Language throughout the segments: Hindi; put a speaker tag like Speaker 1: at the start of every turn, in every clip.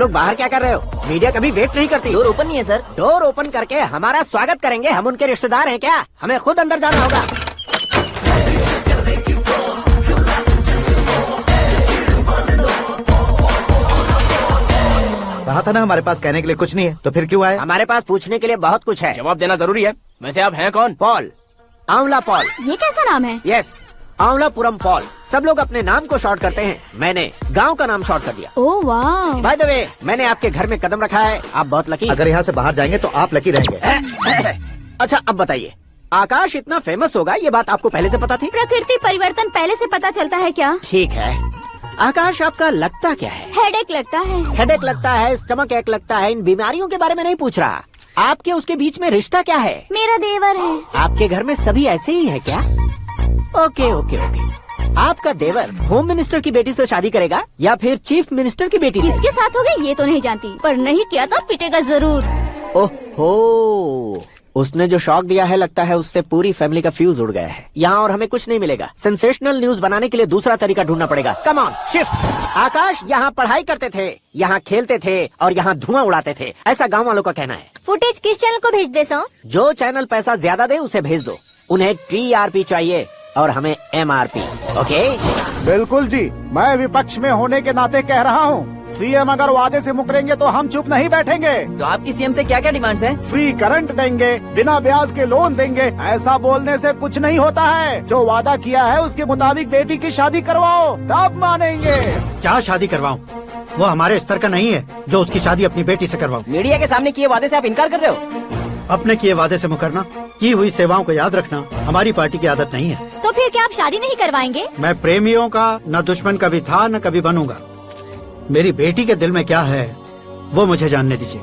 Speaker 1: लोग बाहर क्या कर रहे हो? मीडिया कभी वेट नहीं करती।
Speaker 2: डोर ओपन नहीं है सर।
Speaker 1: डोर ओपन करके हमारा स्वागत करेंगे। हम उनके रिश्तेदार हैं क्या? हमें खुद अंदर जाना होगा।
Speaker 3: कहा था ना हमारे पास कहने के लिए कुछ नहीं है, तो फिर क्यों आए?
Speaker 1: हमारे पास पूछने के लिए बहुत कुछ है।
Speaker 4: जवाब देना जरूरी है। वैसे आप हैं कौन?
Speaker 1: पॉल, आंवला पॉल।
Speaker 5: ये कैसा नाम है?
Speaker 1: Yes, Anvalapuram Paul. सब लोग अपने नाम को शॉर्ट करते हैं, मैंने गांव का नाम शॉर्ट कर दिया।
Speaker 5: ओह वाह।
Speaker 1: बाय द वे, मैंने आपके घर में कदम रखा है। आप बहुत लकी।
Speaker 3: अगर यहाँ से बाहर जाएंगे तो आप लकी रहेंगे।
Speaker 1: अच्छा अब बताइए, आकाश इतना फेमस होगा ये बात आपको पहले से पता थी?
Speaker 5: प्रकृति परिवर्तन पहले से पता चलता है क्या?
Speaker 1: ठीक है, आकाश आपका लगता क्या है?
Speaker 5: हेडेक लगता है।
Speaker 1: हेडेक लगता है, स्टमक एक लगता है। इन बीमारियों के बारे में नहीं पूछ रहा। आपके उसके बीच में रिश्ता क्या है?
Speaker 5: मेरा देवर है।
Speaker 1: आपके घर में सभी ऐसे ही है क्या? Okay okay okay. आपका देवर होम मिनिस्टर की बेटी से शादी करेगा या फिर चीफ मिनिस्टर की बेटी से?
Speaker 5: किसके साथ होगा ये तो नहीं जानती, पर नहीं किया तो पिटेगा जरूर।
Speaker 1: ओहो, उसने जो शॉक दिया है लगता है उससे पूरी फैमिली का फ्यूज उड़ गया है। यहाँ और हमें कुछ नहीं मिलेगा। सेंसेशनल न्यूज बनाने के लिए दूसरा तरीका ढूंढना पड़ेगा। Come on shift. आकाश यहाँ पढ़ाई करते थे, यहाँ खेलते थे और यहाँ धुआं उड़ाते थे, ऐसा गाँव वालों का कहना है।
Speaker 5: फुटेज किस चैनल को भेज दे सो?
Speaker 1: जो चैनल पैसा ज्यादा दे उसे भेज दो। उन्हें TRP चाहिए और हमें MRP। ओके?
Speaker 6: बिल्कुल जी, मैं विपक्ष में होने के नाते कह रहा हूँ, सीएम अगर वादे से मुकरेंगे तो हम चुप नहीं बैठेंगे।
Speaker 2: तो आपकी सीएम से क्या क्या डिमांड्स हैं?
Speaker 6: फ्री करंट देंगे, बिना ब्याज के लोन देंगे। ऐसा बोलने से कुछ नहीं होता है। जो वादा किया है उसके मुताबिक बेटी की शादी करवाओ, तब मानेंगे।
Speaker 3: क्या शादी करवाऊं? वो हमारे स्तर का नहीं है जो उसकी शादी अपनी बेटी से करवाऊं।
Speaker 2: मीडिया के सामने किए वादे से आप इनकार कर रहे हो?
Speaker 3: अपने किए वादे से मुकरना, की हुई सेवाओं को याद रखना हमारी पार्टी की आदत नहीं है।
Speaker 5: तो फिर क्या आप शादी नहीं करवाएंगे?
Speaker 3: मैं प्रेमियों का न दुश्मन कभी था न कभी बनूंगा। मेरी बेटी के दिल में क्या है वो मुझे जानने दीजिए।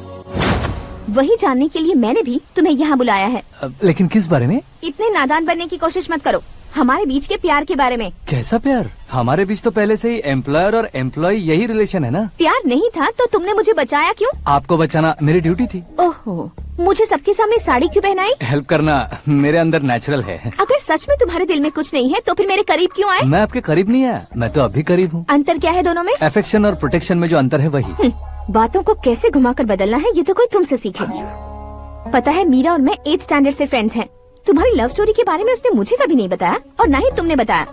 Speaker 5: वही जानने के लिए मैंने भी तुम्हें यहाँ बुलाया है।
Speaker 7: लेकिन किस बारे में?
Speaker 5: इतने नादान बनने की कोशिश मत करो। हमारे बीच के प्यार के बारे में।
Speaker 7: कैसा प्यार? हमारे बीच तो पहले से ही एम्प्लॉयर और एम्प्लॉय यही रिलेशन है ना।
Speaker 5: प्यार नहीं था तो तुमने मुझे बचाया क्यों?
Speaker 7: आपको बचाना मेरी ड्यूटी थी।
Speaker 5: ओहो, मुझे सबके सामने साड़ी क्यों पहनाई?
Speaker 7: हेल्प करना मेरे अंदर नेचुरल है।
Speaker 5: अगर सच में तुम्हारे दिल में कुछ नहीं है तो फिर मेरे करीब क्यों आए?
Speaker 7: मैं आपके करीब नहीं आया, मैं तो अभी करीब हूँ।
Speaker 5: अंतर क्या है दोनों में?
Speaker 7: अफेक्शन और प्रोटेक्शन में जो अंतर है वही।
Speaker 5: बातों को कैसे घुमाकर बदलना है ये तो कोई तुमसे सीखे। पता है, मीरा और मैं 8th स्टैंडर्ड से फ्रेंड्स हैं। तुम्हारी लव स्टोरी के बारे में उसने मुझे कभी नहीं बताया और न ही तुमने बताया।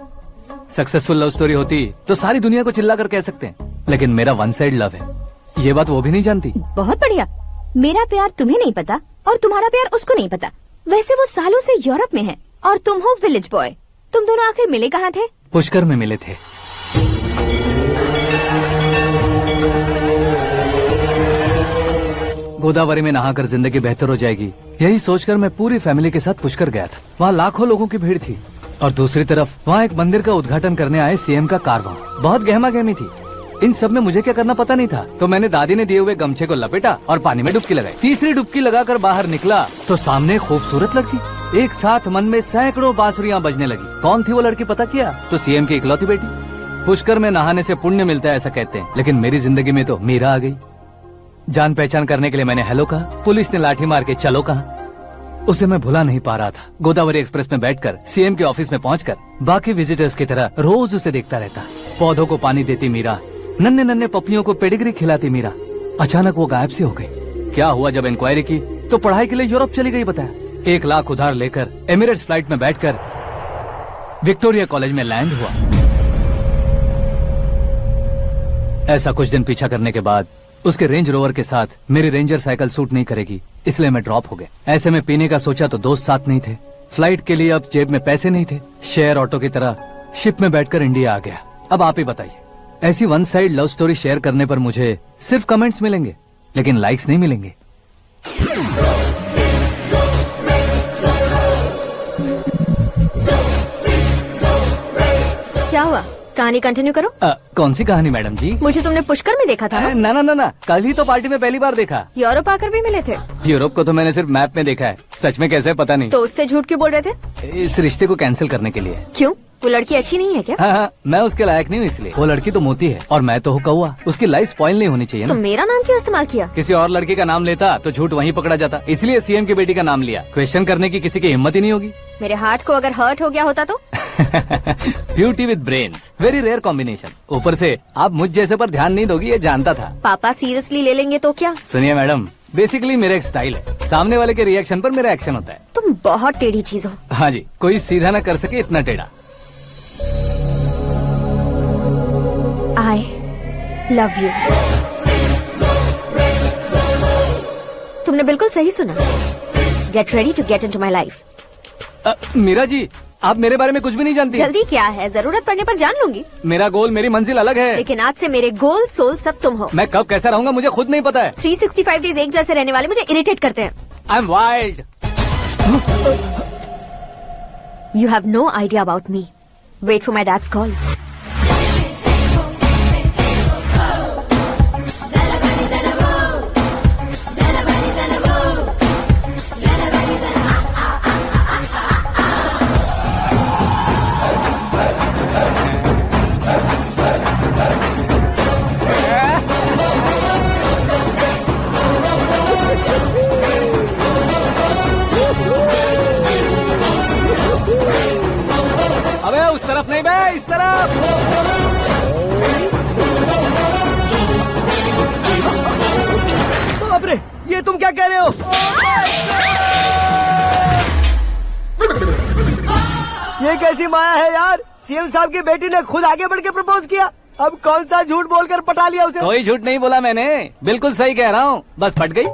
Speaker 7: सक्सेसफुल लव स्टोरी होती तो सारी दुनिया को चिल्ला कर कह सकते हैं, लेकिन मेरा वन साइड लव है, ये बात वो भी नहीं जानती।
Speaker 5: बहुत बढ़िया। मेरा प्यार तुम्हें नहीं पता और तुम्हारा प्यार उसको नहीं पता। वैसे वो सालों से यूरोप में है और तुम हो विलेज बॉय। तुम दोनों आखिर मिले कहाँ थे?
Speaker 7: पुष्कर में मिले थे। गोदावरी में नहाकर जिंदगी बेहतर हो जाएगी, यही सोचकर मैं पूरी फैमिली के साथ पुष्कर गया था। वहाँ लाखों लोगों की भीड़ थी और दूसरी तरफ वहाँ एक मंदिर का उद्घाटन करने आए सीएम का कारवां। बहुत गहमा गहमी थी। इन सब में मुझे क्या करना पता नहीं था, तो मैंने दादी ने दिए हुए गमछे को लपेटा और पानी में डुबकी लगाई। तीसरी डुबकी लगाकर बाहर निकला तो सामने खूबसूरत लड़की। एक साथ मन में सैकड़ों बांसुरियां बजने लगी। कौन थी वो लड़की पता किया? तो सीएम की इकलौती बेटी। पुष्कर में नहाने से पुण्य मिलता है ऐसा कहते हैं, लेकिन मेरी जिंदगी में तो मीरा आ गई। जान पहचान करने के लिए मैंने हेलो कहा, पुलिस ने लाठी मार के चलो कहा। उसे मैं भुला नहीं पा रहा था। गोदावरी एक्सप्रेस में बैठकर सीएम के ऑफिस में पहुंचकर बाकी विजिटर्स की तरह रोज उसे देखता रहता। पौधों को पानी देती मीरा, नन्हे नन्हे पपियों को पेडिग्री खिलाती मीरा। अचानक वो गायब सी हो गई। क्या हुआ? जब इंक्वायरी की तो पढ़ाई के लिए यूरोप चली गई बताया। 1 लाख उधार लेकर एमिरेट्स फ्लाइट में बैठकर विक्टोरिया कॉलेज में लैंड हुआ। ऐसा कुछ दिन पीछा करने के बाद उसके रेंज रोवर के साथ मेरी रेंजर साइकिल सूट नहीं करेगी, इसलिए मैं ड्रॉप हो गया। ऐसे में पीने का सोचा तो दोस्त साथ नहीं थे। फ्लाइट के लिए अब जेब में पैसे नहीं थे। शेयर ऑटो की तरह शिप में बैठकर इंडिया आ गया। अब आप ही बताइए, ऐसी one side love story share करने पर मुझे सिर्फ कमेंट्स मिलेंगे, लेकिन लाइक्स नहीं मिलेंगे।
Speaker 5: क्या हुआ? कहानी कंटिन्यू करो।
Speaker 7: कौन सी कहानी मैडम जी?
Speaker 5: मुझे तुमने पुष्कर में देखा था ना?
Speaker 7: ना, कल ही तो पार्टी में पहली बार देखा।
Speaker 5: यूरोप आकर भी मिले थे?
Speaker 7: यूरोप को तो मैंने सिर्फ मैप में देखा है, सच में कैसे है पता नहीं।
Speaker 5: तो उससे झूठ क्यों बोल रहे थे?
Speaker 7: इस रिश्ते को कैंसिल करने के लिए।
Speaker 5: क्यों? वो लड़की अच्छी नहीं है क्या?
Speaker 7: हाँ, मैं उसके लायक नहीं हूँ इसलिए। वो लड़की तो मोती है और मैं तो हूँ कौवा। उसकी लाइफ स्पॉइल नहीं होनी चाहिए
Speaker 5: तो
Speaker 7: ना।
Speaker 5: मेरा नाम क्यों इस्तेमाल किया?
Speaker 7: किसी और लड़की का नाम लेता तो झूठ वहीं पकड़ा जाता, इसलिए सीएम की बेटी का नाम लिया। क्वेश्चन करने की किसी की हिम्मत ही नहीं होगी।
Speaker 5: मेरे हार्ट को अगर हर्ट हो गया होता तो?
Speaker 7: Beauty with brains, very rare combination. ऊपर से आप मुझ जैसे पर ध्यान नहीं दोगी ये जानता था।
Speaker 5: पापा सीरियसली ले लेंगे तो क्या?
Speaker 7: सुनिए मैडम, बेसिकली मेरा एक स्टाइल है, सामने वाले के रिएक्शन पर मेरा एक्शन होता है।
Speaker 5: तुम बहुत टेढ़ी चीज हो।
Speaker 7: हाँ जी, कोई सीधा ना कर सके इतना टेढ़ा।
Speaker 5: I love you. तुमने बिल्कुल सही सुना। Get ready to get into my life.
Speaker 7: Meera ji, आप मेरे बारे में कुछ भी नहीं जानती।
Speaker 5: जल्दी क्या है, जरूरत पड़ने पर जान लूंगी।
Speaker 7: मेरा गोल, मेरी मंजिल अलग है।
Speaker 5: लेकिन आज से मेरे गोल सोल सब तुम हो।
Speaker 7: मैं कब कैसा रहूंगा मुझे खुद नहीं पता है।
Speaker 5: 365 डेज एक जैसे रहने वाले मुझे इरिटेट करते हैं।
Speaker 7: I am wild.
Speaker 5: You have no idea about me. Wait for my dad's call.
Speaker 7: अबे उस तरफ नहीं बे, इस तरफ।
Speaker 2: बाप रे, ये तुम क्या कह रहे हो? ये कैसी माया है यार? सीएम साहब की बेटी ने खुद आगे बढ़ के प्रपोज किया। अब कौन सा झूठ बोलकर पटा लिया उसे?
Speaker 7: कोई झूठ नहीं बोला मैंने, बिल्कुल सही कह रहा हूँ, बस फट गई।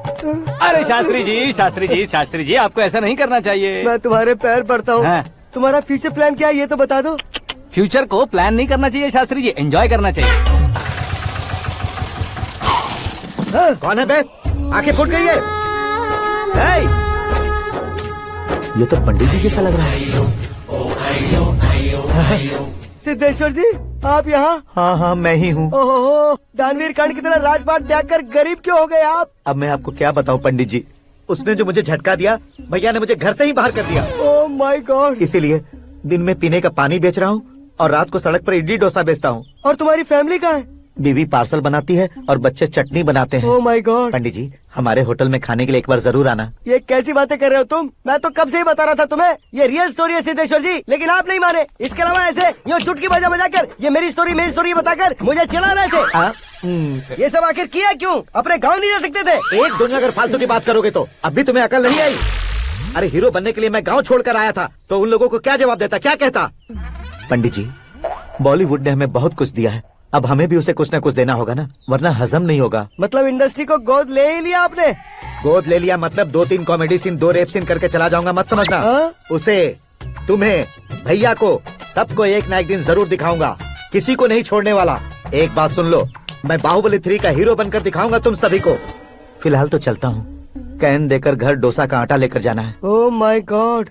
Speaker 7: अरे शास्त्री जी, शास्त्री जी, शास्त्री जी, आपको ऐसा नहीं करना चाहिए।
Speaker 2: मैं तुम्हारे पैर पड़ता हूँ।
Speaker 7: हाँ।
Speaker 2: तुम्हारा फ्यूचर प्लान क्या है ये तो बता दो।
Speaker 7: फ्यूचर को प्लान नहीं करना चाहिए शास्त्री जी, एंजॉय करना चाहिए।
Speaker 3: कौन है बे? आंखें फूट गई है। हे! ये तो पंडित जी जैसा लग रहा है।
Speaker 2: सिद्धेश्वर जी, आप यहाँ?
Speaker 3: हाँ हाँ, मैं ही हूँ।
Speaker 2: ओहो, दानवीर कर्ण की तरह राजपाट त्याग कर गरीब क्यों हो गए आप?
Speaker 3: अब मैं आपको क्या बताऊँ पंडित जी, उसने जो मुझे झटका दिया, भैया ने मुझे घर से ही बाहर कर दिया।
Speaker 2: Oh my God.
Speaker 3: इसीलिए दिन में पीने का पानी बेच रहा हूँ और रात को सड़क पर इडली डोसा बेचता हूँ।
Speaker 2: और तुम्हारी फैमिली कहाँ है?
Speaker 3: बीवी पार्सल बनाती है और बच्चे चटनी बनाते हैं।
Speaker 2: Oh my God.
Speaker 3: पंडित जी, हमारे होटल में खाने के लिए एक बार जरूर आना।
Speaker 2: ये कैसी बातें कर रहे हो तुम? मैं तो कब से ही बता रहा था तुम्हें, ये रियल स्टोरी है सिद्धेश्वर जी, लेकिन आप नहीं माने। इसके अलावा ऐसे यूँ चुटकी बजा बजा कर ये मेरी स्टोरी बताकर मुझे चिढ़ा रहे थे। ये सब आखिर किया क्यों? अपने गाँव नहीं जा सकते थे?
Speaker 3: एक दुनिया अगर फालतू की बात करोगे तो अब भी तुम्हें अकल नहीं आई? अरे हीरो बनने के लिए मैं गाँव छोड़कर आया था तो उन लोगों को क्या जवाब देता, क्या कहता? पंडित जी, बॉलीवुड ने हमें बहुत कुछ दिया है, अब हमें भी उसे कुछ न कुछ देना होगा ना, वरना हजम नहीं होगा।
Speaker 2: मतलब इंडस्ट्री को गोद ले ही लिया आपने?
Speaker 3: गोद ले लिया मतलब 2-3 कॉमेडी सीन, 2 रेप सीन करके चला जाऊंगा मत समझना। उसे, तुम्हें, भैया को, सबको एक ना एक दिन जरूर दिखाऊंगा, किसी को नहीं छोड़ने वाला। एक बात सुन लो, मैं बाहुबली 3 का हीरो बनकर दिखाऊंगा तुम सभी को। फिलहाल तो चलता हूँ, कैन देकर घर डोसा का आटा लेकर जाना है।
Speaker 2: Oh my God.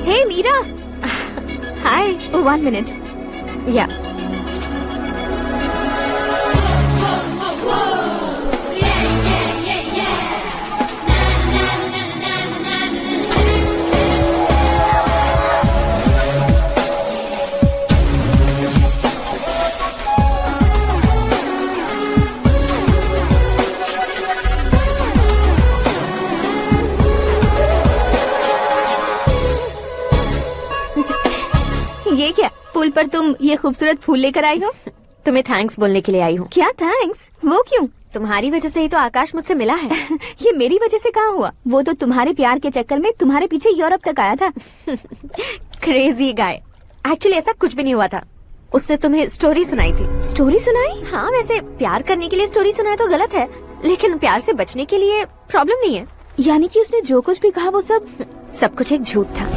Speaker 5: Hey Meera. Hi. Oh, 1 minute. Yeah. ये क्या, पुल पर तुम ये खूबसूरत फूल लेकर आई हो?
Speaker 8: तुम्हें थैंक्स बोलने के लिए आई हूँ।
Speaker 5: क्या थैंक्स? वो क्यों?
Speaker 8: तुम्हारी वजह से ही तो आकाश मुझसे मिला है।
Speaker 5: ये मेरी वजह से कहाँ हुआ? वो तो तुम्हारे प्यार के चक्कर में तुम्हारे पीछे यूरोप तक आया था।
Speaker 8: Crazy guy. एक्चुअली ऐसा कुछ भी नहीं हुआ था, उसने तुम्हें स्टोरी सुनाई थी।
Speaker 5: स्टोरी सुनाई?
Speaker 8: हाँ, वैसे प्यार करने के लिए स्टोरी सुनाए तो गलत है, लेकिन प्यार से बचने के लिए प्रॉब्लम नहीं है।
Speaker 5: यानी कि उसने जो कुछ भी कहा वो सब
Speaker 8: कुछ एक झूठ था।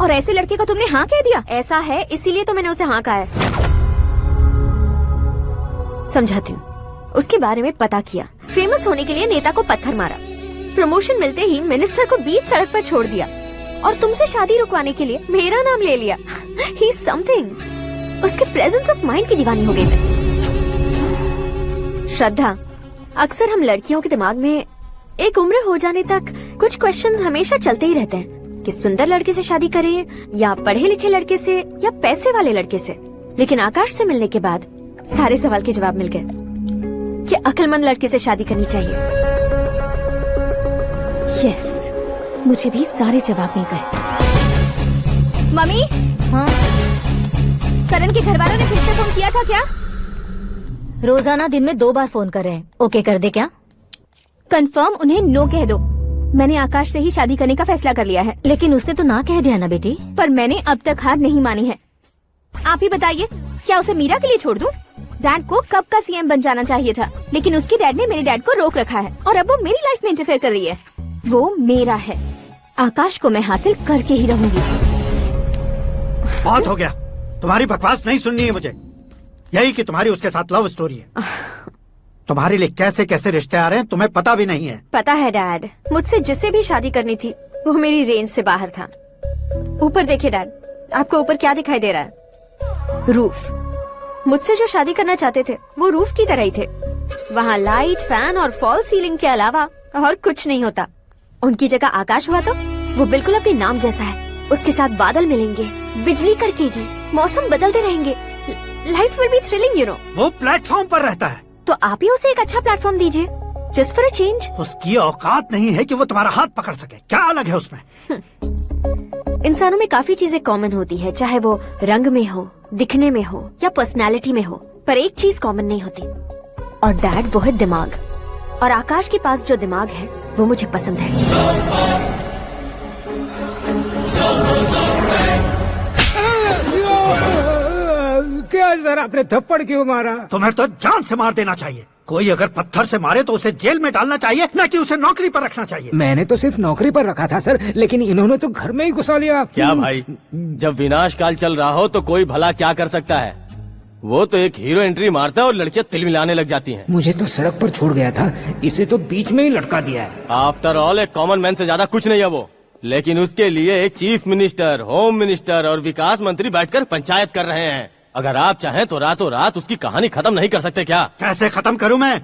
Speaker 5: और ऐसे लड़के को तुमने हाँ कह दिया?
Speaker 8: ऐसा है, इसीलिए तो मैंने उसे हाँ कहा है। समझाती हूँ। उसके बारे में पता किया, फेमस होने के लिए नेता को पत्थर मारा, प्रमोशन मिलते ही मिनिस्टर को बीच सड़क पर छोड़ दिया, और तुमसे शादी रुकवाने के लिए मेरा नाम ले लिया। He is something. उसके प्रेजेंस ऑफ माइंड की दीवानी हो गई मैं। श्रद्धा, अक्सर हम लड़कियों के दिमाग में एक उम्र हो जाने तक कुछ क्वेश्चंस हमेशा चलते ही रहते हैं कि सुंदर लड़के से शादी करें या पढ़े लिखे लड़के से या पैसे वाले लड़के से। लेकिन आकाश से मिलने के बाद सारे सवाल के जवाब मिल गए कि अक्लमंद लड़के से शादी करनी चाहिए।
Speaker 5: यस, मुझे भी सारे जवाब मिल गए। मम्मी,
Speaker 9: हाँ?
Speaker 5: करण के घर वालों ने फिर से फोन किया था क्या?
Speaker 9: रोजाना दिन में 2 बार फोन कर रहे हैं। ओके कर दे क्या?
Speaker 5: कंफर्म उन्हें नो कह दो। मैंने आकाश से ही शादी करने का फैसला कर लिया है।
Speaker 9: लेकिन उसने तो ना कह दिया ना बेटी।
Speaker 5: पर मैंने अब तक हार नहीं मानी है। आप ही बताइए, क्या उसे मीरा के लिए छोड़ दूं? डैड को कब का सीएम बन जाना चाहिए था, लेकिन उसके डैड ने मेरे डैड को रोक रखा है और अब वो मेरी लाइफ में इंटरफेयर कर रही है। वो मेरा है, आकाश को मैं हासिल करके ही रहूंगी।
Speaker 3: बहुत हो गया, तुम्हारी बकवास नहीं सुननी है मुझे। यही कि तुम्हारी उसके साथ लव स्टोरी है। तुम्हारे लिए कैसे कैसे रिश्ते आ रहे हैं तुम्हें पता भी नहीं है।
Speaker 8: पता है डैड, मुझसे जिसे भी शादी करनी थी वो मेरी रेंज से बाहर था। ऊपर देखिए डैड, आपको ऊपर क्या दिखाई दे रहा है? रूफ। मुझसे जो शादी करना चाहते थे वो रूफ की तरह ही थे। वहाँ लाइट, फैन और फॉल सीलिंग के अलावा और कुछ नहीं होता। उनकी जगह आकाश हुआ तो वो बिल्कुल अपने नाम जैसा है। उसके साथ बादल मिलेंगे, बिजली कड़केगी, मौसम बदलते रहेंगे। Life will be thrilling, you know.
Speaker 3: वो प्लेटफॉर्म पर रहता है
Speaker 8: तो आप ही उसे एक अच्छा प्लेटफॉर्म दीजिए, जस्ट फॉर अ चेंज।
Speaker 3: उसकी औकात नहीं है कि वो तुम्हारा हाथ पकड़ सके। क्या अलग है उसमें?
Speaker 8: इंसानों में काफी चीजें कॉमन होती है, चाहे वो रंग में हो, दिखने में हो या पर्सनालिटी में हो, पर एक चीज कॉमन नहीं होती, और डैड वो है दिमाग। और आकाश के पास जो दिमाग है वो मुझे पसंद है।
Speaker 10: क्या सर, आपने थप्पड़ क्यों मारा?
Speaker 3: तुम्हें तो जान से मार देना चाहिए। कोई अगर पत्थर से मारे तो उसे जेल में डालना चाहिए, न कि उसे नौकरी पर रखना चाहिए।
Speaker 10: मैंने तो सिर्फ नौकरी पर रखा था सर, लेकिन इन्होंने तो घर में ही घुसा लिया।
Speaker 4: क्या भाई, जब विनाश काल चल रहा हो तो कोई भला क्या कर सकता है? वो तो एक हीरो एंट्री मारता है और लड़कियां तिलमिलाने लग जाती हैं।
Speaker 10: मुझे तो सड़क पर छोड़ गया था, इसे तो बीच में ही लटका दिया है।
Speaker 4: आफ्टर ऑल एक कॉमन मैन से ज्यादा कुछ नहीं है वो। लेकिन उसके लिए एक चीफ मिनिस्टर, होम मिनिस्टर और विकास मंत्री बैठकर पंचायत कर रहे हैं। अगर आप चाहें तो रातों रात उसकी कहानी खत्म नहीं कर सकते क्या?
Speaker 3: कैसे खत्म करूं मैं?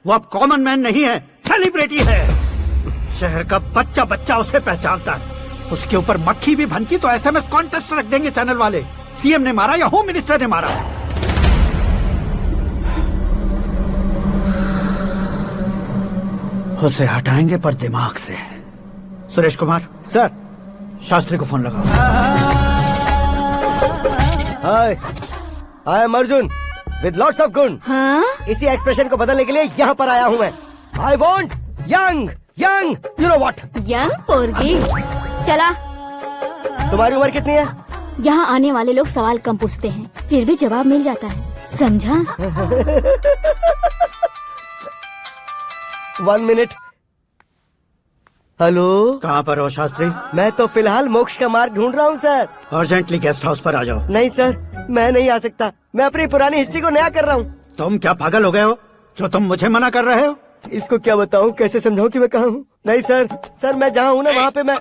Speaker 3: वो अब कॉमन मैन नहीं है, सेलिब्रिटी है। शहर का बच्चा बच्चा उसे पहचानता है। उसके ऊपर मक्खी भी भनकी तो SMS कॉन्टेस्ट रख देंगे चैनल वाले। सीएम ने मारा या होम मिनिस्टर ने मारा। उसे हटाएंगे पर दिमाग से। सुरेश कुमार
Speaker 2: सर,
Speaker 3: शास्त्री को फोन लगाओ।
Speaker 2: Hi, I am Arjun with lots of गुण।
Speaker 5: हाँ?
Speaker 2: इसी एक्सप्रेशन को बदलने के लिए यहाँ पर आया हूँ मैं। I want young young, you know what.
Speaker 5: Young पोरगी। चला।
Speaker 2: तुम्हारी उम्र कितनी है?
Speaker 5: यहाँ आने वाले लोग सवाल कम पूछते हैं, फिर भी जवाब मिल जाता है, समझा?
Speaker 2: 1 मिनट। हेलो,
Speaker 3: कहाँ पर हो शास्त्री?
Speaker 2: मैं तो फिलहाल मोक्ष का मार्ग ढूंढ रहा हूँ सर।
Speaker 3: अर्जेंटली गेस्ट हाउस पर आ जाओ।
Speaker 2: नहीं सर, मैं नहीं आ सकता। मैं अपनी पुरानी हिस्ट्री को नया कर रहा हूँ।
Speaker 3: तुम क्या पागल हो गए हो जो तुम मुझे मना कर रहे हो?
Speaker 2: इसको क्या बताऊँ, कैसे समझाऊँ कि मैं कहाँ हूँ? नहीं सर, सर मैं जहाँ हूँ ना वहाँ पे मैं।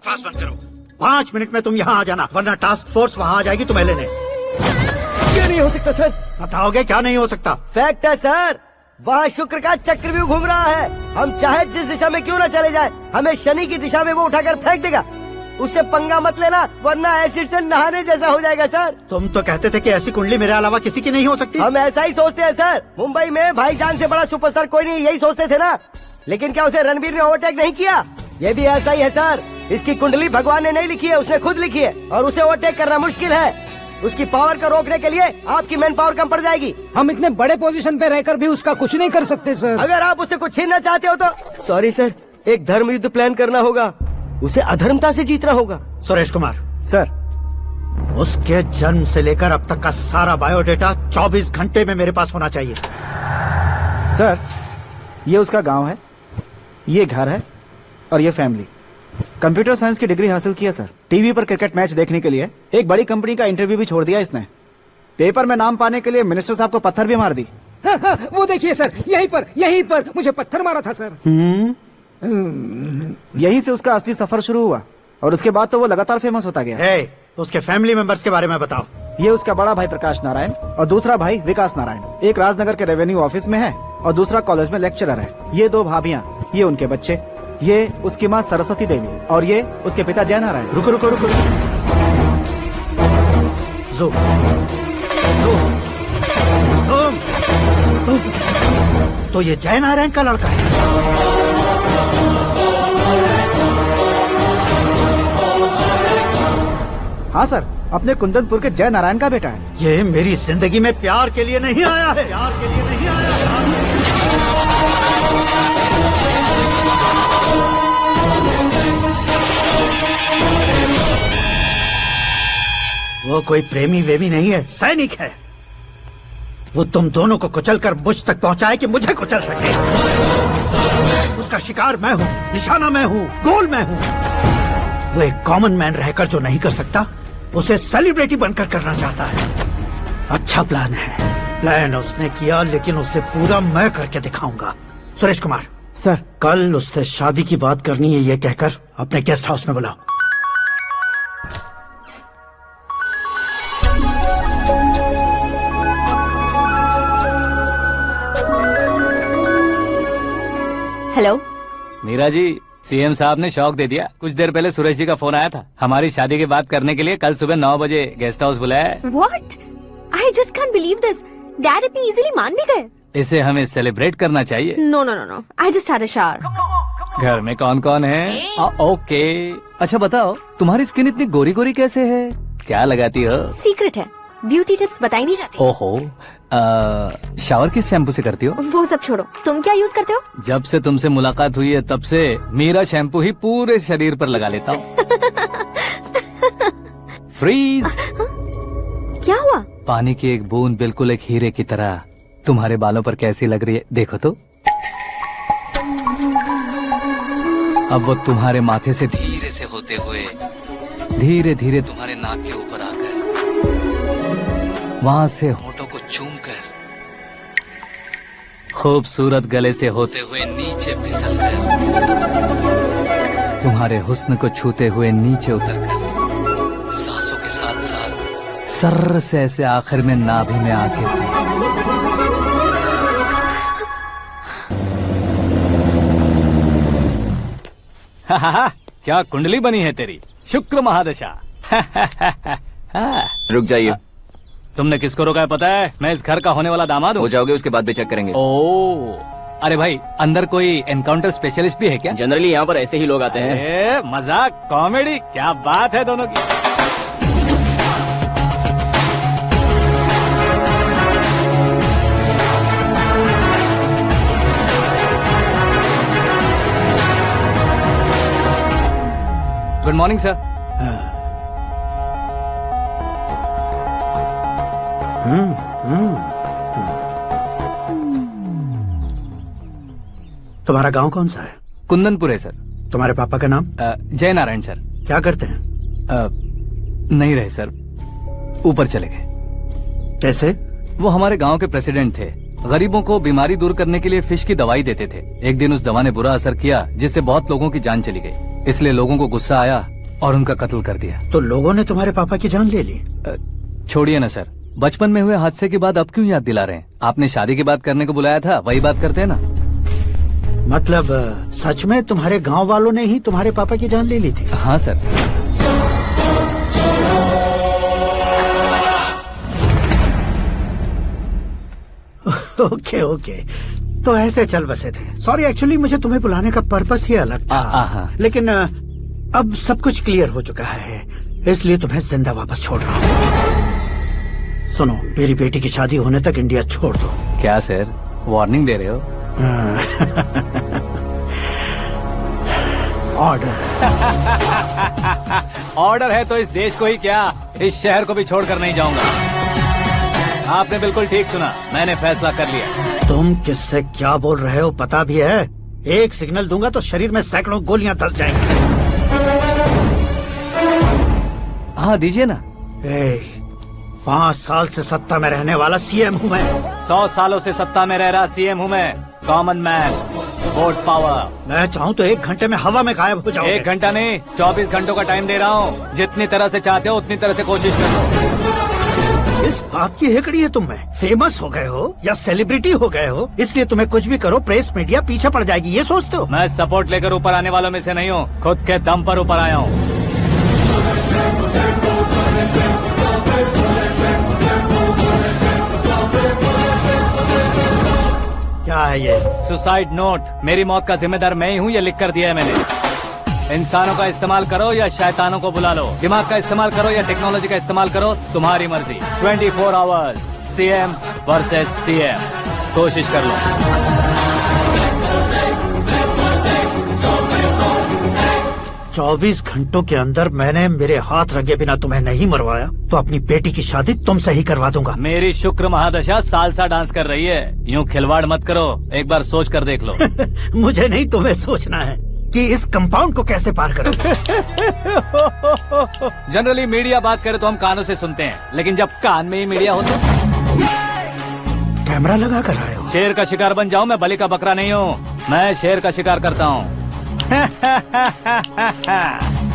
Speaker 3: 5 मिनट में तुम यहाँ आ जाना, वरना टास्क फोर्स वहाँ आ जाएगी तुम्हें लेने।
Speaker 2: क्यों नहीं हो सकता सर?
Speaker 3: बताओगे क्या नहीं हो सकता?
Speaker 2: फैक्ट है सर, वहाँ शुक्र का चक्रव्यूह घूम रहा है। हम चाहे जिस दिशा में क्यों न चले जाए, हमें शनि की दिशा में वो उठाकर फेंक देगा। उससे पंगा मत लेना, वरना एसिड से नहाने जैसा हो जाएगा सर।
Speaker 3: तुम तो कहते थे कि ऐसी कुंडली मेरे अलावा किसी की नहीं हो सकती।
Speaker 2: हम ऐसा ही सोचते हैं सर। मुंबई में भाईजान से बड़ा सुपरस्टार कोई नहीं, यही सोचते थे ना। लेकिन क्या उसे रणबीर ने ओवरटेक नहीं किया? ये भी ऐसा ही है सर। इसकी कुंडली भगवान ने नहीं लिखी है, उसने खुद लिखी है, और उसे ओवरटेक करना मुश्किल है। उसकी पावर को रोकने के लिए आपकी मैन पावर कम पड़ जाएगी।
Speaker 10: हम इतने बड़े पोजीशन पे रहकर भी उसका कुछ नहीं कर सकते सर।
Speaker 2: अगर आप उससे कुछ छीनना चाहते हो तो सॉरी सर, एक धर्म युद्ध प्लान करना होगा। उसे अधर्मता से जीतना होगा।
Speaker 3: सुरेश कुमार
Speaker 2: सर,
Speaker 3: उसके जन्म से लेकर अब तक का सारा बायोडेटा 24 घंटे में मेरे पास होना चाहिए।
Speaker 6: सर, ये उसका गांव है, ये घर है और ये फैमिली। कंप्यूटर साइंस की डिग्री हासिल की है सर। टीवी पर क्रिकेट मैच देखने के लिए एक बड़ी कंपनी का इंटरव्यू भी छोड़ दिया इसने। पेपर में नाम पाने के लिए मिनिस्टर साहब को पत्थर भी मार दी।
Speaker 10: हाँ, हाँ, वो देखिए सर, यहीं पर मुझे पत्थर मारा था सर।
Speaker 6: यहीं से उसका असली सफर शुरू हुआ और उसके बाद तो वो लगातार फेमस होता गया।
Speaker 3: उसके फैमिली मेंबर्स के बारे में बताओ।
Speaker 6: ये उसका बड़ा भाई प्रकाश नारायण और दूसरा भाई विकास नारायण। एक राजनगर के रेवेन्यू ऑफिस में है और दूसरा कॉलेज में लेक्चरर है। ये 2 भाभियाँ, ये उनके बच्चे। ये उसकी माँ सरस्वती देवी और ये उसके पिता जयनारायण।
Speaker 3: रुको रुको रुको, जो तो ये जयनारायण का लड़का है।
Speaker 6: हाँ सर, अपने कुंदनपुर के जय नारायण का बेटा है।
Speaker 3: ये मेरी जिंदगी में प्यार के लिए नहीं आया है, प्यार के लिए नहीं आया है। वो कोई प्रेमी वेमी नहीं है, सैनिक है। वो तुम दोनों को कुचलकर मुझ तक पहुंचाए कि मुझे कुचल सके। उसका शिकार मैं हूँ, निशाना मैं हूँ, गोल मैं हूँ। वो एक कॉमन मैन रहकर जो नहीं कर सकता, उसे सेलिब्रिटी बनकर करना चाहता है। अच्छा प्लान है, प्लान उसने किया, लेकिन उसे पूरा मैं करके दिखाऊंगा। सुरेश कुमार
Speaker 6: सर,
Speaker 3: कल उससे शादी की बात करनी है, ये कहकर अपने गेस्ट हाउस में बुलाओ।
Speaker 5: हेलो
Speaker 7: मीरा जी, सीएम साहब ने शौक दे दिया। कुछ देर पहले सुरेश जी का फोन आया था, हमारी शादी की बात करने के लिए कल सुबह 9 बजे गेस्ट हाउस बुलाया है।
Speaker 8: What? I just can't believe this. Dad इतनी इजीली मान भी गए।
Speaker 7: इसे हमें सेलिब्रेट करना चाहिए।
Speaker 8: No, no, no, no. I just had a shower.
Speaker 7: घर में कौन कौन है? ओके। अच्छा बताओ, तुम्हारी स्किन इतनी गोरी गोरी कैसे है? क्या लगाती हो?
Speaker 8: सीक्रेट है, ब्यूटी टिप्स बताई नहीं जाती।
Speaker 7: ओहो, शावर किस शैम्पू से करती हो?
Speaker 8: वो सब छोड़ो, तुम क्या यूज करते हो?
Speaker 7: जब से तुमसे मुलाकात हुई है तब से मीरा शैम्पू ही पूरे शरीर पर लगा लेता हूँ। फ्रीज।
Speaker 8: क्या हुआ?
Speaker 7: पानी की एक बूंद बिल्कुल एक हीरे की तरह तुम्हारे बालों पर कैसी लग रही है, देखो तो। अब वो तुम्हारे माथे से धीरे से होते हुए धीरे धीरे तुम्हारे नाक के ऊपर आकर वहां से होठों को चूमकर खूबसूरत गले से होते हुए नीचे फिसलकर तुम्हारे हुस्न को छूते हुए नीचे उतरकर सांसों के साथ साथ सर्र से ऐसे आखिर में नाभि में आके क्या कुंडली बनी है तेरी, शुक्र महादशा।
Speaker 11: रुक जाइए।
Speaker 7: तुमने किसको रोका है पता है? मैं इस घर का होने वाला दामाद हूँ।
Speaker 11: हो जाओगे उसके बाद भी चेक करेंगे।
Speaker 7: ओ, अरे भाई, अंदर कोई एनकाउंटर स्पेशलिस्ट भी है क्या?
Speaker 11: जनरली यहाँ पर ऐसे ही लोग आते हैं।
Speaker 7: मजाक, कॉमेडी, क्या बात है दोनों की। Good morning sir.
Speaker 3: तुम्हारा गांव कौन सा है?
Speaker 7: कुंदनपुर है सर।
Speaker 3: तुम्हारे पापा का नाम?
Speaker 7: जय नारायण सर।
Speaker 3: क्या करते हैं?
Speaker 7: नहीं रहे सर, ऊपर चले गए।
Speaker 3: कैसे?
Speaker 7: वो हमारे गांव के प्रेसिडेंट थे। गरीबों को बीमारी दूर करने के लिए फिश की दवाई देते थे। एक दिन उस दवा ने बुरा असर किया, जिससे बहुत लोगों की जान चली गई। इसलिए लोगों को गुस्सा आया और उनका कत्ल कर दिया।
Speaker 3: तो लोगों ने तुम्हारे पापा की जान ले ली?
Speaker 7: छोड़िए ना सर, बचपन में हुए हादसे की बात अब क्यों याद दिला रहे हैं? आपने शादी की बात करने को बुलाया था, वही बात करते हैं ना।
Speaker 3: मतलब सच में तुम्हारे गांव वालों ने ही तुम्हारे पापा की जान ले ली थी?
Speaker 7: हाँ सर।
Speaker 3: ओके ओके, तो ऐसे चल बसे थे। सॉरी, एक्चुअली मुझे तुम्हें बुलाने का पर्पस ही अलग था। लेकिन अब सब कुछ क्लियर हो चुका है, इसलिए तुम्हें जिंदा वापस छोड़ रहा हूँ। सुनो, मेरी बेटी की शादी होने तक इंडिया छोड़ दो।
Speaker 7: क्या सर, वार्निंग दे रहे हो?
Speaker 3: ऑर्डर।
Speaker 7: ऑर्डर है तो इस देश को ही क्या, इस शहर को भी छोड़कर नहीं जाऊंगा। आपने बिल्कुल ठीक सुना, मैंने फैसला कर लिया।
Speaker 3: तुम किससे क्या बोल रहे हो पता भी है? एक सिग्नल दूंगा तो शरीर में सैकड़ों गोलियां धस जाएंगी।
Speaker 7: हाँ दीजिए ना।
Speaker 3: 5 साल से सत्ता में रहने वाला सीएम हूँ मैं।
Speaker 7: 100 सालों से सत्ता में रह रहा सीएम हूँ मैं। Common man, vote power.
Speaker 3: मैं चाहूँ तो 1 घंटे में हवा में गायब हो जाऊँ।
Speaker 7: 1 घंटा नहीं, 24 घंटों का टाइम दे रहा हूँ। जितनी तरह से चाहते हो उतनी तरह से कोशिश करो।
Speaker 3: इस
Speaker 12: बात की हेकड़ी है तुम में। फेमस हो गए हो या सेलिब्रिटी हो गए हो, इसलिए तुम्हें कुछ भी करो प्रेस मीडिया पीछे पड़ जाएगी, ये सोचते हो?
Speaker 7: मैं सपोर्ट लेकर ऊपर आने वालों में से नहीं हूँ, खुद के दम पर ऊपर आया हूँ।
Speaker 12: क्या है ये?
Speaker 7: Suicide note. मेरी मौत का जिम्मेदार मैं ही हूँ, ये लिख कर दिया है मैंने। इंसानों का इस्तेमाल करो या शैतानों को बुला लो, दिमाग का इस्तेमाल करो या टेक्नोलॉजी का इस्तेमाल करो, तुम्हारी मर्जी। 24 आवर्स सीएम वर्सेस सीएम, कोशिश कर लो।
Speaker 12: 24 घंटों के अंदर मैंने मेरे हाथ रंगे बिना तुम्हें नहीं मरवाया तो अपनी बेटी की शादी तुमसे ही करवा दूंगा।
Speaker 7: मेरी शुक्र महादशा सालसा डांस कर रही है, यूँ खिलवाड़ मत करो, एक बार सोच कर देख लो।
Speaker 12: मुझे नहीं, तुम्हें सोचना है कि इस कंपाउंड को कैसे पार करूं।
Speaker 7: जनरली मीडिया बात करे तो हम कानों से सुनते हैं, लेकिन जब कान में ही मीडिया हो तो
Speaker 12: कैमरा लगा कर आए हो।
Speaker 7: शेर का शिकार बन जाऊं, मैं बलि का बकरा नहीं हूँ, मैं शेर का शिकार करता हूँ।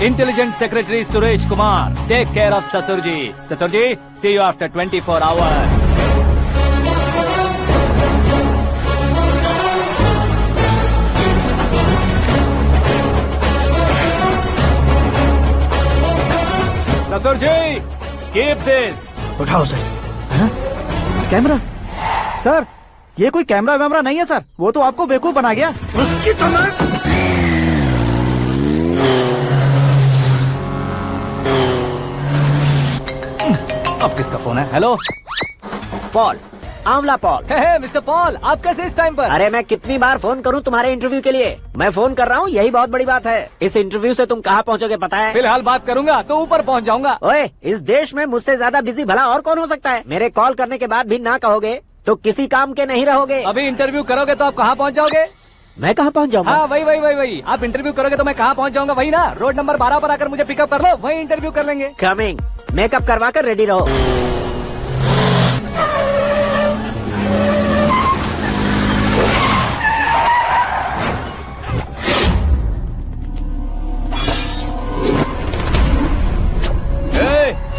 Speaker 7: Intelligent secretary Suresh Kumar, take care of ससुर जी। ससुर जी, सी यू आफ्टर 24 आवर्स। ससुर जी, कीप दिस।
Speaker 12: उठाओ सर।
Speaker 6: कैमरा? सर, ये कोई कैमरा वैमरा नहीं है सर, वो तो आपको बेवकूफ बना गया।
Speaker 12: उसकी तो मैं...
Speaker 7: अब किसका फोन है? हेलो
Speaker 1: पॉल, आंवला पॉल।
Speaker 7: मिस्टर पॉल, आप कैसे इस टाइम पर?
Speaker 1: अरे मैं कितनी बार फोन करूं तुम्हारे इंटरव्यू के लिए? मैं फोन कर रहा हूं, यही बहुत बड़ी बात है। इस इंटरव्यू से तुम कहां पहुंचोगे पता है?
Speaker 7: फिलहाल बात करूंगा तो ऊपर पहुंच जाऊंगा।
Speaker 1: ओए, इस देश में मुझसे ज्यादा बिजी भला और कौन हो सकता है? मेरे कॉल करने के बाद भी ना कहोगे तो किसी काम के नहीं रहोगे।
Speaker 7: अभी इंटरव्यू करोगे तो आप कहाँ पहुँच जाओगे?
Speaker 1: मैं कहाँ पहुँच जाऊंगा?
Speaker 7: हाँ, वही। आप इंटरव्यू करोगे तो मैं कहाँ पहुँच जाऊंगा? वही ना, रोड नंबर 12 पर आकर मुझे पिकअप कर लो, वही इंटरव्यू कर लेंगे।
Speaker 1: कमिंग। मेकअप करवा कर रेडी रहो।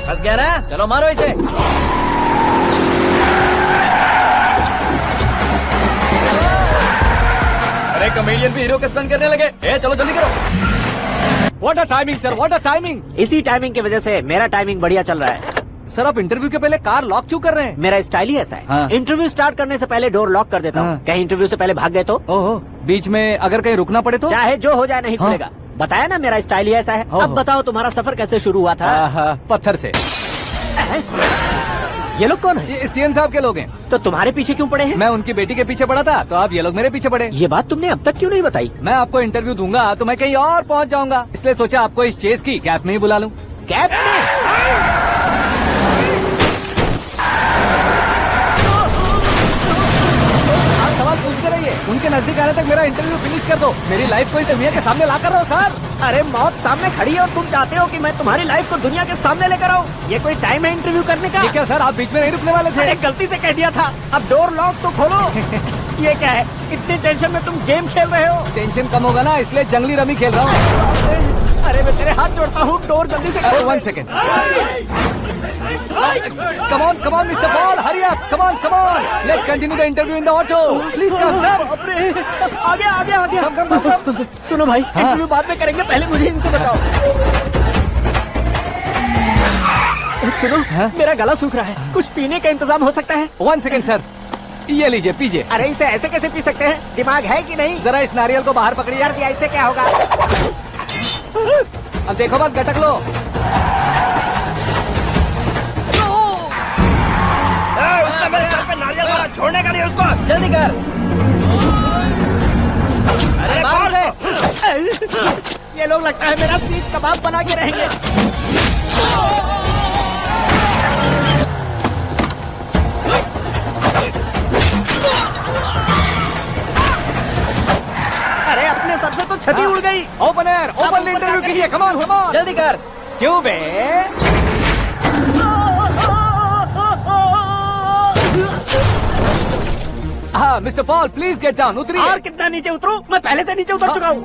Speaker 11: फंस गया ना, चलो मारो इसे। अरे कमेडियन भी हीरो के स्टंट करने लगे। चलो जल्दी करो।
Speaker 7: What a timing sir, what a timing.
Speaker 1: इसी टाइमिंग की वजह से मेरा टाइमिंग बढ़िया चल रहा है।
Speaker 7: सर, आप इंटरव्यू के पहले कार लॉक क्यों कर रहे हैं?
Speaker 1: मेरा स्टाइल ही ऐसा है।
Speaker 7: हाँ।
Speaker 1: इंटरव्यू स्टार्ट करने से पहले डोर लॉक कर देता हूँ। कहीं इंटरव्यू से पहले भाग गए तो?
Speaker 7: ओहो, बीच में अगर कहीं रुकना पड़े तो?
Speaker 1: चाहे जो हो जाए, नहीं खुलेगा। बताया ना, मेरा स्टाइल ही ऐसा है। अब बताओ, तुम्हारा सफर कैसे शुरू हुआ था?
Speaker 7: पत्थर से।
Speaker 1: ये लोग कौन है?
Speaker 7: ये सीएम साहब के लोग हैं।
Speaker 1: तो तुम्हारे पीछे क्यों पड़े हैं?
Speaker 7: मैं उनकी बेटी के पीछे पड़ा था, तो आप ये लोग मेरे पीछे पड़े।
Speaker 1: ये बात तुमने अब तक क्यों नहीं बताई?
Speaker 7: मैं आपको इंटरव्यू दूंगा तो मैं कहीं और पहुंच जाऊंगा, इसलिए सोचा आपको इस चेस की कैब में ही बुला लूं।
Speaker 1: कैब में?
Speaker 7: सवाल पूछते रहिए, उनके नजदीक आने तक मेरा इंटरव्यू फिनिश कर दो। मेरी लाइफ को इस दुनिया के सामने ला कर रहो सर।
Speaker 1: अरे मौत सामने खड़ी है और तुम चाहते हो कि मैं तुम्हारी लाइफ को दुनिया के सामने लेकर आऊं? ये कोई टाइम है इंटरव्यू करने का?
Speaker 7: ये क्या सर, आप बीच में नहीं रुकने वाले थे?
Speaker 1: अरे गलती से कह दिया था, अब डोर लॉक तो खोलो। ये क्या है, इतनी टेंशन में तुम गेम खेल रहे हो?
Speaker 7: टेंशन कम होगा ना, इसलिए जंगली रमी खेल रहा हूँ।
Speaker 1: अरे मैं तेरे हाथ जोड़ता हूँ, डोर जल्दी से खोलो।
Speaker 7: 1 second. Come on, Mr. Paul, hurry up. Come on. Let's continue the interview in the auto. Please come.
Speaker 1: आगे।
Speaker 7: Come.
Speaker 1: सुनो भाई, इंटरव्यू बाद में करेंगे, पहले मुझे इनसे बताओ। सुनो, मेरा गला सूख रहा है, कुछ पीने का इंतजाम हो सकता है?
Speaker 7: 1 सेकेंड सर, ये लीजिए पीजिए।
Speaker 1: अरे इसे ऐसे कैसे पी सकते हैं? दिमाग है कि नहीं?
Speaker 7: जरा इस नारियल को बाहर पकड़िए।
Speaker 1: यार ऐसे क्या होगा?
Speaker 7: अब देखो मत, गटक लो।
Speaker 2: उसने मेरे सर पे नारियल मारा, छोड़ने का नहीं उसको।
Speaker 11: जल्दी कर। अरे मार दे।
Speaker 1: ये लोग लगता है मेरा सीख कबाब बना के रहेंगे। अरे अपने सर से तो छती उड़ गई।
Speaker 7: ओपन एयर, ओपन इंटरव्यू कीजिए। कम ऑन,
Speaker 11: जल्दी कर।
Speaker 7: क्यों बे? हाँ mister Paul, please get down. उतरिए।
Speaker 1: और कितना नीचे उतरूं? मैं पहले से नीचे उतर चुका हूँ।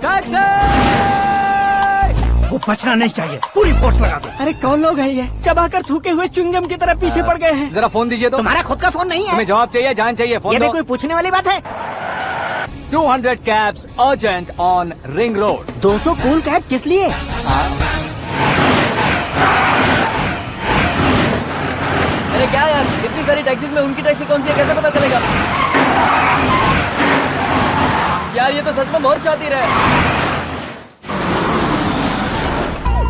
Speaker 12: वो बचना नहीं चाहिए, पूरी फोर्स लगा दो।
Speaker 2: अरे कौन लोग हैं ये? चबाकर थूके हुए च्युइंगम की तरह पीछे पड़ गए हैं।
Speaker 7: जरा फोन दीजिए तो।
Speaker 1: तुम्हारा खुद का फोन नहीं है?
Speaker 7: तुम्हें जवाब चाहिए, जान चाहिए, फोन
Speaker 1: ये
Speaker 7: दो।
Speaker 1: भी कोई पूछने वाली बात है?
Speaker 7: 200 cabs urgent on ring road.
Speaker 1: 200 cool cab किस लिए?
Speaker 11: अरे क्या यार, इतनी सारी टैक्सीज में उनकी टैक्सी कौन सी है, कैसे पता चलेगा? यार ये तो सच में बहुत शातिर है।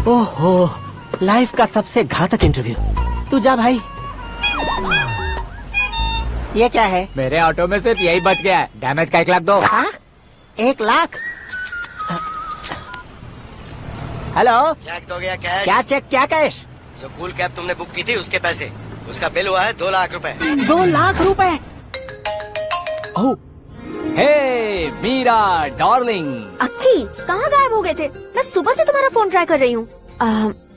Speaker 1: ओहो, लाइफ का सबसे घातक इंटरव्यू। तू जा भाई। ये क्या है?
Speaker 7: मेरे ऑटो में सिर्फ यही बच गया है, डैमेज का 1 लाख दो।
Speaker 1: 1 लाख? हेलो,
Speaker 2: चेक तो गया कैश?
Speaker 1: क्या चेक, क्या कैश?
Speaker 2: जो कूल कैब तुमने बुक की थी उसके पैसे, उसका बिल हुआ है 2 लाख रुपए।
Speaker 1: 2 लाख रुपए?
Speaker 7: ओह, हे मीरा डार्लिंग।
Speaker 8: अक्की कहाँ गायब हो गए थे? मैं सुबह से तुम्हारा फोन ट्राई कर रही हूँ।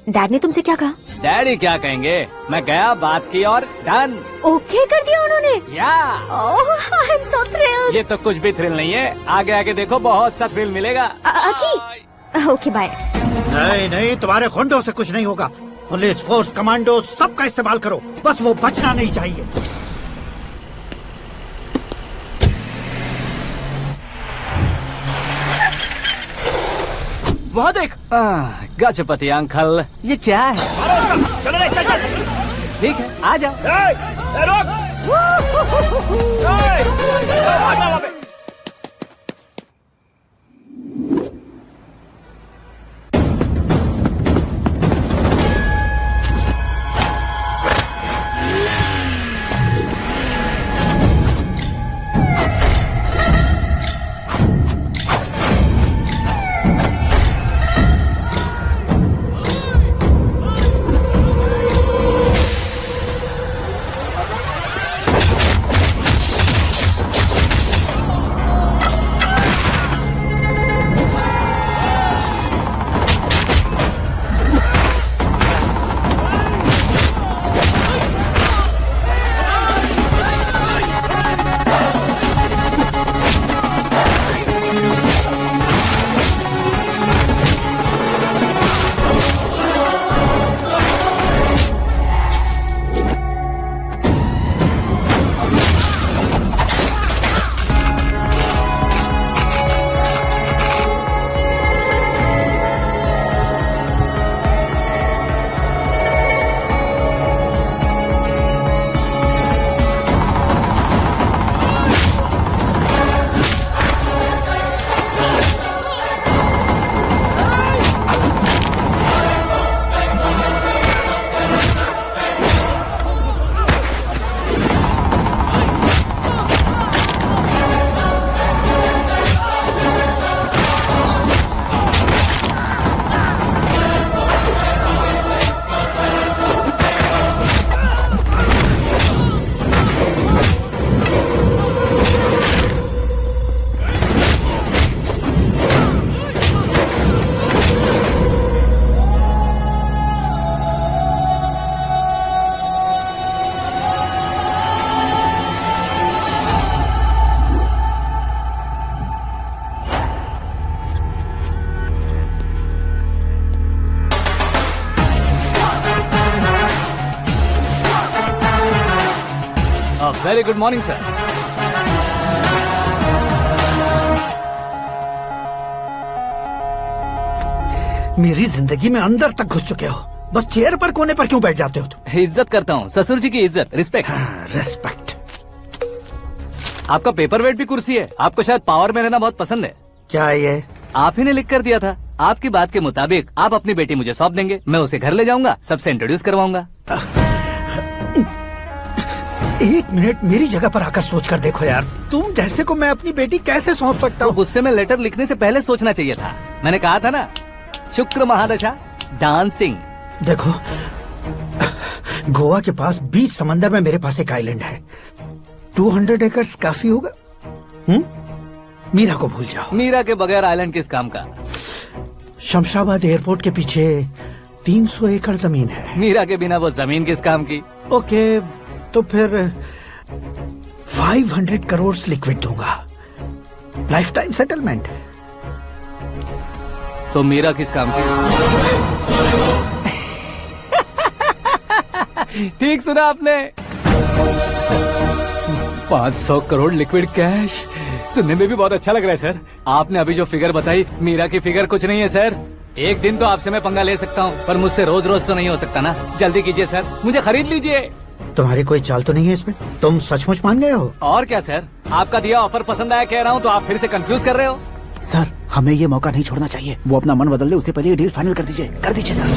Speaker 8: डैड ने तुमसे क्या कहा?
Speaker 7: डैडी क्या कहेंगे, मैं गया, बात की और डन।
Speaker 8: ओके कर दिया उन्होंने?
Speaker 7: या
Speaker 8: आई एम सो थ्रिल्ड।
Speaker 7: ये तो कुछ भी थ्रिल नहीं है, आगे आगे देखो बहुत सा थ्रिल मिलेगा।
Speaker 8: अक्की ओके बाय।
Speaker 12: नहीं नहीं, तुम्हारे गुंडों से कुछ नहीं होगा। पुलिस फोर्स, कमांडो, सबका इस्तेमाल करो, बस वो बचना नहीं चाहिए।
Speaker 2: वहाँ देख।
Speaker 7: गजपति अंकल, ये क्या है?
Speaker 2: चलो रे, चल चल।
Speaker 7: ठीक है, आ जाओ। Very good morning sir.
Speaker 12: मेरी जिंदगी में अंदर तक घुस चुके हो, बस चेयर पर कोने पर क्यों बैठ जाते हो तुम?
Speaker 7: इज्जत करता हूँ, ससुर जी की इज्जत, रिस्पेक्ट।
Speaker 12: रिस्पेक्ट।
Speaker 7: आपका पेपर वेट भी कुर्सी है, आपको शायद पावर में रहना बहुत पसंद है।
Speaker 12: क्या ये?
Speaker 7: आप ही ने लिख कर दिया था। आपकी बात के मुताबिक आप अपनी बेटी मुझे सौंप देंगे, मैं उसे घर ले जाऊंगा, सबसे इंट्रोड्यूस करवाऊंगा।
Speaker 12: 1 मिनट मेरी जगह पर आकर सोच कर देखो यार, तुम जैसे को मैं अपनी बेटी कैसे सौंप सकता हूँ?
Speaker 7: गुस्से में लेटर लिखने से पहले सोचना चाहिए था। मैंने कहा था ना, शुक्र महादशा डांसिंग।
Speaker 12: देखो, गोवा के पास बीच समंदर में मेरे पास एक आइलैंड है, 200 एकर्स काफी होगा। मीरा को भूल जाओ।
Speaker 7: मीरा के बगैर आइलैंड किस काम का?
Speaker 12: शमशाबाद एयरपोर्ट के पीछे 300 एकड़ जमीन है।
Speaker 7: मीरा के बिना वो जमीन किस काम की?
Speaker 12: ओके, तो फिर 500 करोड़ लिक्विड दूंगा, लाइफ टाइम सेटलमेंट।
Speaker 7: तो मीरा किस काम की? ठीक सुना आपने। 500 करोड़ लिक्विड कैश सुनने में भी बहुत अच्छा लग रहा है सर। आपने अभी जो फिगर बताई, मीरा की फिगर कुछ नहीं है सर। एक दिन तो आपसे मैं पंगा ले सकता हूँ, पर मुझसे रोज रोज तो नहीं हो सकता ना। जल्दी कीजिए सर, मुझे खरीद लीजिए।
Speaker 12: तुम्हारी कोई चाल तो नहीं है इसमें? तुम सचमुच मान गए हो?
Speaker 7: और क्या सर, आपका दिया ऑफर पसंद आया कह रहा हूँ, तो आप फिर से कंफ्यूज कर रहे हो।
Speaker 6: सर, हमें ये मौका नहीं छोड़ना चाहिए। वो अपना मन बदल दे, उससे पहले ये डील फाइनल कर दीजिए। कर दीजिए सर।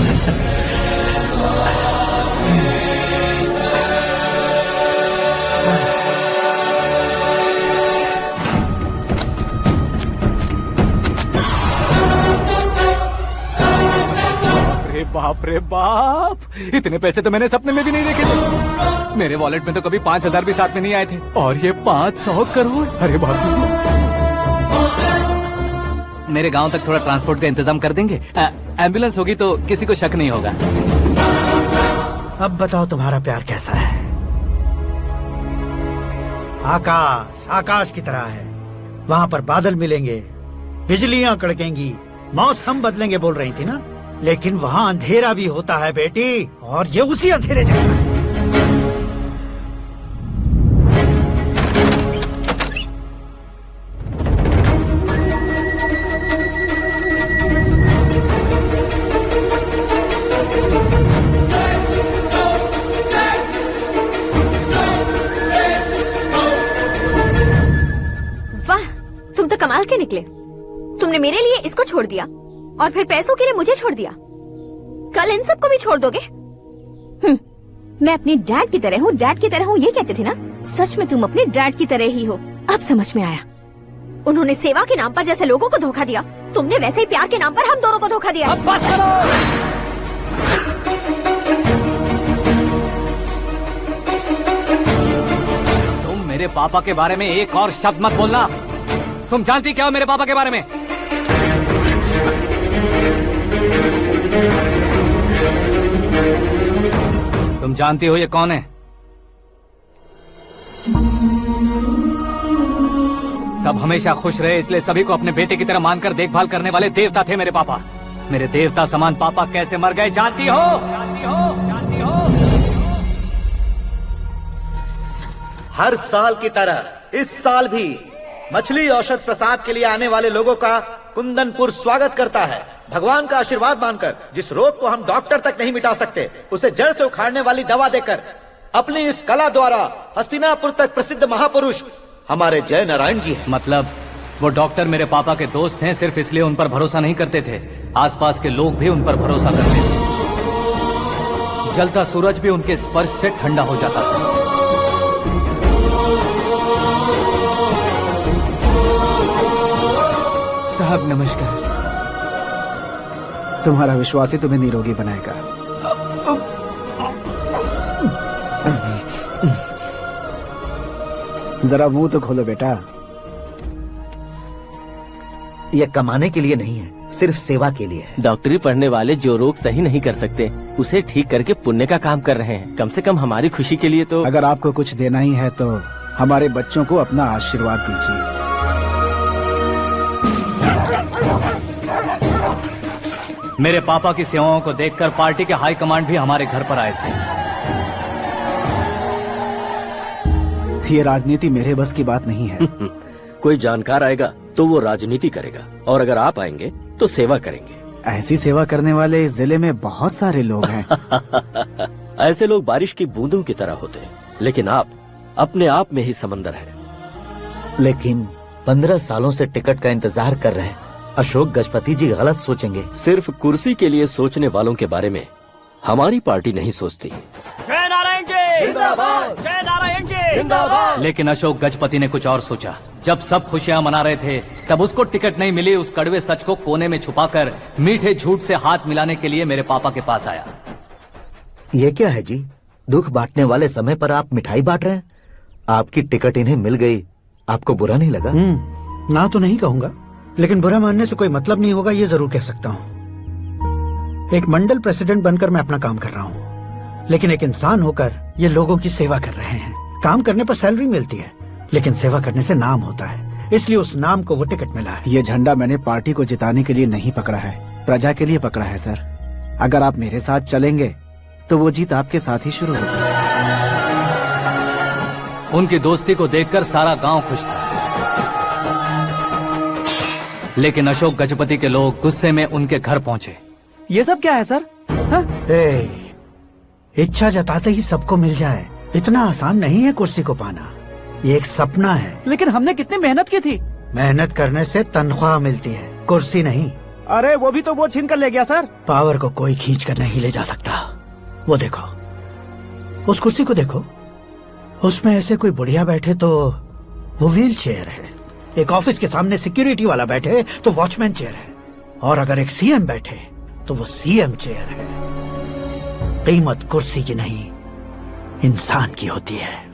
Speaker 7: बाप रे बाप, इतने पैसे तो मैंने सपने में भी नहीं देखे थे। मेरे वॉलेट में तो कभी 5,000 भी साथ में नहीं आए थे, और ये 500 करोड़। अरे बाप रे। मेरे गांव तक थोड़ा ट्रांसपोर्ट का इंतजाम कर देंगे? एम्बुलेंस होगी तो किसी को शक नहीं होगा।
Speaker 12: अब बताओ तुम्हारा प्यार कैसा है? आकाश आकाश की तरह है, वहाँ पर बादल मिलेंगे, बिजलियाँ कड़केंगी, मौसम बदलेंगे बोल रही थी ना। लेकिन वहाँ अंधेरा भी होता है बेटी, और ये उसी अंधेरे जैसा है।
Speaker 8: वाह, तुम तो कमाल के निकले। तुमने मेरे लिए इसको छोड़ दिया और फिर पैसों के लिए मुझे छोड़ दिया। कल इन सबको भी छोड़ दोगे?
Speaker 5: मैं अपने डैड की तरह हूँ, डैड की तरह हूँ, ये कहते थे ना। सच में तुम अपने डैड की तरह ही हो। अब समझ में आया।
Speaker 8: उन्होंने सेवा के नाम पर जैसे लोगों को धोखा दिया, तुमने वैसे ही प्यार के नाम पर हम दोनों को धोखा दिया।
Speaker 7: अब बस करो। तुम मेरे पापा के बारे में एक और शब्द मत बोलना। तुम जानती क्या हो मेरे पापा के बारे में? तुम जानती हो ये कौन है? सब हमेशा खुश रहे, इसलिए सभी को अपने बेटे की तरह मानकर देखभाल करने वाले देवता थे मेरे पापा। मेरे देवता समान पापा कैसे मर गए जानती हो? जानती हो? जानती हो?
Speaker 3: हर साल की तरह इस साल भी मछली औषध प्रसाद के लिए आने वाले लोगों का कुंदनपुर स्वागत करता है। भगवान का आशीर्वाद मानकर जिस रोग को हम डॉक्टर तक नहीं मिटा सकते, उसे जड़ से उखाड़ने वाली दवा देकर अपनी इस कला द्वारा हस्तिनापुर तक प्रसिद्ध महापुरुष हमारे जय नारायण जी हैं।
Speaker 7: मतलब वो डॉक्टर मेरे पापा के दोस्त हैं, सिर्फ इसलिए उन पर भरोसा नहीं करते थे, आसपास के लोग भी उन पर भरोसा करते थे। जलता सूरज भी उनके स्पर्श से ठंडा हो जाता था।
Speaker 6: साहब नमस्कार। तुम्हारा विश्वास ही तुम्हें निरोगी बनाएगा। जरा मुंह तो खोलो बेटा।
Speaker 3: यह कमाने के लिए नहीं है, सिर्फ सेवा के लिए है।
Speaker 4: डॉक्टरी पढ़ने वाले जो रोग सही नहीं कर सकते, उसे ठीक करके पुण्य का काम कर रहे हैं। कम से कम हमारी खुशी के लिए तो।
Speaker 6: अगर आपको कुछ देना ही है तो हमारे बच्चों को अपना आशीर्वाद दीजिए।
Speaker 7: मेरे पापा की सेवाओं को देखकर पार्टी के हाई कमांड भी हमारे घर पर आए थे।
Speaker 6: ये राजनीति मेरे बस की बात नहीं है।
Speaker 1: कोई जानकार आएगा तो वो राजनीति करेगा, और अगर आप आएंगे तो सेवा करेंगे।
Speaker 6: ऐसी सेवा करने वाले इस जिले में बहुत सारे लोग हैं।
Speaker 1: ऐसे लोग बारिश की बूंदों की तरह होते हैं, लेकिन आप अपने आप में ही समंदर हैं।
Speaker 3: लेकिन 15 सालों से टिकट का इंतजार कर रहे अशोक गजपति जी गलत सोचेंगे।
Speaker 1: सिर्फ कुर्सी के लिए सोचने वालों के बारे में हमारी पार्टी नहीं सोचती।
Speaker 2: जय नारायण जी जिंदाबाद, जय नारायण जी जिंदाबाद।
Speaker 7: लेकिन अशोक गजपति ने कुछ और सोचा। जब सब खुशियां मना रहे थे, तब उसको टिकट नहीं मिली। उस कड़वे सच को कोने में छुपाकर मीठे झूठ से हाथ मिलाने के लिए मेरे पापा के पास आया।
Speaker 3: ये क्या है जी? दुख बांटने वाले समय पर आप मिठाई बांट रहे हैं। आपकी टिकट इन्हें मिल गई, आपको बुरा नहीं लगा?
Speaker 12: ना तो नहीं कहूँगा, लेकिन बुरा मानने से कोई मतलब नहीं होगा, ये जरूर कह सकता हूँ। एक मंडल प्रेसिडेंट बनकर मैं अपना काम कर रहा हूँ, लेकिन एक इंसान होकर ये लोगों की सेवा कर रहे हैं। काम करने पर सैलरी मिलती है, लेकिन सेवा करने से नाम होता है, इसलिए उस नाम को वो टिकट मिला है।
Speaker 6: ये झंडा मैंने पार्टी को जिताने के लिए नहीं पकड़ा है, प्रजा के लिए पकड़ा है सर। अगर आप मेरे साथ चलेंगे तो वो जीत आपके साथ ही शुरू होगी।
Speaker 7: उनकी दोस्ती को देखकर सारा गांव खुश था, लेकिन अशोक गजपति के लोग गुस्से में उनके घर पहुंचे।
Speaker 6: ये सब क्या है सर?
Speaker 12: इच्छा जताते ही सबको मिल जाए इतना आसान नहीं है कुर्सी को पाना। ये एक सपना है।
Speaker 6: लेकिन हमने कितनी मेहनत की थी।
Speaker 12: मेहनत करने से तनख्वाह मिलती है, कुर्सी नहीं।
Speaker 6: अरे वो भी तो वो छीन कर ले गया सर।
Speaker 12: पावर को कोई खींच कर नहीं ले जा सकता। वो देखो, उस कुर्सी को देखो, उसमें ऐसे कोई बुढ़िया बैठे तो वो व्हील चेयर है। एक ऑफिस के सामने सिक्योरिटी वाला बैठे तो वॉचमैन चेयर है। और अगर एक सीएम बैठे तो वो सीएम चेयर है। कीमत कुर्सी की नहीं, इंसान की होती है।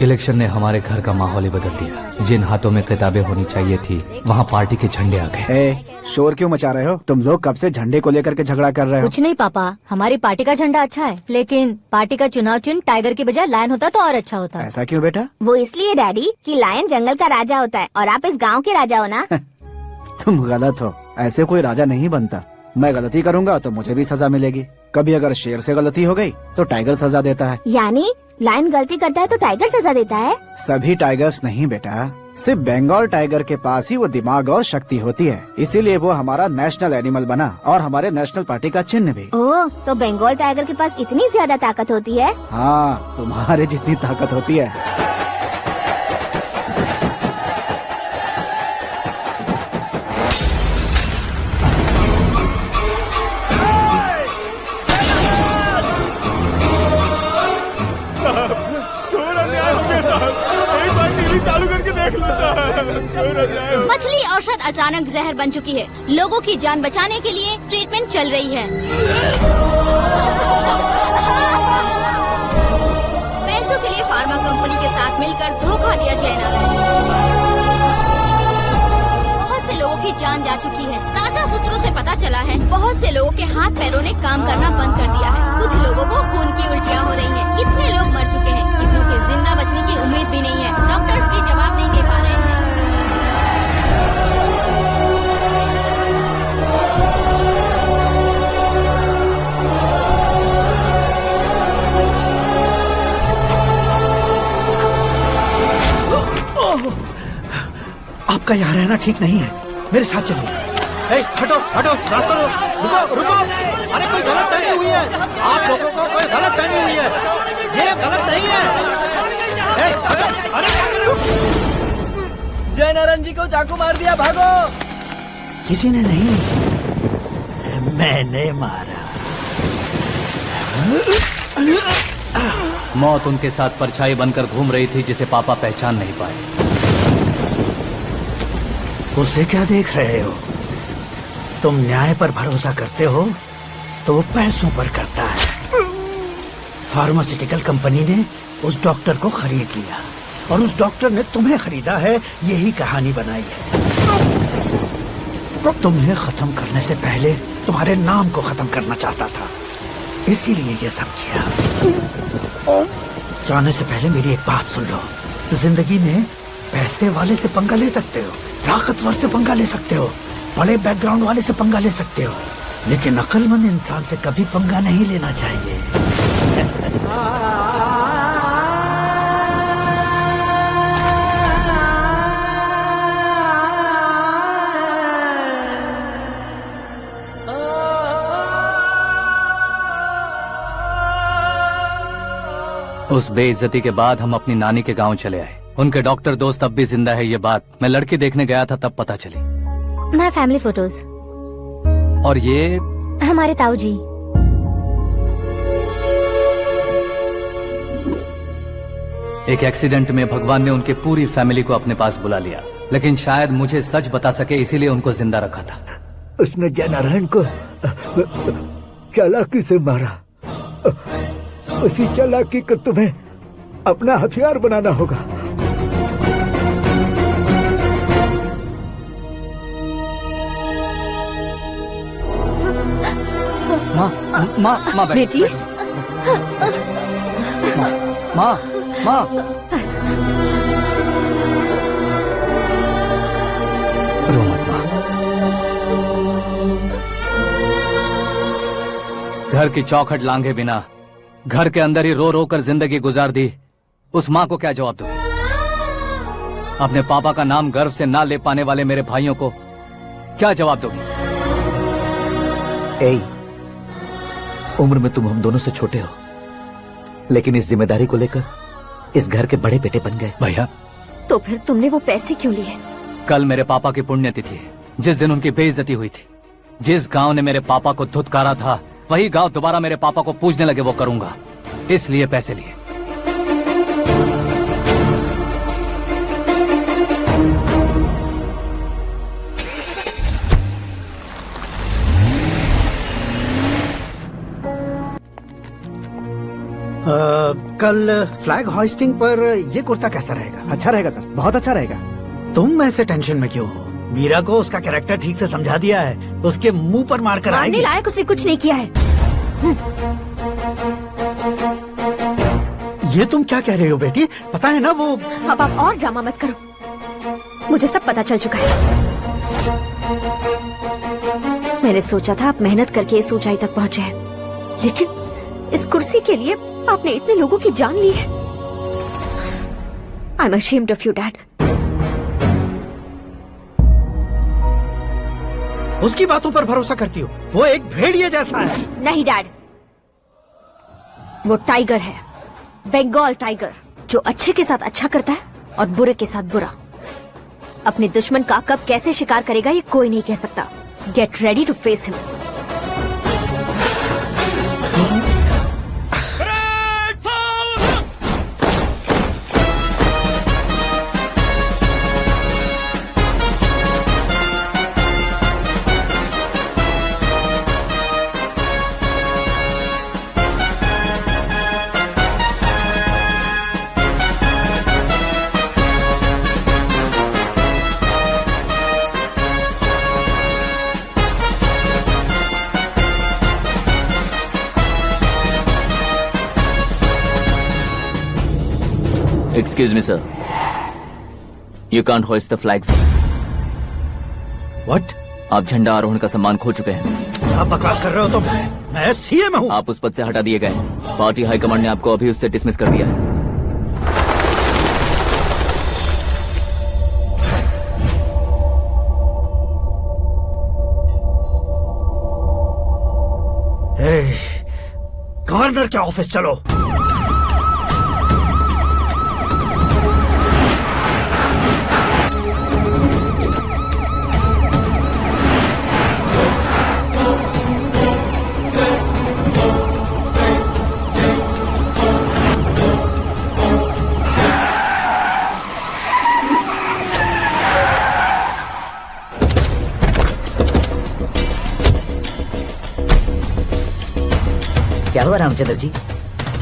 Speaker 7: इलेक्शन ने हमारे घर का माहौल ही बदल दिया। जिन हाथों में किताबें होनी चाहिए थी, वहाँ पार्टी के झंडे आ गए।
Speaker 6: शोर क्यों मचा रहे हो? तुम लोग कब से झंडे को लेकर के झगड़ा कर रहे हो?
Speaker 9: कुछ नहीं पापा, हमारी पार्टी का झंडा अच्छा है, लेकिन पार्टी का चुनाव चिन्ह टाइगर की बजाय लायन होता तो और अच्छा होता।
Speaker 6: ऐसा क्यों बेटा?
Speaker 5: वो इसलिए डैडी कि लायन जंगल का राजा होता है और आप इस गांव के राजा हो ना।
Speaker 6: तुम गलत हो, ऐसे कोई राजा नहीं बनता। मैं गलती करूंगा तो मुझे भी सजा मिलेगी। कभी अगर शेर से गलती हो गई तो टाइगर सजा देता है।
Speaker 5: यानी लायन गलती करता है तो टाइगर सजा देता है?
Speaker 6: सभी टाइगर्स नहीं बेटा, सिर्फ बंगाल टाइगर के पास ही वो दिमाग और शक्ति होती है, इसीलिए वो हमारा नेशनल एनिमल बना और हमारे नेशनल पार्टी का चिन्ह भी।
Speaker 5: ओह, तो बंगाल टाइगर के पास इतनी ज्यादा ताकत होती है?
Speaker 6: हाँ, तुम्हारे जितनी ताकत होती है।
Speaker 13: मछली औषध अचानक जहर बन चुकी है। लोगों की जान बचाने के लिए ट्रीटमेंट चल रही है। पैसों के लिए फार्मा कंपनी के साथ मिलकर धोखा दिया जयनारायण। बहुत से लोगों की जान जा चुकी है। ताजा सूत्रों से पता चला है बहुत से लोगों के हाथ पैरों ने काम करना बंद कर दिया है। कुछ लोगों को खून की उल्टियाँ हो रही हैं। कितने लोग मर चुके हैं, कितनों के जिंदा बचने की उम्मीद भी नहीं है। डॉक्टर्स भी जवाब नहीं दे पा रहे हैं।
Speaker 12: आपका यहाँ रहना ठीक नहीं है, मेरे साथ चलिए।
Speaker 3: हटो हटो, रास्ता दो। रुको रुको, अरे कोई गलत फहमी हुई है। आप लोगों को कोई गलत फहमी हुई है, ये गलत नहीं है।
Speaker 11: जयनारायण जी को चाकू मार दिया, भागो।
Speaker 12: किसी ने नहीं, मैंने मारा।
Speaker 7: मौत उनके साथ परछाई बनकर घूम रही थी, जिसे पापा पहचान नहीं पाए।
Speaker 12: उसे क्या देख रहे हो? तुम न्याय पर भरोसा करते हो तो वो पैसों पर करता है। फार्मास्यूटिकल कंपनी ने उस डॉक्टर को खरीद लिया और उस डॉक्टर ने तुम्हें खरीदा है। यही कहानी बनाई है। तुम्हें खत्म करने से पहले तुम्हारे नाम को खत्म करना चाहता था, इसीलिए ये सब किया। जाने से पहले मेरी एक बात सुन लो। जिंदगी में पैसे वाले से पंगा ले सकते हो, ताकतवर से पंगा ले सकते हो, बड़े बैकग्राउंड वाले से पंगा ले सकते हो, लेकिन अक्लमंद इंसान से कभी पंगा नहीं लेना चाहिए।
Speaker 7: उस बेइज्जती के बाद हम अपनी नानी के गांव चले आए। उनके डॉक्टर दोस्त अब भी जिंदा है, ये बात मैं लड़की देखने गया था तब पता चली।
Speaker 9: My family photos.
Speaker 7: और ये
Speaker 9: हमारे ताऊ जी।
Speaker 7: एक एक्सीडेंट में भगवान ने उनकी पूरी फैमिली को अपने पास बुला लिया, लेकिन शायद मुझे सच बता सके इसीलिए उनको जिंदा रखा था।
Speaker 12: उसने जयनारायण को चालाकी से मारा। उसी चालाकी को तुम्हें अपना हथियार बनाना होगा।
Speaker 7: माँ
Speaker 9: बेटी।
Speaker 7: माँ रो मत माँ। घर की चौखट लांघे बिना घर के अंदर ही रो रो कर जिंदगी गुजार दी उस माँ को क्या जवाब दूं? अपने पापा का नाम गर्व से ना ले पाने वाले मेरे भाइयों को क्या जवाब दोगी?
Speaker 3: ए, उम्र में तुम हम दोनों से छोटे हो, लेकिन इस जिम्मेदारी को लेकर इस घर के बड़े बेटे बन गए।
Speaker 7: भैया,
Speaker 8: तो फिर तुमने वो पैसे क्यों लिए?
Speaker 7: कल मेरे पापा की पुण्यतिथि है, जिस दिन उनकी बेइज्जती हुई थी। जिस गांव ने मेरे पापा को धुतकारा था, वही गांव दोबारा मेरे पापा को पूजने लगे वो करूंगा, इसलिए पैसे लिए।
Speaker 12: कल फ्लैग होइस्टिंग पर ये कुर्ता कैसा रहेगा?
Speaker 6: अच्छा रहेगा सर, बहुत अच्छा रहेगा।
Speaker 12: तुम ऐसे टेंशन में क्यों हो? मीरा को उसका कैरेक्टर ठीक से समझा दिया है, उसके मुंह पर मारकर
Speaker 8: मारने
Speaker 12: आएगी।
Speaker 8: लायक उसने कुछ नहीं किया है।
Speaker 12: ये तुम क्या कह रहे हो बेटी? पता है ना वो।
Speaker 8: अब आप और ड्रामा मत करो, मुझे सब पता चल चुका है। मैंने सोचा था आप मेहनत करके इस ऊंचाई तक पहुंचे हैं, लेकिन इस कुर्सी के लिए आपने इतने लोगों की जान ली है। I am ashamed of you dad.
Speaker 12: उसकी बातों पर भरोसा करती हो? वो एक भेड़िए जैसा है।
Speaker 8: नहीं डैड, वो टाइगर है, बंगाल टाइगर, जो अच्छे के साथ अच्छा करता है और बुरे के साथ बुरा। अपने दुश्मन का कब कैसे शिकार करेगा ये कोई नहीं कह सकता। Get ready to face him.
Speaker 11: Excuse me, sir. You can't hoist the flags.
Speaker 12: What?
Speaker 11: आप झंडा आरोहण का सम्मान खो चुके हैं।
Speaker 12: क्या बकवास कर रहे हो तुम? मैं सीएम हूँ।
Speaker 11: आप उस पद से हटा दिए गए। पार्टी हाईकमांड ने आपको अभी उससे डिसमिस कर दिया है।
Speaker 12: गवर्नर के ऑफिस चलो।
Speaker 1: क्या हुआ Ramchandra ji?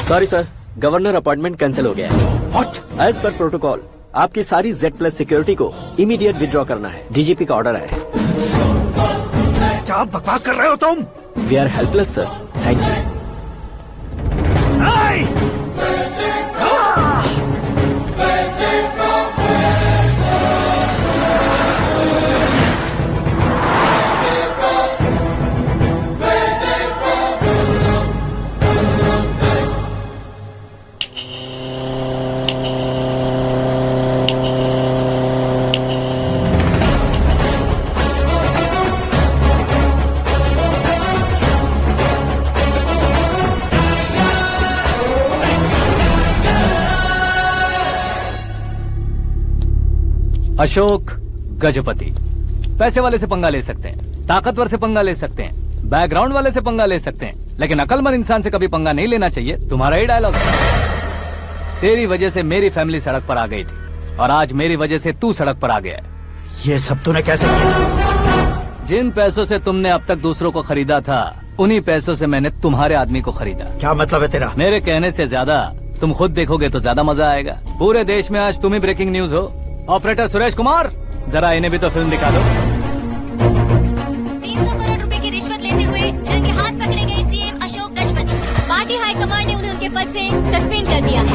Speaker 14: Sorry sir, governor appointment cancel हो गया है।
Speaker 12: What?
Speaker 14: एज पर प्रोटोकॉल आपकी सारी Z+ सिक्योरिटी को इमीडिएट विड्रॉ करना है। डीजीपी का ऑर्डर है।
Speaker 12: क्या बकवास कर रहे हो तुम?
Speaker 14: We are helpless sir. Thank you.
Speaker 7: Ashok Gajapati. पैसे वाले से पंगा ले सकते हैं, ताकतवर से पंगा ले सकते हैं, बैकग्राउंड वाले से पंगा ले सकते हैं, लेकिन अकलमंद इंसान से कभी पंगा नहीं लेना चाहिए। तुम्हारा ही डायलॉग। तेरी वजह से मेरी फैमिली सड़क पर आ गई थी और आज मेरी वजह से तू सड़क पर आ गया है।
Speaker 12: ये सब तूने कैसे किया?
Speaker 7: जिन पैसों से तुमने अब तक दूसरों को खरीदा था, उन्हीं पैसों से मैंने तुम्हारे आदमी को खरीदा।
Speaker 12: क्या मतलब है तेरा?
Speaker 7: मेरे कहने से ज्यादा तुम खुद देखोगे तो ज्यादा मजा आएगा। पूरे देश में आज तुम ही ब्रेकिंग न्यूज हो। ऑपरेटर सुरेश कुमार, जरा इन्हें भी तो फिल्म दिखा दो।
Speaker 13: 300 करोड़ रुपए की रिश्वत लेते हुए रंगे हाथ पकड़े गए CM Ashok Gajapati. Party high command ने उन्हें उनके पद से सस्पेंड कर दिया है।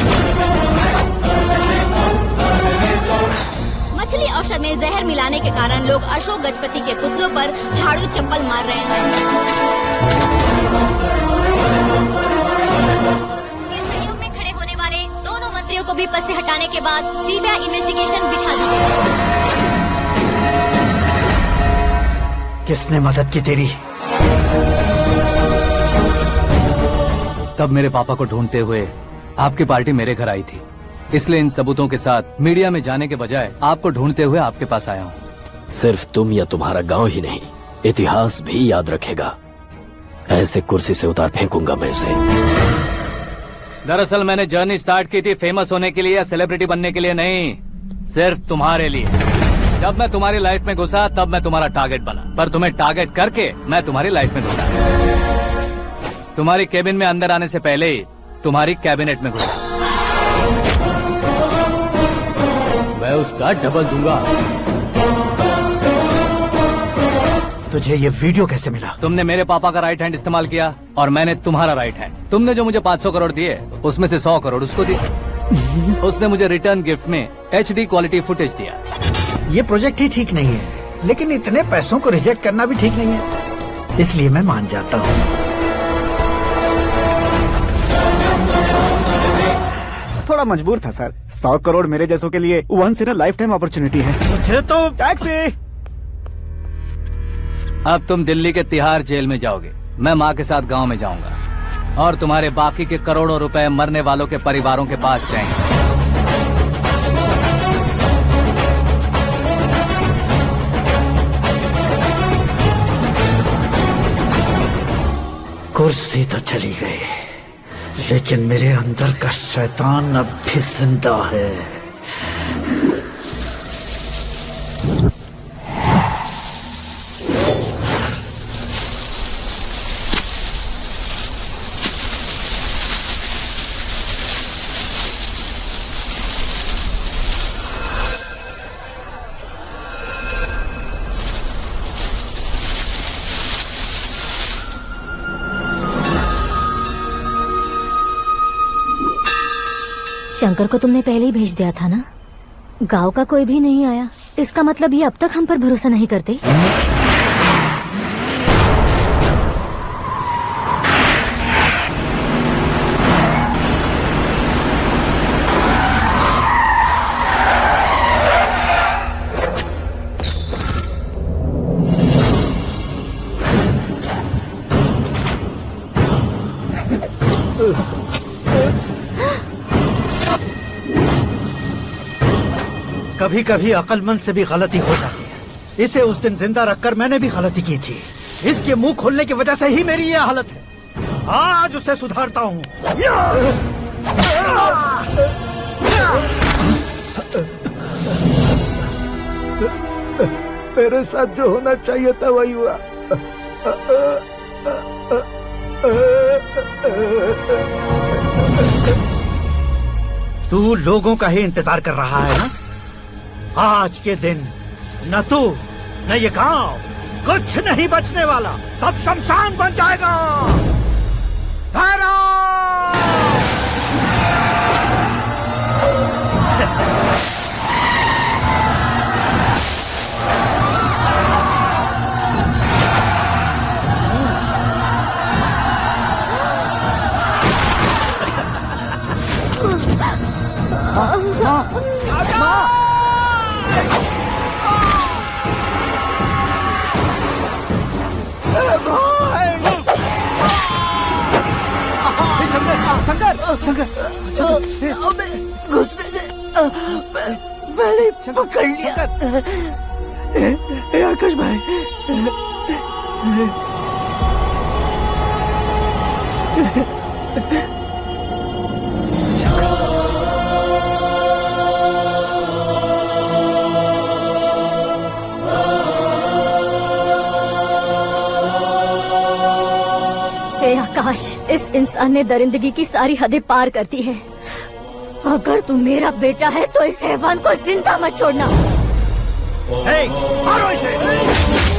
Speaker 13: मछली औषध में जहर मिलाने के कारण लोग अशोक गजपति के पुतलों पर झाड़ू चप्पल मार रहे हैं।
Speaker 9: को भी पद से हटाने के बाद सीबीआई इन्वेस्टिगेशन बिठा दी गई।
Speaker 12: किसने मदद की तेरी?
Speaker 7: तब मेरे पापा को ढूंढते हुए आपकी पार्टी मेरे घर आई थी, इसलिए इन सबूतों के साथ मीडिया में जाने के बजाय आपको ढूंढते हुए आपके पास आया हूँ।
Speaker 14: सिर्फ तुम या तुम्हारा गांव ही नहीं, इतिहास भी याद रखेगा। ऐसे कुर्सी से उतार फेंकूंगा मैं उसे।
Speaker 7: दरअसल मैंने जर्नी स्टार्ट की थी फेमस होने के लिए या सेलिब्रिटी बनने के लिए नहीं, सिर्फ तुम्हारे लिए। जब मैं तुम्हारी लाइफ में घुसा तब मैं तुम्हारा टारगेट बना, पर तुम्हें टारगेट करके मैं तुम्हारी लाइफ में घुसा। तुम्हारी केबिन में अंदर आने से पहले ही तुम्हारी कैबिनेट में घुसा।
Speaker 4: मैं उसका डबल दूंगा।
Speaker 12: तुझे ये वीडियो कैसे मिला?
Speaker 7: तुमने मेरे पापा का राइट हैंड इस्तेमाल किया और मैंने तुम्हारा राइट हैंड। तुमने जो मुझे 500 करोड़ दिए उसमें से 100 करोड़ उसको दिए। उसने मुझे रिटर्न गिफ्ट में HD क्वालिटी फुटेज दिया।
Speaker 12: ये प्रोजेक्ट ही ठीक नहीं है, लेकिन इतने पैसों को रिजेक्ट करना भी ठीक नहीं है, इसलिए मैं मान जाता हूँ।
Speaker 6: थोड़ा मजबूर था सर। 100 करोड़ मेरे जैसों के लिए once in a lifetime opportunity है।
Speaker 12: मुझे तो
Speaker 6: टैक्सी।
Speaker 7: अब तुम दिल्ली के तिहाड़ जेल में जाओगे, मैं माँ के साथ गांव में जाऊंगा और तुम्हारे बाकी के करोड़ों रुपए मरने वालों के परिवारों के पास जाएंगे।
Speaker 12: कुर्सी तो चली गई, लेकिन मेरे अंदर का शैतान अब भी जिंदा है।
Speaker 9: शंकर को तुमने पहले ही भेज दिया था ना? गांव का कोई भी नहीं आया, इसका मतलब ये अब तक हम पर भरोसा नहीं करते।
Speaker 12: कभी कभी अक्लमंद से भी गलती हो जाती है। इसे उस दिन जिंदा रखकर मैंने भी गलती की थी। इसके मुंह खोलने की वजह से ही मेरी ये हालत है। आज उसे सुधारता हूँ।
Speaker 3: मेरे साथ जो होना चाहिए था वही हुआ।
Speaker 12: तू लोगों का ही इंतजार कर रहा है ना? आज के दिन न तू न ये गांव कुछ नहीं बचने वाला, सब शमशान बन जाएगा।
Speaker 2: घुसने से मैंने पकड़ लिया। आकाश भाई,
Speaker 9: हे आकाश, इस इंसान ने दरिंदगी की सारी हदें पार कर दी है। अगर तू मेरा बेटा है तो इस हैवान को जिंदा मत छोड़ना।
Speaker 12: मारो इसे।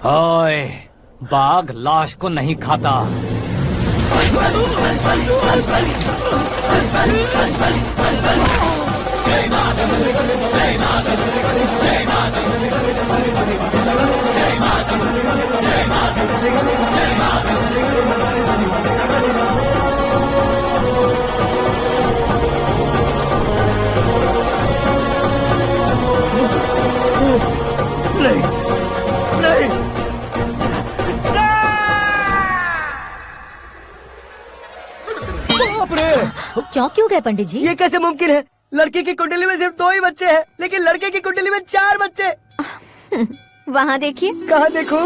Speaker 7: ओए, बाघ लाश को नहीं खाता।
Speaker 2: नहीं नहीं बाप रे!
Speaker 9: चौंक क्यों गए पंडित जी?
Speaker 2: ये कैसे मुमकिन है? लड़की की कुंडली में सिर्फ 2 ही बच्चे हैं, लेकिन लड़के की कुंडली में 4 बच्चे।
Speaker 5: वहाँ देखिए।
Speaker 2: कहाँ देखूं?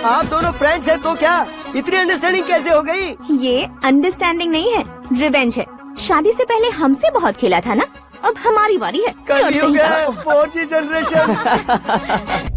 Speaker 2: आप दोनों फ्रेंड्स हैं तो क्या इतनी अंडरस्टैंडिंग कैसे हो गई?
Speaker 5: ये अंडरस्टैंडिंग नहीं है, रिवेंज है। शादी से पहले हमसे बहुत खेला था ना, अब हमारी बारी है।
Speaker 2: कलयुग है, 4G जनरेशन।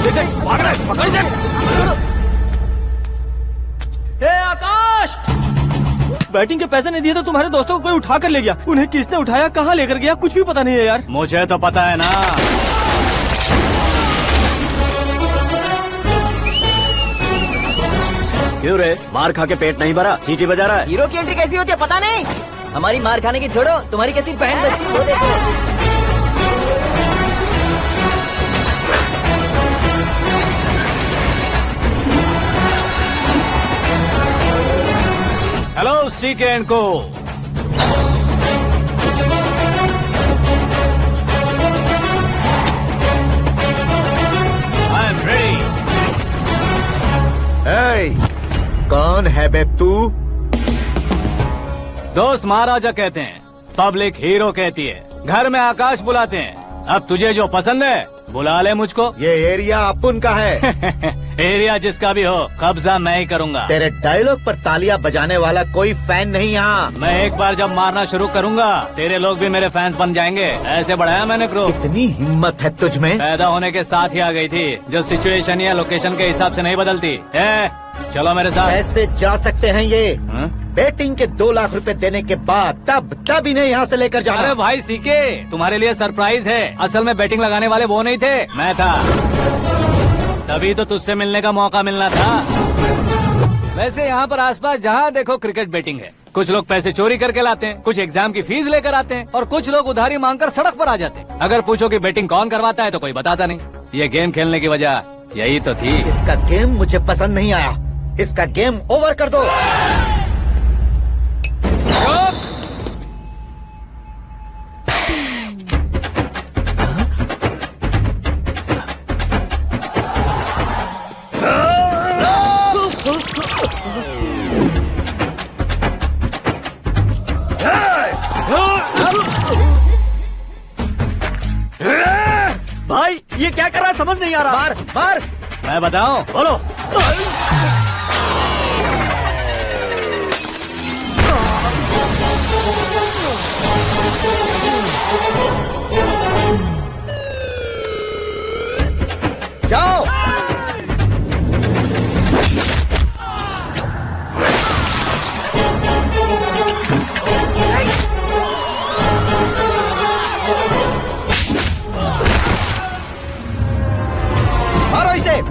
Speaker 4: भाग रहा है, पकड़ ए आकाश, बैटिंग के पैसे नहीं दिए तो तुम्हारे दोस्तों को कोई उठा कर ले गया। उन्हें किसने उठाया, कहाँ लेकर गया, कुछ भी पता नहीं है यार।
Speaker 7: मुझे तो पता है ना।
Speaker 14: क्यों रे, मार खा के पेट नहीं भरा, सीटी बजा रहा है?
Speaker 11: हीरो की एंट्री कैसी होती है पता नहीं। हमारी मार खाने की छोड़ो, तुम्हारी कैसी बहन बचती है वो देखो।
Speaker 7: हेलो सीके एंड को। I am ready.
Speaker 3: कौन है बे तू?
Speaker 7: दोस्त महाराजा कहते हैं, पब्लिक हीरो कहती है, घर में आकाश बुलाते हैं। अब तुझे जो पसंद है बुला ले मुझको।
Speaker 3: ये एरिया अपुन का है।
Speaker 7: एरिया जिसका भी हो, कब्जा मैं ही करूंगा।
Speaker 3: तेरे डायलॉग पर तालियां बजाने वाला कोई फैन नहीं यहाँ।
Speaker 7: मैं एक बार जब मारना शुरू करूंगा, तेरे लोग भी मेरे फैंस बन जाएंगे। ऐसे बढ़ाया मैंने ग्रुप।
Speaker 3: इतनी हिम्मत है तुझ में?
Speaker 7: पैदा होने के साथ ही आ गई थी, जो सिचुएशन या लोकेशन के हिसाब से नहीं बदलती है। चलो मेरे साथ।
Speaker 3: ऐसे जा सकते हैं ये? बेटिंग के 2 लाख रुपए देने के बाद तब इन्हें यहाँ से लेकर जाना।
Speaker 7: अरे भाई सीके, तुम्हारे लिए सरप्राइज है। असल में बैटिंग लगाने वाले वो नहीं थे, मैं था। तभी तो तुझसे मिलने का मौका मिलना था। वैसे यहाँ पर आसपास जहाँ देखो क्रिकेट बैटिंग है। कुछ लोग पैसे चोरी करके लाते हैं, कुछ एग्जाम की फीस लेकर आते हैं, और कुछ लोग उधारी मांगकर सड़क पर आ जाते हैं। अगर पूछो कि बैटिंग कौन करवाता है तो कोई बताता नहीं। ये गेम खेलने की वजह यही तो थी।
Speaker 3: इसका गेम मुझे पसंद नहीं आया, इसका गेम ओवर कर दो।
Speaker 1: भाई ये क्या कर रहा है, समझ नहीं आ रहा।
Speaker 3: मार मार।
Speaker 7: मैं बताऊं?
Speaker 1: बोलो।
Speaker 3: जाओ। मारो इसे।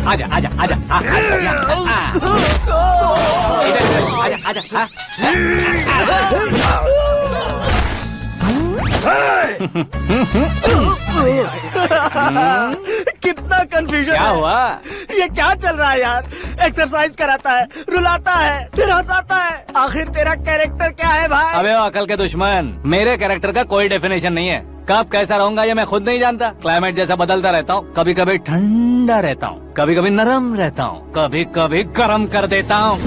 Speaker 7: आजा आजा आजा आजा आजा आजा।
Speaker 1: कितना कंफ्यूजन।
Speaker 7: क्या हुआ?
Speaker 1: ये क्या चल रहा है यार? एक्सरसाइज कराता है, रुलाता है, फिर हंसाता है। आखिर तेरा कैरेक्टर क्या है भाई?
Speaker 7: अबे वो अकल के दुश्मन, मेरे कैरेक्टर का कोई डेफिनेशन नहीं है। कब कैसा रहूंगा ये मैं खुद नहीं जानता। क्लाइमेट जैसा बदलता रहता हूँ। कभी कभी ठंडा रहता हूँ, कभी कभी नरम रहता हूँ, कभी कभी गर्म कर देता हूँ।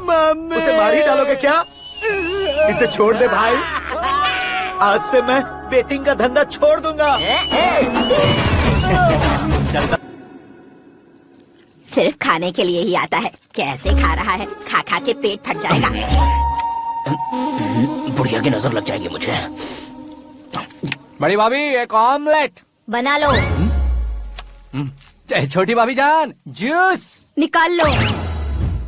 Speaker 1: मम्मी,
Speaker 3: उसे मार ही डालोगे क्या? इसे छोड़ दे भाई। आज से मैं बेटिंग का धंधा छोड़ दूंगा।
Speaker 8: सिर्फ खाने के लिए ही आता है। कैसे खा रहा है, खा खा के पेट फट जाएगा।
Speaker 14: बुढ़िया की नजर लग जाएगी मुझे।
Speaker 7: बड़ी भाभी एक ऑमलेट
Speaker 9: बना लो।
Speaker 7: छोटी भाभी जान जूस
Speaker 9: निकाल लो।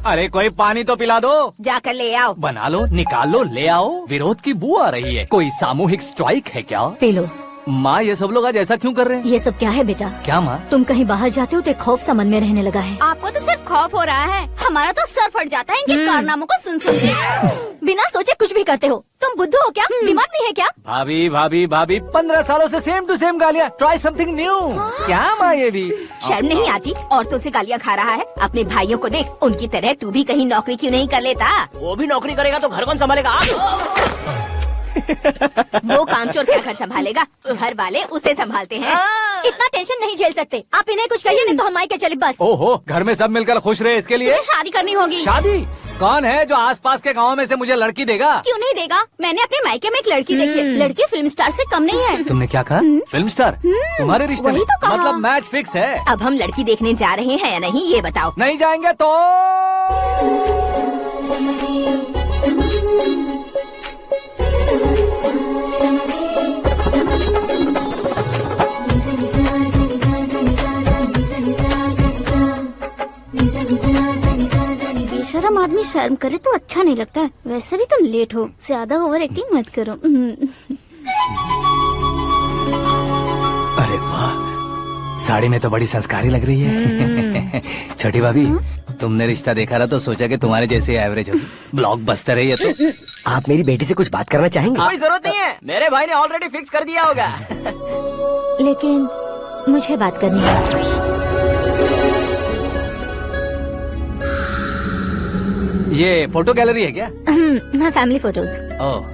Speaker 7: अरे कोई पानी तो पिला दो।
Speaker 8: जाकर ले आओ।
Speaker 7: बना लो, निकाल लो, ले आओ। विरोध की बू आ रही है। कोई सामूहिक स्ट्राइक है क्या?
Speaker 9: P low.
Speaker 7: माँ ये सब लोग आज ऐसा क्यों कर रहे हैं?
Speaker 9: ये सब क्या है बेटा?
Speaker 7: क्या माँ?
Speaker 9: तुम कहीं बाहर जाते हो तो एक खौफ सा मन में रहने लगा है।
Speaker 13: आपको तो सिर्फ खौफ हो रहा है, हमारा तो सर फट जाता है इनके कारनामों को सुन सुन के।
Speaker 9: बिना सोचे कुछ भी करते हो। तुम बुद्धू हो क्या? दिमाग नहीं है क्या?
Speaker 7: भाभी भाभी भाभी 15 सालों से सेम टू सेम गालियाँ। Try something new. क्या माँ ये भी?
Speaker 5: शर्म नहीं आती? औरतों से गालियाँ खा रहा है। अपने भाइयों को देख, उनकी तरह तू भी कहीं नौकरी क्यों नहीं कर लेता?
Speaker 1: वो भी नौकरी करेगा तो घर कौन संभालेगा?
Speaker 5: वो कामचोर क्या घर संभालेगा? घर वाले उसे संभालते हैं।
Speaker 9: इतना टेंशन नहीं झेल सकते। आप इन्हें कुछ कहिए नहीं तो हम मायके चले बस।
Speaker 7: ओहो, घर में सब मिलकर खुश रहे इसके लिए।
Speaker 13: तुम्हें शादी करनी होगी।
Speaker 7: शादी? कौन है जो आसपास के गाँव में से मुझे लड़की देगा?
Speaker 13: क्यों नहीं देगा? मैंने अपने मायके में एक लड़की देखी है। लड़की फिल्म स्टार से कम नहीं है।
Speaker 7: तुमने क्या कहा? Film star? तुम्हारे रिश्ते में?
Speaker 5: वही तो कहा।
Speaker 7: मतलब मैच फिक्स है।
Speaker 5: अब हम लड़की देखने जा रहे हैं या नहीं ये बताओ।
Speaker 7: नहीं जाएंगे तो
Speaker 13: बेशरम आदमी शर्म करे तो अच्छा नहीं लगता है। वैसे भी तुम लेट हो, ज्यादा ओवर एक्टिंग मत करो।
Speaker 7: अरे वाह, साड़ी में तो बड़ी संस्कारी लग रही है। छोटी भाभी, तुमने रिश्ता देखा रहा तो सोचा कि तुम्हारे जैसे एवरेज होगी। ब्लॉकबस्टर है ये तो।
Speaker 2: आप मेरी बेटी से कुछ बात करना चाहेंगे?
Speaker 1: कोई जरूरत नहीं है, मेरे भाई ने ऑलरेडी फिक्स कर दिया होगा।
Speaker 9: लेकिन मुझे बात करनी है।
Speaker 7: ये फोटो गैलरी है क्या?
Speaker 9: मैं फैमिली फोटोज।
Speaker 7: ओह,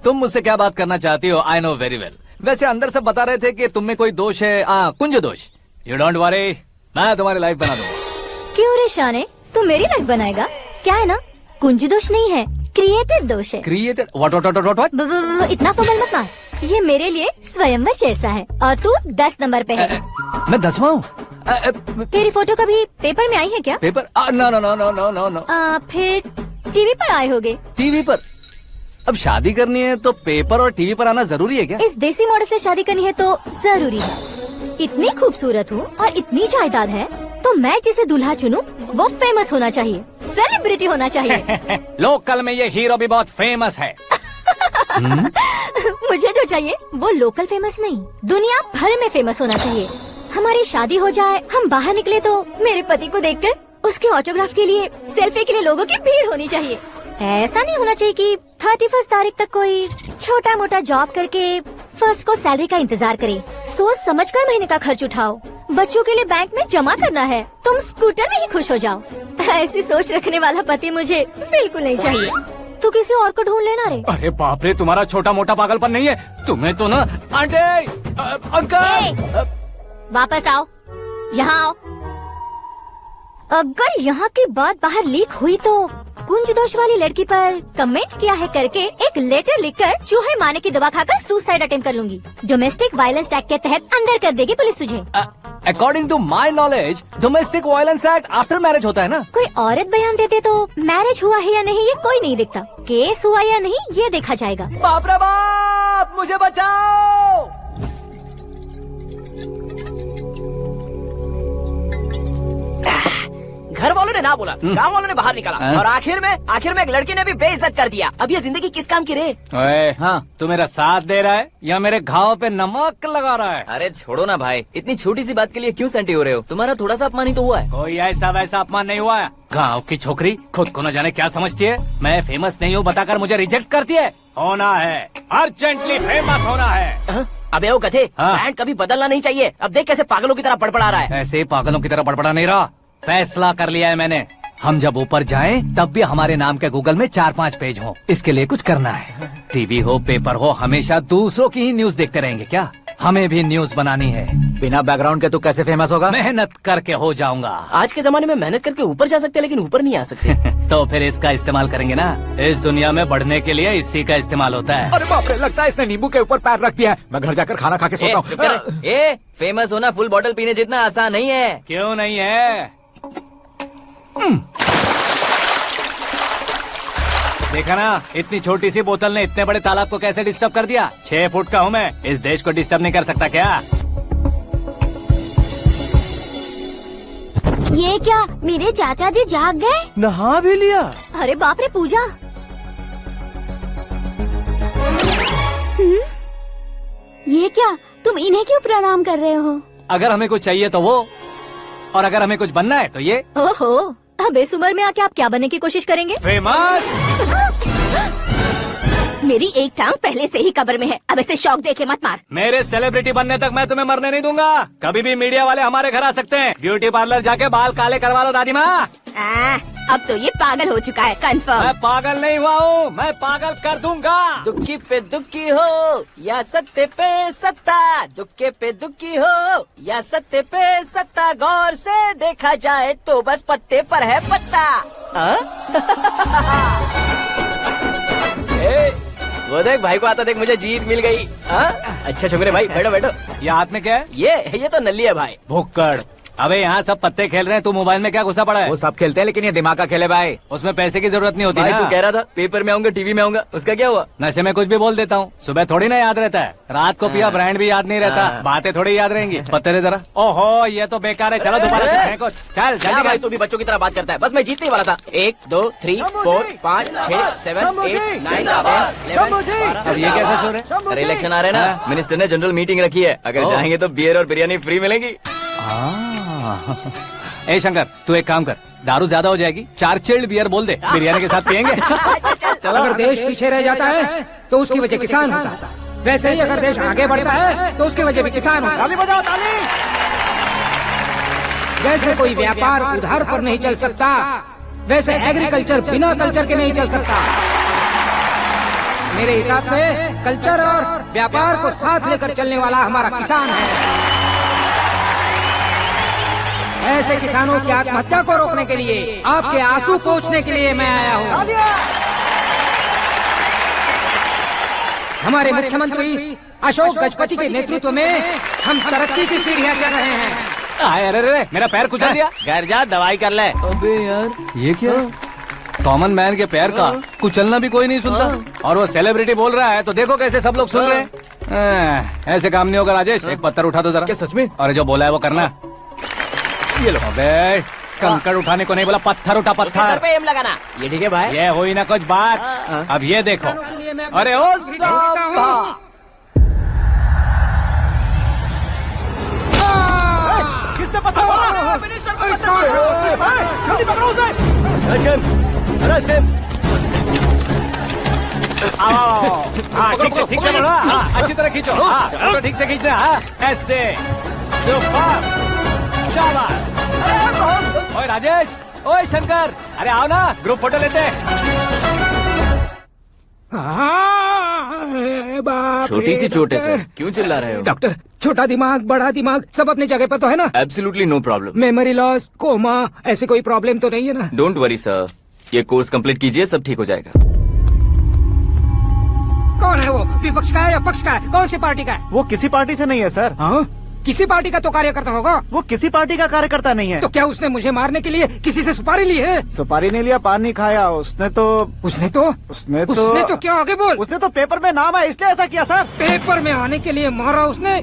Speaker 7: तुम मुझसे क्या बात करना चाहती हो? I know very well. वैसे अंदर से बता रहे थे कि तुम में कोई दोष है। कुंज दोष। यू डोंट वरी, मैं तुम्हारी लाइफ बना दूंगा।
Speaker 9: क्यों रे शाने, तू मेरी लाइफ बनाएगा? क्या है ना, कुंज दोष नहीं है, क्रिएटेड दोष है।
Speaker 7: क्रिएटेड? व्हाट?
Speaker 9: इतना फमल मत मार। ये मेरे लिए स्वयंवर जैसा है और तू 10 नंबर पे है।
Speaker 7: मैं 10वां हूँ?
Speaker 9: तेरी फोटो कभी पेपर में आई है क्या?
Speaker 7: पेपर? नो।
Speaker 9: फिर टीवी पर आए होगे।
Speaker 7: टीवी पर? अब शादी करनी है तो पेपर और टीवी पर आना जरूरी है क्या?
Speaker 9: इस देसी मॉडल से शादी करनी है तो जरूरी है। इतनी खूबसूरत हूँ और इतनी जायदाद है तो मैं जिसे दूल्हा चुनूं वो फेमस होना चाहिए, सेलिब्रिटी होना चाहिए।
Speaker 7: लोकल में ये हीरो भी बहुत फेमस है।
Speaker 9: मुझे जो चाहिए वो लोकल फेमस नहीं, दुनिया भर में फेमस होना चाहिए। हमारी शादी हो जाए, हम बाहर निकले तो मेरे पति को देखकर उसके ऑटोग्राफ के लिए, सेल्फी के लिए लोगों की भीड़ होनी चाहिए। ऐसा नहीं होना चाहिए कि 31 तारीख तक कोई छोटा मोटा जॉब करके फर्स्ट को सैलरी का इंतजार करे। सोच समझकर महीने का खर्च उठाओ। बच्चों के लिए बैंक में जमा करना है, तुम स्कूटर में ही खुश हो जाओ। ऐसी सोच रखने वाला पति मुझे बिल्कुल नहीं चाहिए। तू किसी और को ढूंढ लेना रे।
Speaker 7: अरे बाप रे, तुम्हारा छोटा मोटा पागलपन नहीं है। तुम्हें तो ना आंटी, अंकल।
Speaker 9: वापस आओ, यहाँ आओ। अगर यहाँ की बात बाहर लीक हुई तो कुंज दोष वाली लड़की पर कमेंट किया है करके एक लेटर लिखकर चूहे मारने की दवा खाकर सुसाइड अटेम्प्ट कर लूंगी। डोमेस्टिक वायलेंस एक्ट के तहत अंदर कर देगी पुलिस तुझे।
Speaker 7: According to my knowledge domestic violence act after marriage होता है ना?
Speaker 9: कोई औरत बयान देते तो मैरिज हुआ है या नहीं ये कोई नहीं देखता, केस हुआ या नहीं ये देखा जाएगा।
Speaker 7: बाप रे बाप, मुझे बचाओ।
Speaker 1: घर वालों ने ना बोला, गांव वालों ने बाहर निकाला और आखिर में एक लड़के ने भी बेइज्जत कर दिया। अब ये जिंदगी किस काम की रे?
Speaker 7: ओए, हाँ, तू मेरा साथ दे रहा है या मेरे घाव पे नमक लगा रहा है?
Speaker 11: अरे छोड़ो ना भाई, इतनी छोटी सी बात के लिए क्यों सेंटी हो रहे हो? तुम्हारा थोड़ा सा अपमान ही तो हुआ है।
Speaker 7: कोई ऐसा वैसा अपमान नहीं हुआ है। गाँव की छोकरी खुद को न जाने क्या समझती है। मैं फेमस नहीं हूँ बताकर मुझे रिजेक्ट करती है। होना है, अर्जेंटली फेमस होना है।
Speaker 1: अबे ओ गधे, ब्रांड कभी बदलना नहीं चाहिए। अब देख कैसे पागलों की तरह बड़बड़ा रहा है।
Speaker 7: ऐसे पागलों की तरह बड़बड़ा नहीं रहा, फैसला कर लिया है मैंने। हम जब ऊपर जाएं तब भी हमारे नाम के गूगल में 4-5 पेज हो। इसके लिए कुछ करना है। टीवी हो, पेपर हो, हमेशा दूसरों की ही न्यूज देखते रहेंगे क्या? हमें भी न्यूज बनानी है।
Speaker 11: बिना बैकग्राउंड के तू कैसे फेमस होगा?
Speaker 7: मेहनत करके हो जाऊंगा।
Speaker 1: आज के जमाने में मेहनत करके ऊपर जा सकते लेकिन ऊपर नहीं आ सकते।
Speaker 7: तो फिर इसका इस्तेमाल करेंगे ना। इस दुनिया में बढ़ने के लिए इसी का इस्तेमाल होता है।
Speaker 11: अरे बाप रे, लगता है इसने नींबू के ऊपर पैर रख दिया है। मैं घर जाकर खाना खा के सोता हूँ। फेमस होना फुल बॉटल पीने जितना आसान नहीं है।
Speaker 7: क्यों नहीं है? देखा ना, इतनी छोटी सी बोतल ने इतने बड़े तालाब को कैसे डिस्टर्ब कर दिया। 6 फुट का हूँ मैं, इस देश को डिस्टर्ब नहीं कर सकता क्या?
Speaker 9: ये क्या, मेरे चाचा जी जाग गए?
Speaker 4: नहा भी लिया?
Speaker 9: अरे बाप रे पूजा। ये क्या, तुम इन्हें क्यों प्रणाम कर रहे हो?
Speaker 7: अगर हमें कुछ चाहिए तो वो, और अगर हमें कुछ बनना है तो ये।
Speaker 9: ओहो, अब इस उम्र में आके आप क्या बनने की कोशिश करेंगे?
Speaker 7: फेमस।
Speaker 5: मेरी एक टांग पहले से ही कब्र में है, अब इसे शौक देके मत मार।
Speaker 7: मेरे सेलिब्रिटी बनने तक मैं तुम्हें मरने नहीं दूंगा। कभी भी मीडिया वाले हमारे घर आ सकते हैं। ब्यूटी पार्लर जाके बाल काले करवा लो दादी माँ।
Speaker 5: अब तो ये पागल हो चुका है, कंफर्म।
Speaker 7: मैं पागल नहीं हुआ हूँ, मैं पागल कर दूंगा।
Speaker 2: दुखी पे दुखी हो या सत्ते पे सत्ता, दुखे पे दुखी हो या सत्ते पे सत्ता, गौर से देखा जाए तो बस पत्ते पर है पत्ता। वो देख भाई को आता देख, मुझे जीत मिल गई। अच्छा शुक्र है भाई, बैठो बैठो।
Speaker 7: ये हाथ में क्या है?
Speaker 2: ये तो नल्ली है भाई।
Speaker 7: भुक्कड़। अबे यहाँ सब पत्ते खेल रहे हैं, तू मोबाइल में क्या घुसा पड़ा है?
Speaker 11: वो सब खेलते हैं लेकिन ये दिमाग का खेल है भाई।
Speaker 7: उसमें पैसे की जरूरत नहीं होती
Speaker 11: भाई
Speaker 7: ना।
Speaker 11: तू कह रहा था पेपर में आऊंगा, टीवी में आऊंगा, उसका क्या हुआ?
Speaker 7: नशे में कुछ भी बोल देता हूँ, सुबह थोड़ी ना याद रहता है। रात को पिया ब्रांड भी याद नहीं रहता, बातें थोड़ी याद रहेंगी। पत्ते दे जरा। ओहो ये तो बेकार है, चलो दोबारा से फेंको। चल
Speaker 2: क्या
Speaker 7: जल्दी
Speaker 2: भाई, तू भी बच्चों की तरह बात करता है। बस मैं जीतने वाला था। 1 2 3 4 5 6 7 8 9 10 11
Speaker 7: अब ये कैसे सो रहे?
Speaker 11: अरे इलेक्शन आ रहे हैं ना, मिनिस्टर ने जनरल मीटिंग रखी है, अगर जाएंगे तो बियर और बिरयानी फ्री मिलेगी।
Speaker 7: ए शंकर तू एक काम कर, दारू ज्यादा हो जाएगी, 4 चिल्ड बियर बोल दे, बिरयानी के साथ पियेंगे।
Speaker 10: अगर देश पीछे रह जाता है तो उसकी वजह किसान होता है, वैसे ही अगर देश आगे बढ़ता है तो उसकी वजह भी किसान होता है।
Speaker 2: ताली बजाओ ताली।
Speaker 10: जैसे कोई व्यापार उधार पर नहीं चल सकता, वैसे एग्रीकल्चर बिना कल्चर के नहीं चल सकता। मेरे हिसाब से कल्चर और व्यापार को साथ लेकर चलने वाला हमारा किसान है। ऐसे किसानों की आत्महत्या को रोकने के लिए, आपके आंसू पोंछने के लिए मैं आया हूँ। हमारे मुख्यमंत्री अशोक गजपति के नेतृत्व में हम तरक्की की सीढ़ियाँ चढ़ रहे हैं।
Speaker 7: अरे मेरा पैर कुचल दिया।
Speaker 2: घर जा दवाई कर ले।
Speaker 11: अबे यार
Speaker 7: ये क्या? कॉमन मैन के पैर का कुचलना भी कोई नहीं सुनता, और वो सेलिब्रिटी बोल रहा है तो देखो कैसे सब लोग सुन रहे हैं। ऐसे काम नहीं होगा राजेश, एक पत्थर उठा दो जरा।
Speaker 11: क्या सच में?
Speaker 7: और जो बोला है वो करना। ये लो। अबे कंकड़ उठाने को नहीं बोला, पत्थर उठा,
Speaker 2: उसके सर
Speaker 7: पत्थर।
Speaker 2: पे एम लगाना। ये ठीक है भाई।
Speaker 7: ये हुई ना कुछ बात। अब ये देखो। अरे ओ साहब,
Speaker 2: किसने पत्थर मारा? मिनिस्टर को पत्थर मारा। जल्दी पकड़ो उसे।
Speaker 7: ठीक से बोलो। अच्छी तरह खींचो। चलो ठीक से खींचना। ऐसे सुपर। ओए राजेश, ओए शंकर, अरे आओ ना, ग्रुप फोटो लेते हैं।
Speaker 11: छोटी सी चोट है सर, क्यों चिल्ला रहे हो?
Speaker 10: डॉक्टर, छोटा दिमाग बड़ा दिमाग सब अपनी जगह पर तो है ना?
Speaker 11: Absolutely no problem.
Speaker 10: Memory loss, coma, ऐसी कोई प्रॉब्लम तो नहीं है ना?
Speaker 11: डोंट वरी सर, ये कोर्स कंप्लीट कीजिए, सब ठीक हो जाएगा।
Speaker 10: कौन है वो? विपक्ष का है या पक्ष का है? कौन सी पार्टी का है?
Speaker 6: वो किसी पार्टी से नहीं है सर।
Speaker 10: हाँ? किसी पार्टी का तो कार्यकर्ता होगा।
Speaker 6: वो किसी पार्टी का कार्यकर्ता नहीं है।
Speaker 10: तो क्या उसने मुझे मारने के लिए किसी से सुपारी ली है?
Speaker 6: सुपारी नहीं लिया, पान नहीं खाया। उसने तो
Speaker 10: क्या आगे बोल?
Speaker 6: उसने तो पेपर में नाम है इसलिए ऐसा किया सर।
Speaker 10: पेपर में आने के लिए मारा उसने?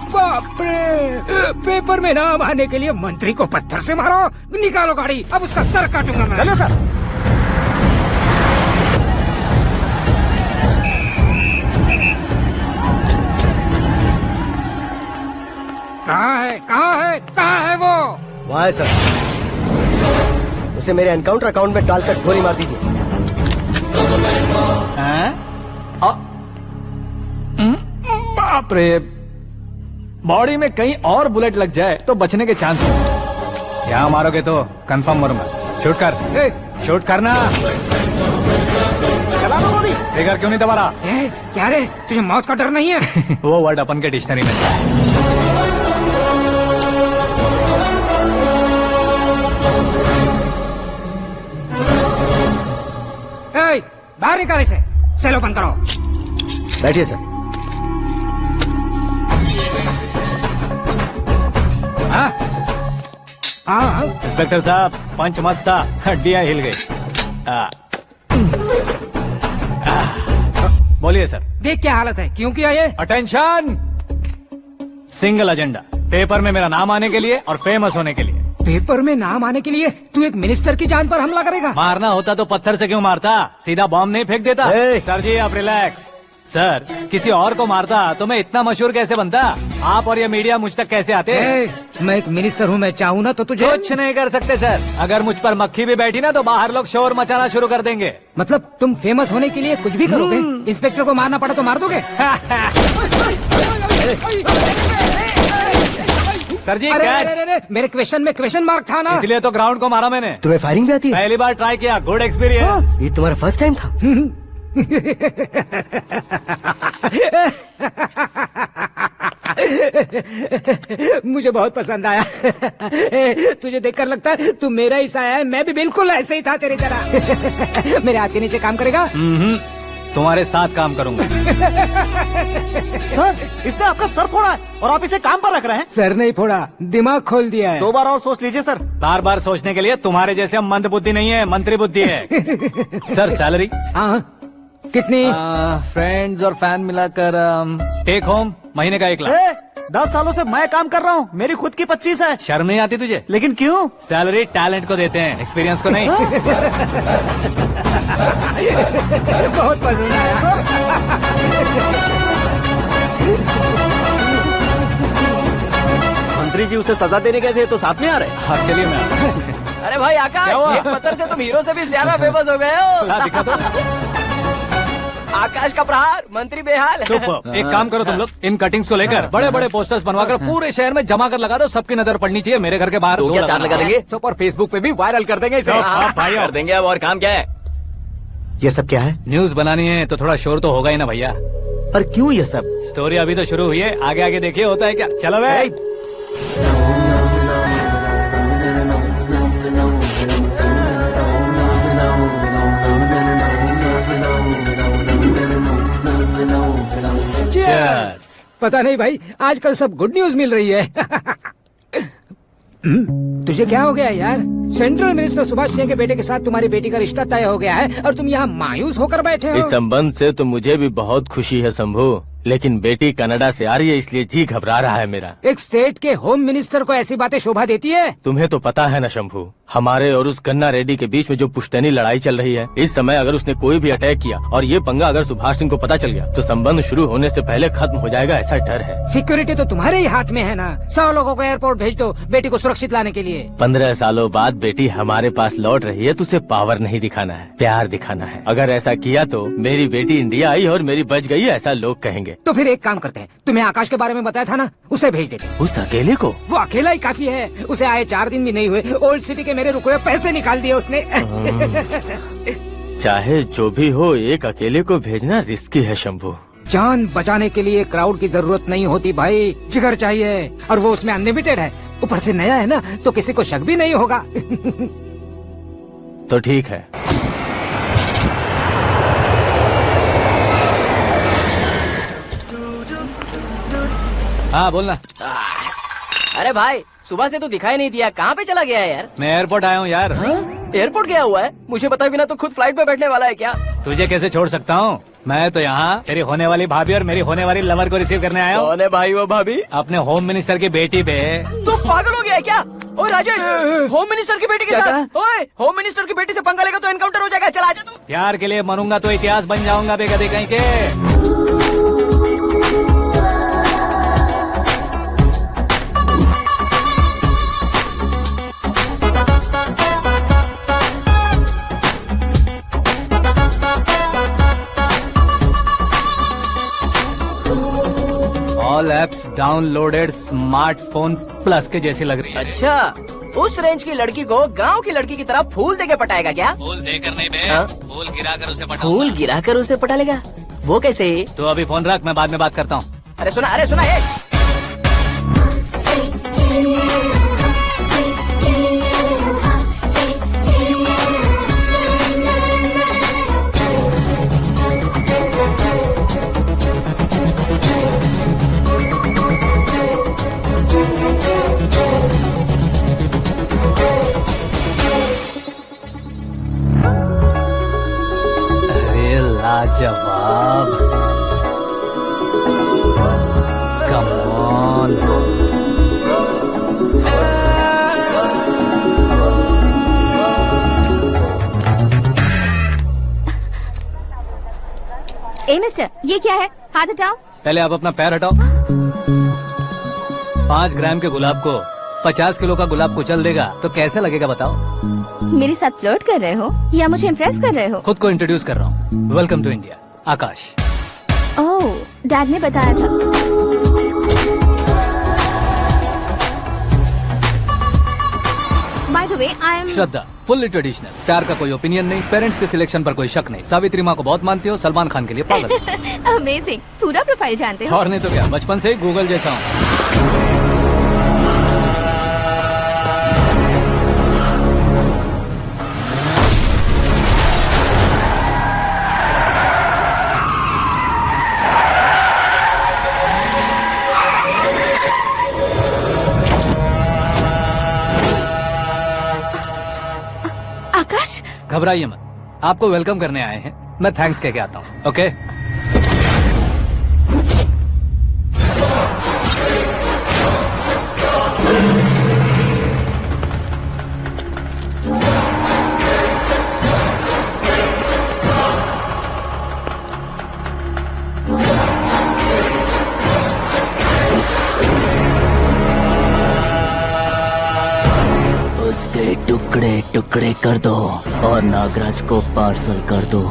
Speaker 10: बाप रे, पेपर में नाम आने के लिए मंत्री को पत्थर से मारो? निकालो गाड़ी, अब उसका सर काटूंगा मैं।
Speaker 6: चलो सर।
Speaker 10: कहाँ है वो?
Speaker 2: वहाँ है सर। उसे मेरे एनकाउंटर अकाउंट में डालकर गोली मार दीजिए।
Speaker 7: बाप रे, बॉडी में कहीं और बुलेट लग जाए तो बचने के चांस हो। यहाँ मारोगे तो कंफर्म मरूंगा। शूट कर, शूट करना। फिगर क्यों नहीं दबा रहा?
Speaker 10: क्या रे, तुझे मौत का डर नहीं है?
Speaker 7: वो वर्ड अपन के डिक्शनरी में है।
Speaker 10: बाहर निकाले से, सेलो बंद करो।
Speaker 2: बैठिए सर।
Speaker 7: इंस्पेक्टर साहब, पंच मस्त था, हड्डियां हिल गई। बोलिए सर।
Speaker 10: देख क्या हालत है, क्यों किया ये?
Speaker 7: अटेंशन, सिंगल एजेंडा, पेपर में मेरा नाम आने के लिए और फेमस होने के लिए।
Speaker 10: पेपर में नाम आने के लिए तू एक मिनिस्टर की जान पर हमला करेगा?
Speaker 7: मारना होता तो पत्थर से क्यों मारता, सीधा बॉम्ब नहीं फेंक देता। सर जी आप रिलैक्स। सर किसी और को मारता तो मैं इतना मशहूर कैसे बनता? आप और ये मीडिया मुझ तक कैसे आते?
Speaker 10: मैं एक मिनिस्टर हूँ, मैं चाहूँ ना तो तुझे
Speaker 7: कुछ नहीं कर सकते सर। अगर मुझ पर मक्खी भी बैठी ना तो बाहर लोग शोर मचाना शुरू कर देंगे।
Speaker 10: मतलब तुम फेमस होने के लिए कुछ भी करोगे? इंस्पेक्टर को मारना पड़ा तो मार दोगे?
Speaker 7: सर जी
Speaker 10: अरे, मेरे क्वेश्चन में क्वेश्चन मार्क था ना,
Speaker 7: इसलिए तो ग्राउंड को मारा मैंने।
Speaker 2: तुम्हें फायरिंग भी आती है?
Speaker 7: पहली बार ट्राई किया, गुड एक्सपीरियंस।
Speaker 2: ये तुम्हारा फर्स्ट टाइम था?
Speaker 10: मुझे बहुत पसंद आया। तुझे देखकर लगता है तू मेरा ही साया है। मैं भी बिल्कुल ऐसे ही था तेरी तरह। मेरे हाथ के नीचे काम करेगा?
Speaker 7: तुम्हारे साथ काम करूंगा।
Speaker 6: सर इसने आपका सर फोड़ा है और आप इसे काम पर रख रहे हैं।
Speaker 10: सर नहीं फोड़ा, दिमाग खोल दिया है।
Speaker 6: 2 बार और सोच लीजिए सर।
Speaker 7: बार बार सोचने के लिए तुम्हारे जैसे मंद बुद्धि नहीं है, मंत्री बुद्धि है। सर सैलरी
Speaker 10: कितनी?
Speaker 7: फ्रेंड्स और फैन मिलाकर टेक होम महीने का 1 लाख।
Speaker 6: 10 सालों से मैं काम कर रहा हूँ, मेरी खुद की 25 है।
Speaker 7: शर्म नहीं आती तुझे?
Speaker 6: लेकिन क्यों?
Speaker 7: सैलरी टैलेंट को देते हैं, एक्सपीरियंस को नहीं।
Speaker 10: बहुत पसंद आया।
Speaker 1: मंत्री जी उसे सजा देने गए थे तो साथ में आ रहे।
Speaker 7: हाँ चलिए मैं।
Speaker 11: अरे भाई आकाश, एक पत्थर से तुम हीरो से भी ज्यादा फेमस हो गए हो।
Speaker 7: दिखा दो।
Speaker 11: आकाश का प्रहार, मंत्री बेहाल।
Speaker 7: सुपर। एक काम करो तुम लोग, इन कटिंग्स को लेकर बड़े बड़े पोस्टर्स बनवाकर पूरे शहर में जमा कर लगा दो। सबकी नजर पड़नी चाहिए। मेरे घर के बाहर
Speaker 11: तो क्या 4 लगा देंगे? सब और फेसबुक पे भी वायरल कर देंगे इसे।
Speaker 7: भाई
Speaker 11: कर देंगे। अब और काम क्या है?
Speaker 2: ये सब क्या है?
Speaker 7: न्यूज बनानी है तो थोड़ा शोर तो होगा ही ना भैया।
Speaker 2: पर क्यों ये सब?
Speaker 7: स्टोरी अभी तो शुरू हुई है, आगे आगे देखिए होता है क्या। चलो भाई।
Speaker 10: पता नहीं भाई, आजकल सब गुड न्यूज मिल रही है। तुझे क्या हो गया यार? सेंट्रल मिनिस्टर सुभाष सिंह के बेटे के साथ तुम्हारी बेटी का रिश्ता तय हो गया है और तुम यहाँ मायूस होकर बैठे हो।
Speaker 4: इस संबंध से तो मुझे भी बहुत खुशी है शंभू, लेकिन बेटी कनाडा से आ रही है इसलिए जी घबरा रहा है मेरा।
Speaker 10: एक स्टेट के होम मिनिस्टर को ऐसी बातें शोभा देती है?
Speaker 4: तुम्हें तो पता है ना शंभू, हमारे और उस गन्ना रेड्डी के बीच में जो पुश्तैनी लड़ाई चल रही है। इस समय अगर उसने कोई भी अटैक किया और ये पंगा अगर सुभाष सिंह को पता चल गया तो संबंध शुरू होने से पहले खत्म हो जाएगा, ऐसा डर है।
Speaker 10: सिक्योरिटी तो तुम्हारे ही हाथ में है ना। 100 लोगों को एयरपोर्ट भेज दो बेटी को सुरक्षित लाने के लिए।
Speaker 4: 15 सालों बाद बेटी हमारे पास लौट रही है तो उसे पावर नहीं दिखाना है, प्यार दिखाना है। अगर ऐसा किया तो मेरी बेटी इंडिया आई और मेरी बच गई, ऐसा लोग कहेंगे।
Speaker 10: तो फिर एक काम करते हैं, तुम्हें आकाश के बारे में बताया था ना, उसे भेज देते।
Speaker 4: उस अकेले को?
Speaker 10: वो अकेला ही काफी है। उसे आए 4 दिन भी नहीं हुए, ओल्ड सिटी के मेरे रुके हुए पैसे निकाल दिए उसने।
Speaker 4: चाहे जो भी हो, एक अकेले को भेजना रिस्की है शंभू।
Speaker 10: जान बचाने के लिए क्राउड की जरूरत नहीं होती भाई, जिगर चाहिए, और वो उसमें अनलिमिटेड है। ऊपर से नया है ना, तो किसी को शक भी नहीं होगा।
Speaker 4: तो ठीक है।
Speaker 7: हाँ बोलना।
Speaker 11: अरे भाई सुबह से तो दिखाई नहीं दिया, कहाँ पे चला गया है यार?
Speaker 7: मैं एयरपोर्ट आया हूँ यार।
Speaker 11: एयरपोर्ट गया हुआ है? मुझे बताए बिना तो खुद फ्लाइट पे बैठने वाला है क्या?
Speaker 7: तुझे कैसे छोड़ सकता हूँ? मैं तो यहाँ तेरी होने वाली भाभी और मेरी होने वाली लवर को रिसीव करने आया हूँ।
Speaker 11: कौन है भाई वो भाभी?
Speaker 7: अपने होम मिनिस्टर की बेटी पे।
Speaker 11: तू पागल हो गया है क्या? ओए राजेश, होम मिनिस्टर की बेटी के साथ? ओए, होम मिनिस्टर की बेटी से पंगा लेगा तो एनकाउंटर हो जाएगा। चल आजा तू।
Speaker 7: प्यार के लिए मरूंगा तो इतिहास बन जाऊंगा बेगदे कहीं के। All apps downloaded smartphone plus के जैसी लग रही है।
Speaker 11: अच्छा, उस रेंज की लड़की को गांव की लड़की की तरह फूल देके पटाएगा क्या?
Speaker 7: फूल देकर नहीं बे, फूल गिराकर उसे पटाऊंगा।
Speaker 11: फूल गिराकर उसे पटा लेगा? वो कैसे?
Speaker 7: तो अभी फोन रख, मैं बाद में बात करता हूँ।
Speaker 11: अरे सुना ये।
Speaker 7: लाजवाब, कम ऑन।
Speaker 5: ए मिस्टर, ये क्या है? हाथ हटाओ।
Speaker 7: पहले आप अपना पैर हटाओ। 5 ग्राम के गुलाब को 50 किलो का गुलाब कुचल देगा तो कैसे लगेगा बताओ?
Speaker 5: मेरे साथ फ्लर्ट कर रहे हो या मुझे इम्प्रेस कर रहे हो?
Speaker 7: खुद को इंट्रोड्यूस कर रहा हूँ। Welcome to India, Akash.
Speaker 5: Oh, dad ने बताया था। By the way, I am
Speaker 7: Shraddha, fully traditional. प्यार का कोई ओपिनियन नहीं, पेरेंट्स के सिलेक्शन पर कोई शक नहीं। सावित्री माँ को बहुत मानती हो, सलमान खान के लिए पागल।
Speaker 5: अमेजिंग, पूरा प्रोफाइल जानते हो।
Speaker 7: और नहीं तो क्या, बचपन से ही गूगल जैसा हूँ।
Speaker 5: आकाश,
Speaker 7: घबराइए मत, आपको वेलकम करने आए हैं। मैं थैंक्स कह के आता हूँ। ओके,
Speaker 14: उसके टुकड़े टुकड़े कर दो और नागराज को पार्सल कर दो।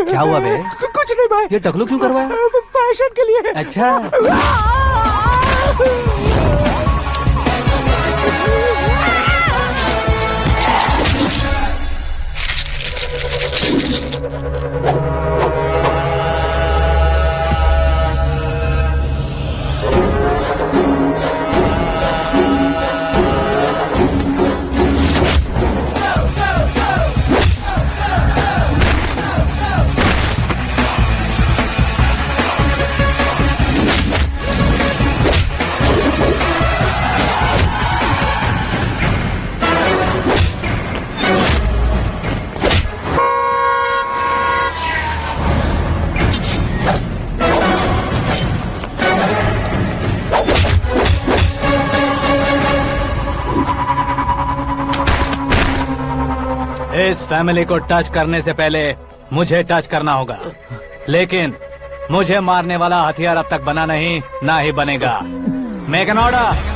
Speaker 14: क्या हुआ बे?
Speaker 2: कुछ नहीं भाई।
Speaker 7: ये टकलू क्यों करवाया?
Speaker 2: फैशन के लिए।
Speaker 7: अच्छा, इस फैमिली को टच करने से पहले मुझे टच करना होगा, लेकिन मुझे मारने वाला हथियार अब तक बना नहीं, ना ही बनेगा। Make an order.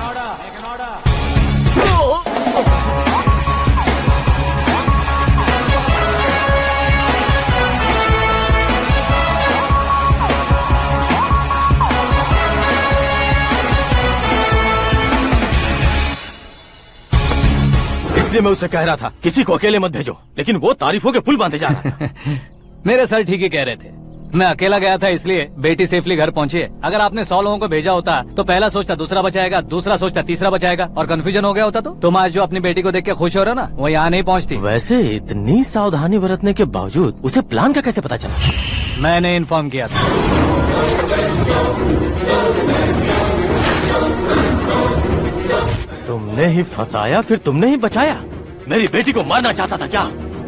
Speaker 4: इसलिए मैं उससे कह रहा था किसी को अकेले मत भेजो, लेकिन वो तारीफों के पुल बांधे जा रहा है।
Speaker 7: मेरे सर ठीक ही कह रहे थे। मैं अकेला गया था इसलिए बेटी सेफली घर पहुंची है। अगर आपने 100 लोगों को भेजा होता तो पहला सोचता दूसरा बचाएगा, दूसरा सोचता तीसरा बचाएगा, और कंफ्यूजन हो गया होता तो तुम आज जो अपनी बेटी को देख के खुश हो रहे हो ना, वो यहाँ नहीं पहुँचती।
Speaker 4: वैसे इतनी सावधानी बरतने के बावजूद उसे प्लान का कैसे पता चला?
Speaker 7: मैंने इन्फॉर्म किया था।
Speaker 4: तुमने ही फंसाया, फिर तुमने ही बचाया। मेरी बेटी को मारना चाहता था क्या?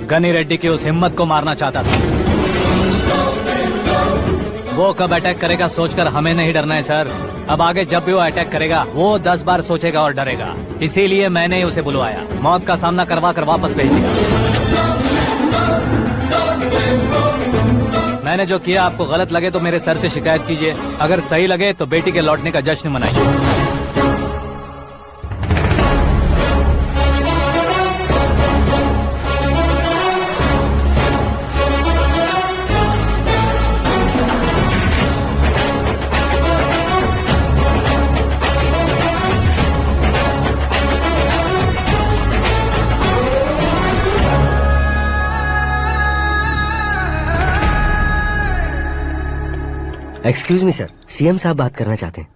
Speaker 7: गनी रेड्डी की उस हिम्मत को मारना चाहता था। वो कब अटैक करेगा सोचकर हमें नहीं डरना है सर। अब आगे जब भी वो अटैक करेगा वो 10 बार सोचेगा और डरेगा। इसीलिए मैंने उसे बुलवाया। मौत का सामना करवा कर वापस भेज दिया। मैंने जो किया आपको गलत लगे तो मेरे सर से शिकायत कीजिए, अगर सही लगे तो बेटी के लौटने का जश्न मनाइए।
Speaker 2: एक्सक्यूज मी सर, सीएम साहब बात करना चाहते हैं।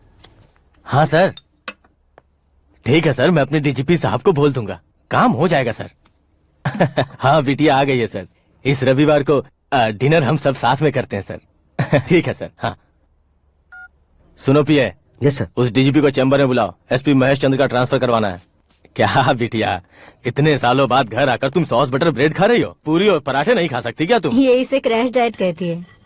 Speaker 4: हाँ सर, ठीक है सर, मैं अपने डीजीपी साहब को बोल दूंगा, काम हो जाएगा सर। हाँ बिटिया आ गई है सर, इस रविवार को डिनर हम सब साथ में करते हैं सर। ठीक है सर। हाँ सुनो पिए।
Speaker 2: Yes sir.
Speaker 4: उस डीजीपी को चैम्बर में बुलाओ, एसपी महेश चंद्र का ट्रांसफर करवाना है। क्या बिटिया, इतने सालों बाद घर आकर तुम सॉस बटर ब्रेड खा रही हो, पूरी और पराठे नहीं खा सकती क्या तुम?
Speaker 9: ये इसे क्रैश डाइट कहती है।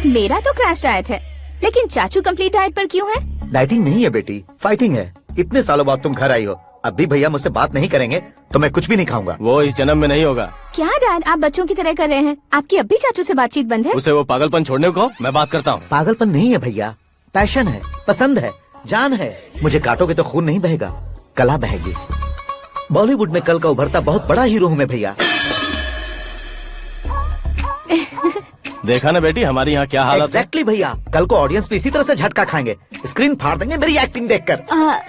Speaker 5: मेरा तो क्रैश डाइट है, लेकिन चाचू कंप्लीट डाइट पर क्यों है?
Speaker 3: डाइटिंग नहीं है बेटी, फाइटिंग है। इतने सालों बाद तुम घर आई हो, अब भी भैया मुझसे बात नहीं करेंगे तो मैं कुछ भी नहीं खाऊंगा।
Speaker 4: वो इस जन्म में नहीं होगा।
Speaker 5: क्या डैड, आप बच्चों की तरह कर रहे हैं? आपकी अब भी चाचू से बातचीत बंद है?
Speaker 4: उसे वो पागलपन छोड़ने को, मैं बात करता हूँ।
Speaker 3: पागलपन नहीं है भैया, पैशन है, पसंद है, जान है। मुझे काटोगे तो खून नहीं बहेगा, कला बहेगी। बॉलीवुड में कल का उभरता बहुत बड़ा हीरो हूँ मैं भैया।
Speaker 4: देखा ना बेटी हमारी यहाँ क्या हालत है।
Speaker 3: एग्जैक्टली भैया, कल को ऑडियंस भी इसी तरह से झटका खाएंगे, स्क्रीन फाड़ देंगे मेरी एक्टिंग देखकर।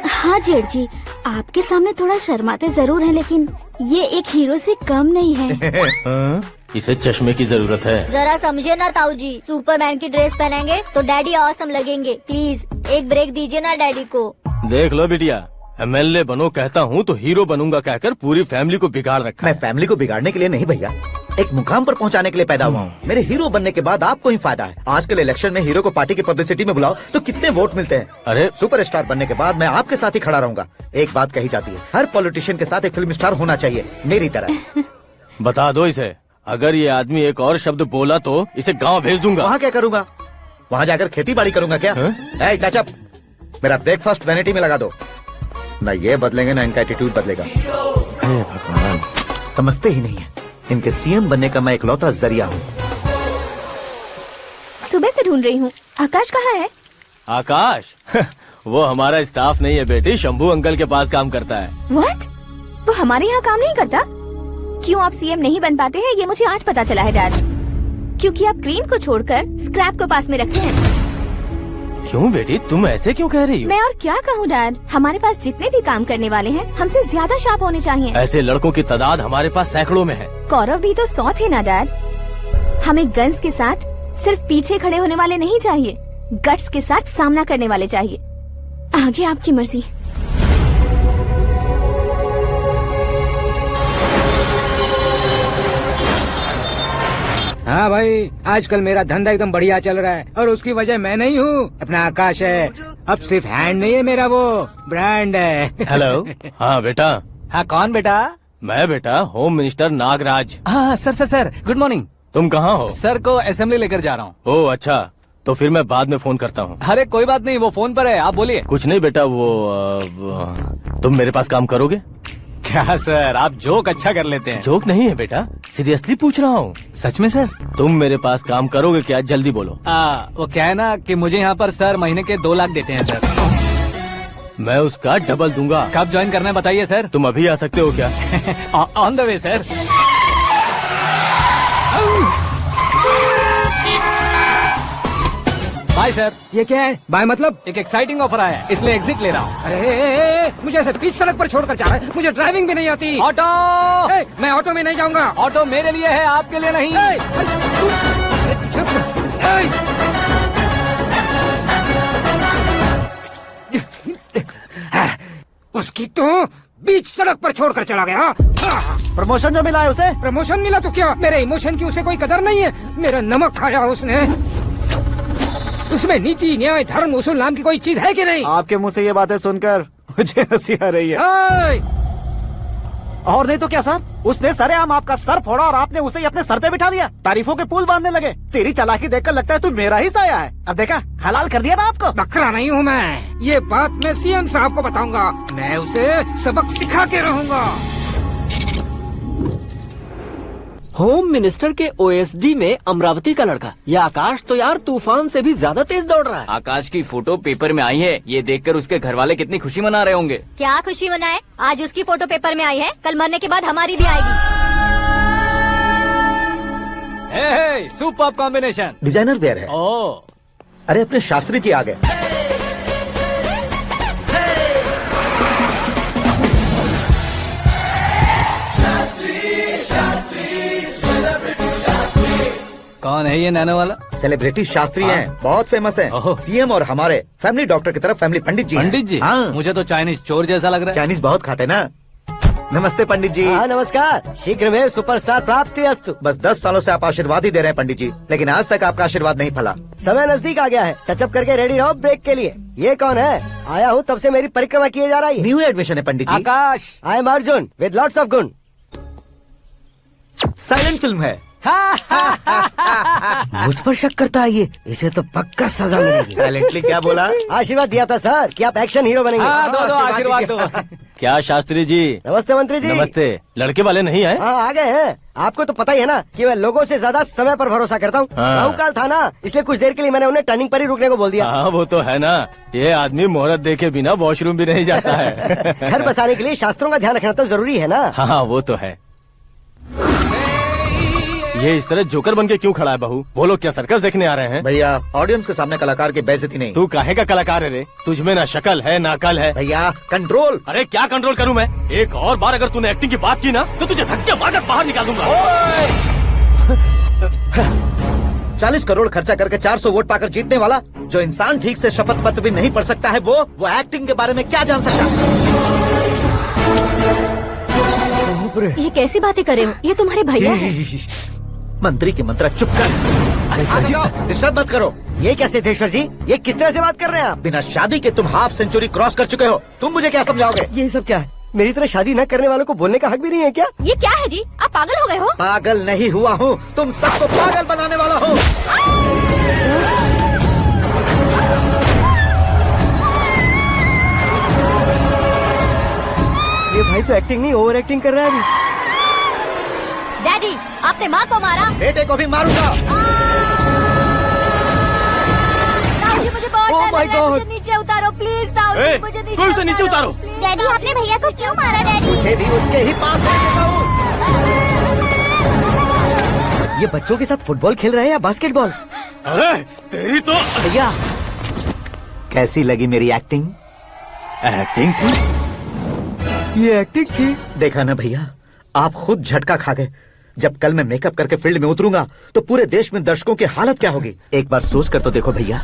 Speaker 9: हाँ जेठ जी, आपके सामने थोड़ा शर्माते जरूर हैं, लेकिन ये एक हीरो से कम नहीं है।
Speaker 4: इसे चश्मे की जरूरत है।
Speaker 9: जरा समझे ना ताऊ जी, सुपरमैन की ड्रेस पहनेंगे तो डैडी ऑसम लगेंगे। प्लीज एक ब्रेक दीजिए ना डैडी को।
Speaker 4: देख लो बिटिया, एमएलए बनो कहता हूँ तो हीरो बनूंगा कहकर पूरी फैमिली को बिगाड़ रखा।
Speaker 3: मैं फैमिली को बिगाड़ने के लिए नहीं भैया, एक मुकाम पर पहुंचाने के लिए पैदा हुआ हूँ। मेरे हीरो बनने के बाद आपको ही फायदा है। आजकल इलेक्शन में हीरो को पार्टी की पब्लिसिटी में बुलाओ तो कितने वोट मिलते हैं।
Speaker 4: अरे
Speaker 3: सुपरस्टार बनने के बाद मैं आपके साथ ही खड़ा रहूंगा। एक बात कही जाती है, हर पॉलिटिशियन के साथ एक फिल्म स्टार होना चाहिए, मेरी तरह।
Speaker 4: बता दो इसे, अगर ये आदमी एक और शब्द बोला तो इसे गाँव भेज दूंगा।
Speaker 3: वहाँ क्या करूँगा? वहाँ जाकर खेती बाड़ी करूँगा क्या? टचअप, मेरा ब्रेकफास्ट वैनिटी में लगा दो। न ये बदलेंगे ना इनका एटीट्यूड बदलेगा।
Speaker 4: भगवान,
Speaker 3: समझते ही नहीं है, इनके सीएम बनने का मैं इकलौता जरिया हूँ।
Speaker 5: सुबह से ढूंढ रही हूँ, आकाश कहाँ है?
Speaker 4: आकाश? वो हमारा स्टाफ नहीं है बेटी, शंभू अंकल के पास काम करता है।
Speaker 5: व्हाट? वो हमारे यहाँ काम नहीं करता? क्यों आप सीएम नहीं बन पाते हैं ये मुझे आज पता चला है डैड। क्योंकि आप क्रीम को छोड़कर स्क्रैप को पास में रखते हैं।
Speaker 4: क्यों बेटी, तुम ऐसे क्यों कह रही हो?
Speaker 5: मैं और क्या कहूँ डैड, हमारे पास जितने भी काम करने वाले हैं हमसे ज्यादा शार्प होने चाहिए।
Speaker 4: ऐसे लड़कों की तादाद हमारे पास सैकड़ों में है।
Speaker 5: कौरव भी तो 100 थे ना डैड। हमें गन्स के साथ सिर्फ पीछे खड़े होने वाले नहीं चाहिए, गट्स के साथ सामना करने वाले चाहिए। आगे आपकी मर्जी।
Speaker 10: हाँ भाई, आजकल मेरा धंधा एकदम बढ़िया चल रहा है और उसकी वजह मैं नहीं हूँ, अपना आकाश है। अब सिर्फ हैंड नहीं है मेरा, वो ब्रांड है।
Speaker 4: हेलो। हाँ बेटा।
Speaker 7: हाँ कौन बेटा?
Speaker 4: मैं बेटा, होम मिनिस्टर नागराज।
Speaker 7: हाँ सर गुड मॉर्निंग।
Speaker 4: तुम कहाँ हो?
Speaker 7: सर को असेंबली लेकर जा रहा हूँ।
Speaker 4: ओह अच्छा, तो फिर मैं बाद में फोन करता हूँ।
Speaker 7: अरे कोई बात नहीं, वो फोन पर है, आप बोलिए।
Speaker 4: कुछ नहीं बेटा, तुम मेरे पास काम करोगे?
Speaker 7: क्या सर, आप जोक अच्छा कर लेते हैं।
Speaker 4: जोक नहीं है बेटा, सीरियसली पूछ रहा हूँ।
Speaker 7: सच में सर?
Speaker 4: तुम मेरे पास काम करोगे क्या? जल्दी बोलो।
Speaker 7: वो क्या है ना कि मुझे यहाँ पर सर महीने के 2 लाख देते हैं सर।
Speaker 4: मैं उसका डबल दूंगा।
Speaker 7: कब ज्वाइन करना है बताइए सर।
Speaker 4: तुम अभी आ सकते हो क्या?
Speaker 7: On the way sir. Bye sir.
Speaker 10: ये क्या है? बाय मतलब?
Speaker 7: एक एक्साइटिंग ऑफर आया है, इसलिए एग्जिट ले रहा हूँ।
Speaker 10: अरे मुझे ऐसे बीच सड़क पर छोड़कर जा रहा है, मुझे ड्राइविंग भी नहीं आती।
Speaker 7: ऑटो!
Speaker 10: मैं ऑटो में नहीं जाऊंगा।
Speaker 7: ऑटो मेरे लिए है, आपके लिए नहीं।
Speaker 10: उसकी तो बीच सड़क पर छोड़कर चला गया।
Speaker 6: प्रमोशन जो मिला है उसे?
Speaker 10: प्रमोशन मिला तो क्या, मेरे इमोशन की उसे कोई कदर नहीं है। मेरा नमक खाया उसने। उसमें नीति, न्याय, धर्म, उसूल नाम की कोई चीज है कि नहीं?
Speaker 6: आपके मुंह से ये बातें सुनकर मुझे हंसी आ रही है। और नहीं तो क्या सर, उसने सरेआम आपका सर फोड़ा और आपने उसे ही अपने सर पे बिठा लिया। तारीफों के पुल बांधने लगे। तेरी चालाकी देखकर लगता है तू मेरा ही साया है। अब देखा, हलाल कर दिया ना आपको।
Speaker 10: बकरा नहीं हूँ मैं, ये बात मैं सीएम साहब को बताऊंगा। मैं उसे सबक सिखा के रहूंगा।
Speaker 1: होम मिनिस्टर के ओएसडी में अमरावती का लड़का, ये आकाश तो यार तूफान से भी ज्यादा तेज दौड़ रहा है।
Speaker 11: आकाश की फोटो पेपर में आई है, ये देखकर उसके घर वाले कितनी खुशी मना रहे होंगे।
Speaker 9: क्या खुशी मनाए? आज उसकी फोटो पेपर में आई है, कल मरने के बाद हमारी भी आएगी।
Speaker 7: Super combination.
Speaker 3: डिजाइनर वेयर है।
Speaker 7: ओह,
Speaker 3: अरे अपने शास्त्री जी आ गए।
Speaker 7: कौन है ये नैनो वाला?
Speaker 3: सेलिब्रिटी शास्त्री हैं, बहुत फेमस हैं। सीएम और हमारे फैमिली डॉक्टर की तरफ फैमिली पंडित जी हैं।
Speaker 7: पंडित जी?
Speaker 3: हाँ।
Speaker 7: मुझे तो चाइनीज चोर जैसा लग रहा है।
Speaker 3: चाइनीज बहुत खाते ना। नमस्ते पंडित जी।
Speaker 2: हाँ नमस्कार, शीघ्र में सुपरस्टार प्राप्ति अस्तु।
Speaker 3: बस 10 सालों से आप आशीर्वाद ही दे रहे हैं पंडित जी, लेकिन आज तक आपका आशीर्वाद नहीं फला।
Speaker 2: समय नजदीक आ गया है, टचअप करके रेडी रहो ब्रेक के लिए। ये कौन है? आया हूँ तब से मेरी परिक्रमा किए जा रही है।
Speaker 3: न्यू एडमिशन है Pandit ji.
Speaker 6: Akash.
Speaker 2: I am Arjun with lots of गुण।
Speaker 3: साइलेंट फिल्म है।
Speaker 2: मुझ पर शक करता है ये, इसे तो पक्का सजा मिलेगी।
Speaker 3: साइलेंटली क्या बोला?
Speaker 2: आशीर्वाद दिया था सर कि आप एक्शन हीरो बनेंगे।
Speaker 7: दो आशीर्वाद दो।
Speaker 4: क्या शास्त्री जी?
Speaker 2: नमस्ते मंत्री जी।
Speaker 4: नमस्ते। लड़के वाले नहीं आए?
Speaker 2: हाँ आ गए हैं। आपको तो पता ही है ना कि मैं लोगों से ज्यादा समय पर भरोसा करता हूँ।
Speaker 4: हाँ।
Speaker 2: राहु काल था ना, इसलिए कुछ देर के लिए मैंने उन्हें टर्निंग पर ही रुकने को बोल दिया।
Speaker 4: हाँ वो तो है ना, ये आदमी मुहूर्त देखे बिना वॉशरूम भी नहीं जाता है।
Speaker 2: घर बसाने के लिए शास्त्रों का ध्यान रखना तो जरूरी है ना।
Speaker 4: हाँ वो तो है। ये इस तरह जोकर बन के क्यों खड़ा है बहू? वो लोग क्या सर्कस देखने आ रहे हैं?
Speaker 3: भैया ऑडियंस के सामने कलाकार की बेइज्जती नहीं।
Speaker 4: तू काहे का कलाकार है रे? तुझमें ना शक्ल है ना अकल है।
Speaker 3: भैया कंट्रोल।
Speaker 4: अरे क्या कंट्रोल करूं मैं? एक और बार अगर तूने एक्टिंग की बात की ना तो तुझे धक्के मारकर बाहर निकाल दूंगा।
Speaker 3: 40 करोड़ खर्चा करके 400 वोट पाकर जीतने वाला, जो इंसान ठीक से शपथ पत्र भी नहीं पढ़ सकता है, वो एक्टिंग के बारे में क्या जान सकता है?
Speaker 9: ये कैसी बातें कर रहे हो? ये तुम्हारे भैया हैं।
Speaker 3: मंत्री की मंत्रा चुप कर। डिस्टर्ब मत करो।
Speaker 2: ये क्या सिद्धेश्वर जी, ये किस तरह से बात कर रहे हैं आप?
Speaker 3: बिना शादी के तुम हाफ सेंचुरी क्रॉस कर चुके हो, तुम मुझे क्या समझाओगे?
Speaker 2: ये सब क्या है? मेरी तरह शादी न करने वालों को बोलने का हक भी नहीं है क्या?
Speaker 9: ये क्या है जी? आप पागल हो गए हो?
Speaker 3: पागल नहीं हुआ हूँ, तुम सबको पागल बनाने वाला हूँ।
Speaker 2: ये भाई तो एक्टिंग नहीं ओवर एक्टिंग कर रहा है अभी।
Speaker 9: डैडी, आपने माँ को मारा।
Speaker 3: बेटे को भी मारूंगा।
Speaker 9: ताऊजी मुझे बहुत
Speaker 2: Oh
Speaker 9: डर
Speaker 2: my
Speaker 9: लग रहा है,
Speaker 2: God!
Speaker 9: मुझे नीचे उतारो प्लीज। ताऊजी मुझे नीचे उतारो।
Speaker 13: डैडी आपने भैया को क्यों मारा डैडी?
Speaker 3: मुझे भी उसके ही पास लेके जाऊं।
Speaker 2: ये बच्चों के साथ फुटबॉल खेल रहे हैं या बास्केटबॉल?
Speaker 4: अरे तेरी तो
Speaker 3: भैया कैसी लगी मेरी एक्टिंग?
Speaker 4: एक्टिंग थी?
Speaker 2: ये एक्टिंग थी।
Speaker 3: देखा ना भैया, आप खुद झटका खा गए। जब कल मैं मेकअप करके फील्ड में उतरूंगा तो पूरे देश में दर्शकों की हालत क्या होगी? एक बार सोच कर तो देखो भैया।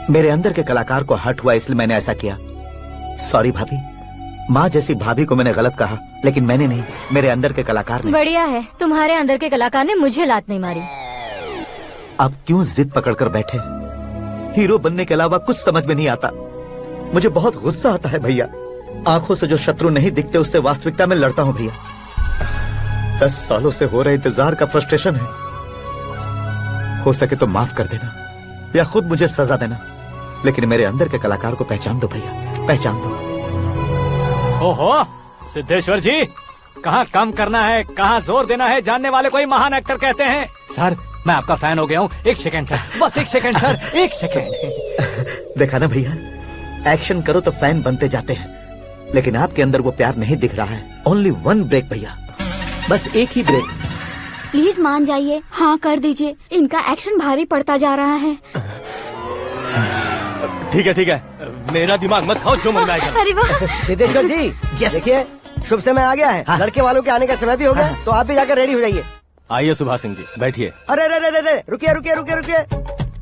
Speaker 3: मेरे अंदर के कलाकार को हर्ट हुआ इसलिए मैंने ऐसा किया। सॉरी भाभी। माँ जैसी भाभी को मैंने गलत कहा, लेकिन मैंने नहीं, मेरे अंदर के कलाकार ने।
Speaker 9: बढ़िया है, तुम्हारे अंदर के कलाकार ने मुझे लात नहीं मारी।
Speaker 3: अब क्यों जिद पकड़कर बैठे? हीरो बनने के अलावा कुछ समझ में नहीं आता। मुझे बहुत गुस्सा आता है भैया। आंखों से जो शत्रु नहीं दिखते उससे वास्तविकता में लड़ता हूँ भैया। 10 सालों से हो रहे इंतजार का फ्रस्ट्रेशन है। हो सके तो माफ कर देना या खुद मुझे सजा देना, लेकिन मेरे अंदर के कलाकार को पहचान दो भैया, पहचान दो।
Speaker 7: ओहो सिद्धेश्वर जी, कहाँ कम करना है कहाँ जोर देना है, जानने वाले को ही महान एक्टर कहते हैं। सर मैं आपका फैन हो गया हूँ। एक सेकंड सर, बस एक सेकंड सर, एक सेकंड।
Speaker 3: देखा ना भैया, एक्शन करो तो फैन बनते जाते हैं, लेकिन आपके अंदर वो प्यार नहीं दिख रहा है। ओनली वन ब्रेक भैया, बस एक ही ब्रेक।
Speaker 13: प्लीज मान जाइए, हाँ कर दीजिए। इनका एक्शन भारी पड़ता जा रहा है।
Speaker 4: ठीक है, मेरा दिमाग मत खाओ, जो मन में आएगा।
Speaker 13: अरे वाह
Speaker 2: सिद्धेश्वर जी, देखिए शुभ समय आ गया है। लड़के वालों के आने का समय भी हो गया, तो आप भी जाकर रेडी हो जाइए।
Speaker 4: आइए सुभाष सिंह जी, बैठिए।
Speaker 2: अरे रुकिए।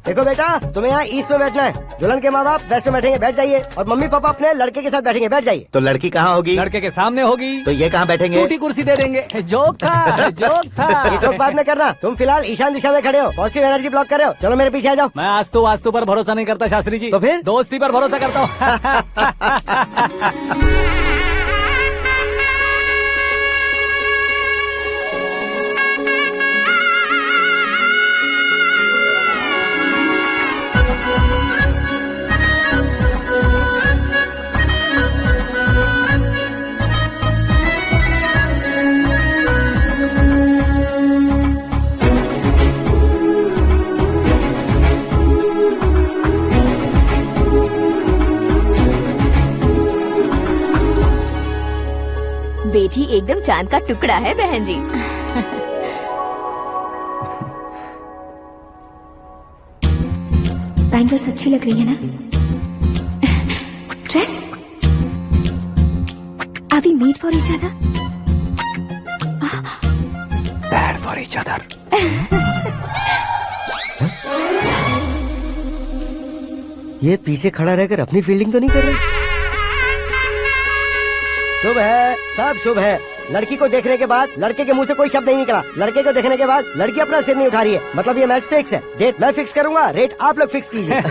Speaker 2: देखो बेटा, तुम्हें यहाँ ईस्ट में बैठना है। दुल्हन के माँ बाप वेस्ट में बैठेंगे, बैठ जाइए। और मम्मी पापा अपने लड़के के साथ बैठेंगे, बैठ जाइए।
Speaker 3: तो लड़की कहाँ होगी?
Speaker 7: लड़के के सामने होगी।
Speaker 3: तो ये कहाँ बैठेंगे?
Speaker 7: टूटी कुर्सी दे देंगे। जोक था।
Speaker 2: ये जोक बाद में करना। तुम फिलहाल ईशान दिशा में खड़े हो, पॉजिटिव एनर्जी ब्लॉक कर रहे हो। चलो मेरे पीछे आ जाओ।
Speaker 7: मैं वास्तु पर भरोसा नहीं करता शास्त्री जी।
Speaker 2: तो फिर?
Speaker 7: दोस्ती पर भरोसा करता हूँ।
Speaker 5: बेटी एकदम चांद का टुकड़ा है बहन जी। बैंगल्स अच्छी लग रही है ना? Dress? Are we made for each other?
Speaker 6: Bad for each other.
Speaker 2: ये पीछे खड़ा रहकर अपनी फील्डिंग तो नहीं कर रहे? शुभ है, सब शुभ है। लड़की को देखने के बाद लड़के के मुंह से कोई शब्द नहीं निकला। लड़के को देखने के बाद लड़की अपना सिर नहीं उठा रही है। मतलब ये मैच फिक्स है। डेट मैं फिक्स करूंगा, रेट आप लोग फिक्स कीजिए।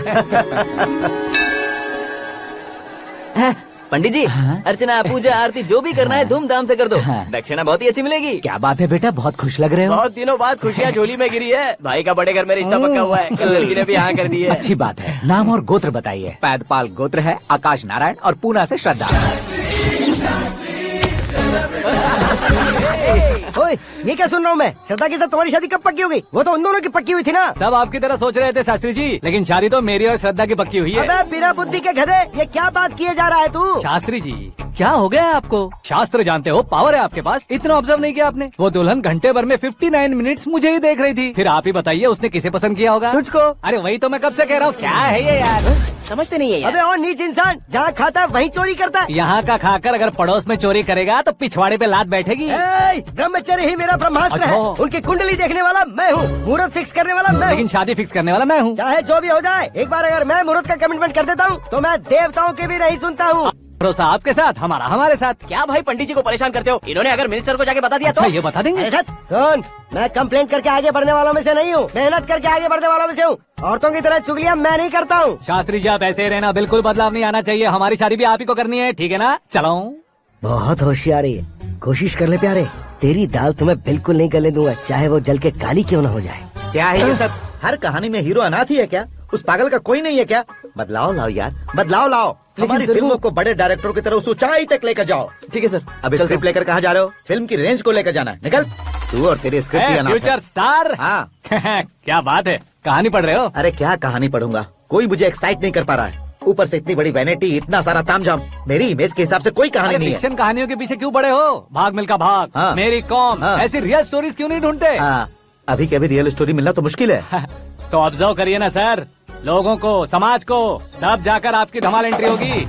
Speaker 11: पंडित जी, अर्चना, पूजा, आरती जो भी करना है धूमधाम से कर दो। दक्षिणा बहुत ही अच्छी मिलेगी।
Speaker 7: क्या बात है बेटा, बहुत खुश लग रहे हो।
Speaker 11: बहुत दिनों बाद खुशियाँ झोली में गिरी है। भाई का बड़े घर में रिश्ता पक्का हुआ है। कल लड़की ने भी हाँ कर दी है।
Speaker 7: अच्छी बात है। नाम और गोत्र बताइए।
Speaker 15: पैदपाल गोत्र है, आकाश नारायण, और पूना से श्रद्धा।
Speaker 2: ओए, ये क्या सुन रहा हूँ मैं? श्रद्धा के साथ तुम्हारी शादी कब पक्की हो गई? वो तो उन दोनों की पक्की हुई थी ना।
Speaker 7: सब आपकी तरह सोच रहे थे शास्त्री जी, लेकिन शादी तो मेरी और श्रद्धा की पक्की हुई है।
Speaker 2: अबे बिना बुद्धि के गधे, ये क्या बात किए जा रहा है तू?
Speaker 7: शास्त्री जी, क्या हो गया है आपको? शास्त्र जानते हो, पावर है आपके पास। इतना ऑब्जर्व नहीं किया आपने? वो दुल्हन घंटे भर में 59 मिनट्स मुझे ही देख रही थी। फिर आप ही बताइए उसने किसे पसंद किया होगा?
Speaker 2: तुझको।
Speaker 7: अरे वही तो मैं कब से कह रहा हूँ, क्या है ये यार?
Speaker 2: समझते नहीं है यार। अबे और नीच इंसान, जहाँ खाता है वहीं चोरी करता है।
Speaker 7: यहाँ का खाकर अगर पड़ोस में चोरी करेगा तो पिछवाड़े पे लात बैठेगी।
Speaker 2: ब्रह्मचर्य ही मेरा ब्रह्मास्त्र है। उनकी कुंडली देखने वाला मैं हूँ, मुहूर्त फिक्स करने वाला मैं हूँ।
Speaker 7: लेकिन शादी फिक्स करने वाला मैं हूँ।
Speaker 2: चाहे जो भी हो जाए, एक बार अगर मैं मुहूर्त का कमिटमेंट कर देता हूँ तो मैं देवताओं के भी नहीं सुनता हूँ।
Speaker 7: भरोसा आपके साथ, हमारा हमारे साथ।
Speaker 11: क्या भाई पंडित जी को परेशान करते हो? इन्होंने अगर मिनिस्टर को जाके बता दिया तो?
Speaker 7: ये बता देंगे।
Speaker 2: सुन, मैं कंप्लेंट करके आगे बढ़ने वालों में से नहीं हूँ, मेहनत करके आगे बढ़ने वालों में से हूँ। औरतों की तरह चुगलियाँ मैं नहीं करता हूँ।
Speaker 7: शास्त्री जी आप ऐसे ही रहना, बिल्कुल बदलाव नहीं आना चाहिए। हमारी शादी भी आप ही को करनी है, ठीक है ना? चलो।
Speaker 2: बहुत होशियारी है, कोशिश कर ले प्यारे। तेरी दाल तुम्हें बिल्कुल नहीं गलने दूंगा, चाहे वो जल के काली क्यों न हो जाए।
Speaker 3: क्या है ये सब? हर कहानी में हीरो अनाथ ही है क्या? उस पागल का कोई नहीं है क्या? बदलाव लाओ यार, बदलाव लाओ। हमारी फिल्मों को बड़े डायरेक्टरों की तरह उस ऊंचाई तक लेकर जाओ।
Speaker 11: ठीक है सर।
Speaker 3: अब स्क्रिप्ट लेकर कहाँ जा रहे हो? फिल्म की रेंज को लेकर जाना है। निकल तू और तेरी स्क्रिप्ट।
Speaker 7: Future star.
Speaker 3: हाँ
Speaker 7: क्या बात है, कहानी पढ़ रहे हो?
Speaker 3: अरे क्या कहानी पढ़ूंगा, कोई मुझे एक्साइट नहीं कर पा रहा है। ऊपर से इतनी बड़ी वैनिटी, इतना सारा तामझाम। मेरी इमेज के हिसाब से कोई कहानी नहीं है।
Speaker 7: फिक्शन कहानियों के पीछे क्यों पड़े हो? भाग मिल्खा भाग,
Speaker 3: हाँ।
Speaker 7: मेरी कॉम, ऐसी रियल स्टोरीज क्यों नहीं ढूंढते?
Speaker 3: अभी के अभी रियल स्टोरी मिलना तो मुश्किल है।
Speaker 7: तो ऑब्जर्व करिए ना सर, लोगों को, समाज को, तब जाकर आपकी धमाल एंट्री होगी।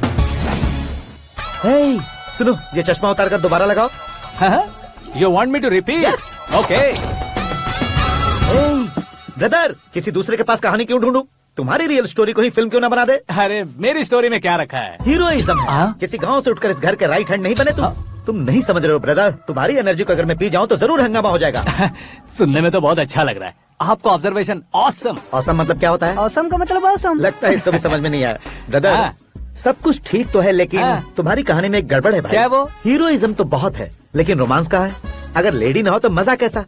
Speaker 3: सुनो, ये चश्मा उतार कर दोबारा लगाओ।
Speaker 7: You want me to repeat? Okay.
Speaker 3: Brother, किसी दूसरे के पास कहानी क्यों ढूंढूं? तुम्हारी रियल स्टोरी को ही फिल्म क्यों ना बना दे?
Speaker 7: अरे मेरी स्टोरी में क्या रखा है?
Speaker 3: हीरोइज्म है। किसी गांव से उठकर इस घर के राइट हैंड नहीं बने तुम नहीं समझ रहे हो ब्रदर। तुम्हारी एनर्जी को अगर मैं पी जाऊं तो जरूर हंगामा हो जाएगा।
Speaker 7: सुनने में तो बहुत अच्छा लग रहा है। आपको ऑब्जर्वेशन ऑसम।
Speaker 3: ऑसम मतलब क्या होता है?
Speaker 2: ऑसम का मतलब ऑसम।
Speaker 3: लगता है इसको भी समझ में नहीं आया। ब्रदर, सब कुछ ठीक तो है, लेकिन तुम्हारी कहानी में एक गड़बड़ है भाई।
Speaker 7: क्या वो?
Speaker 3: हीरोइज्म तो बहुत है, लेकिन रोमांस कहाँ है? अगर लेडी ना हो तो मजा कैसा?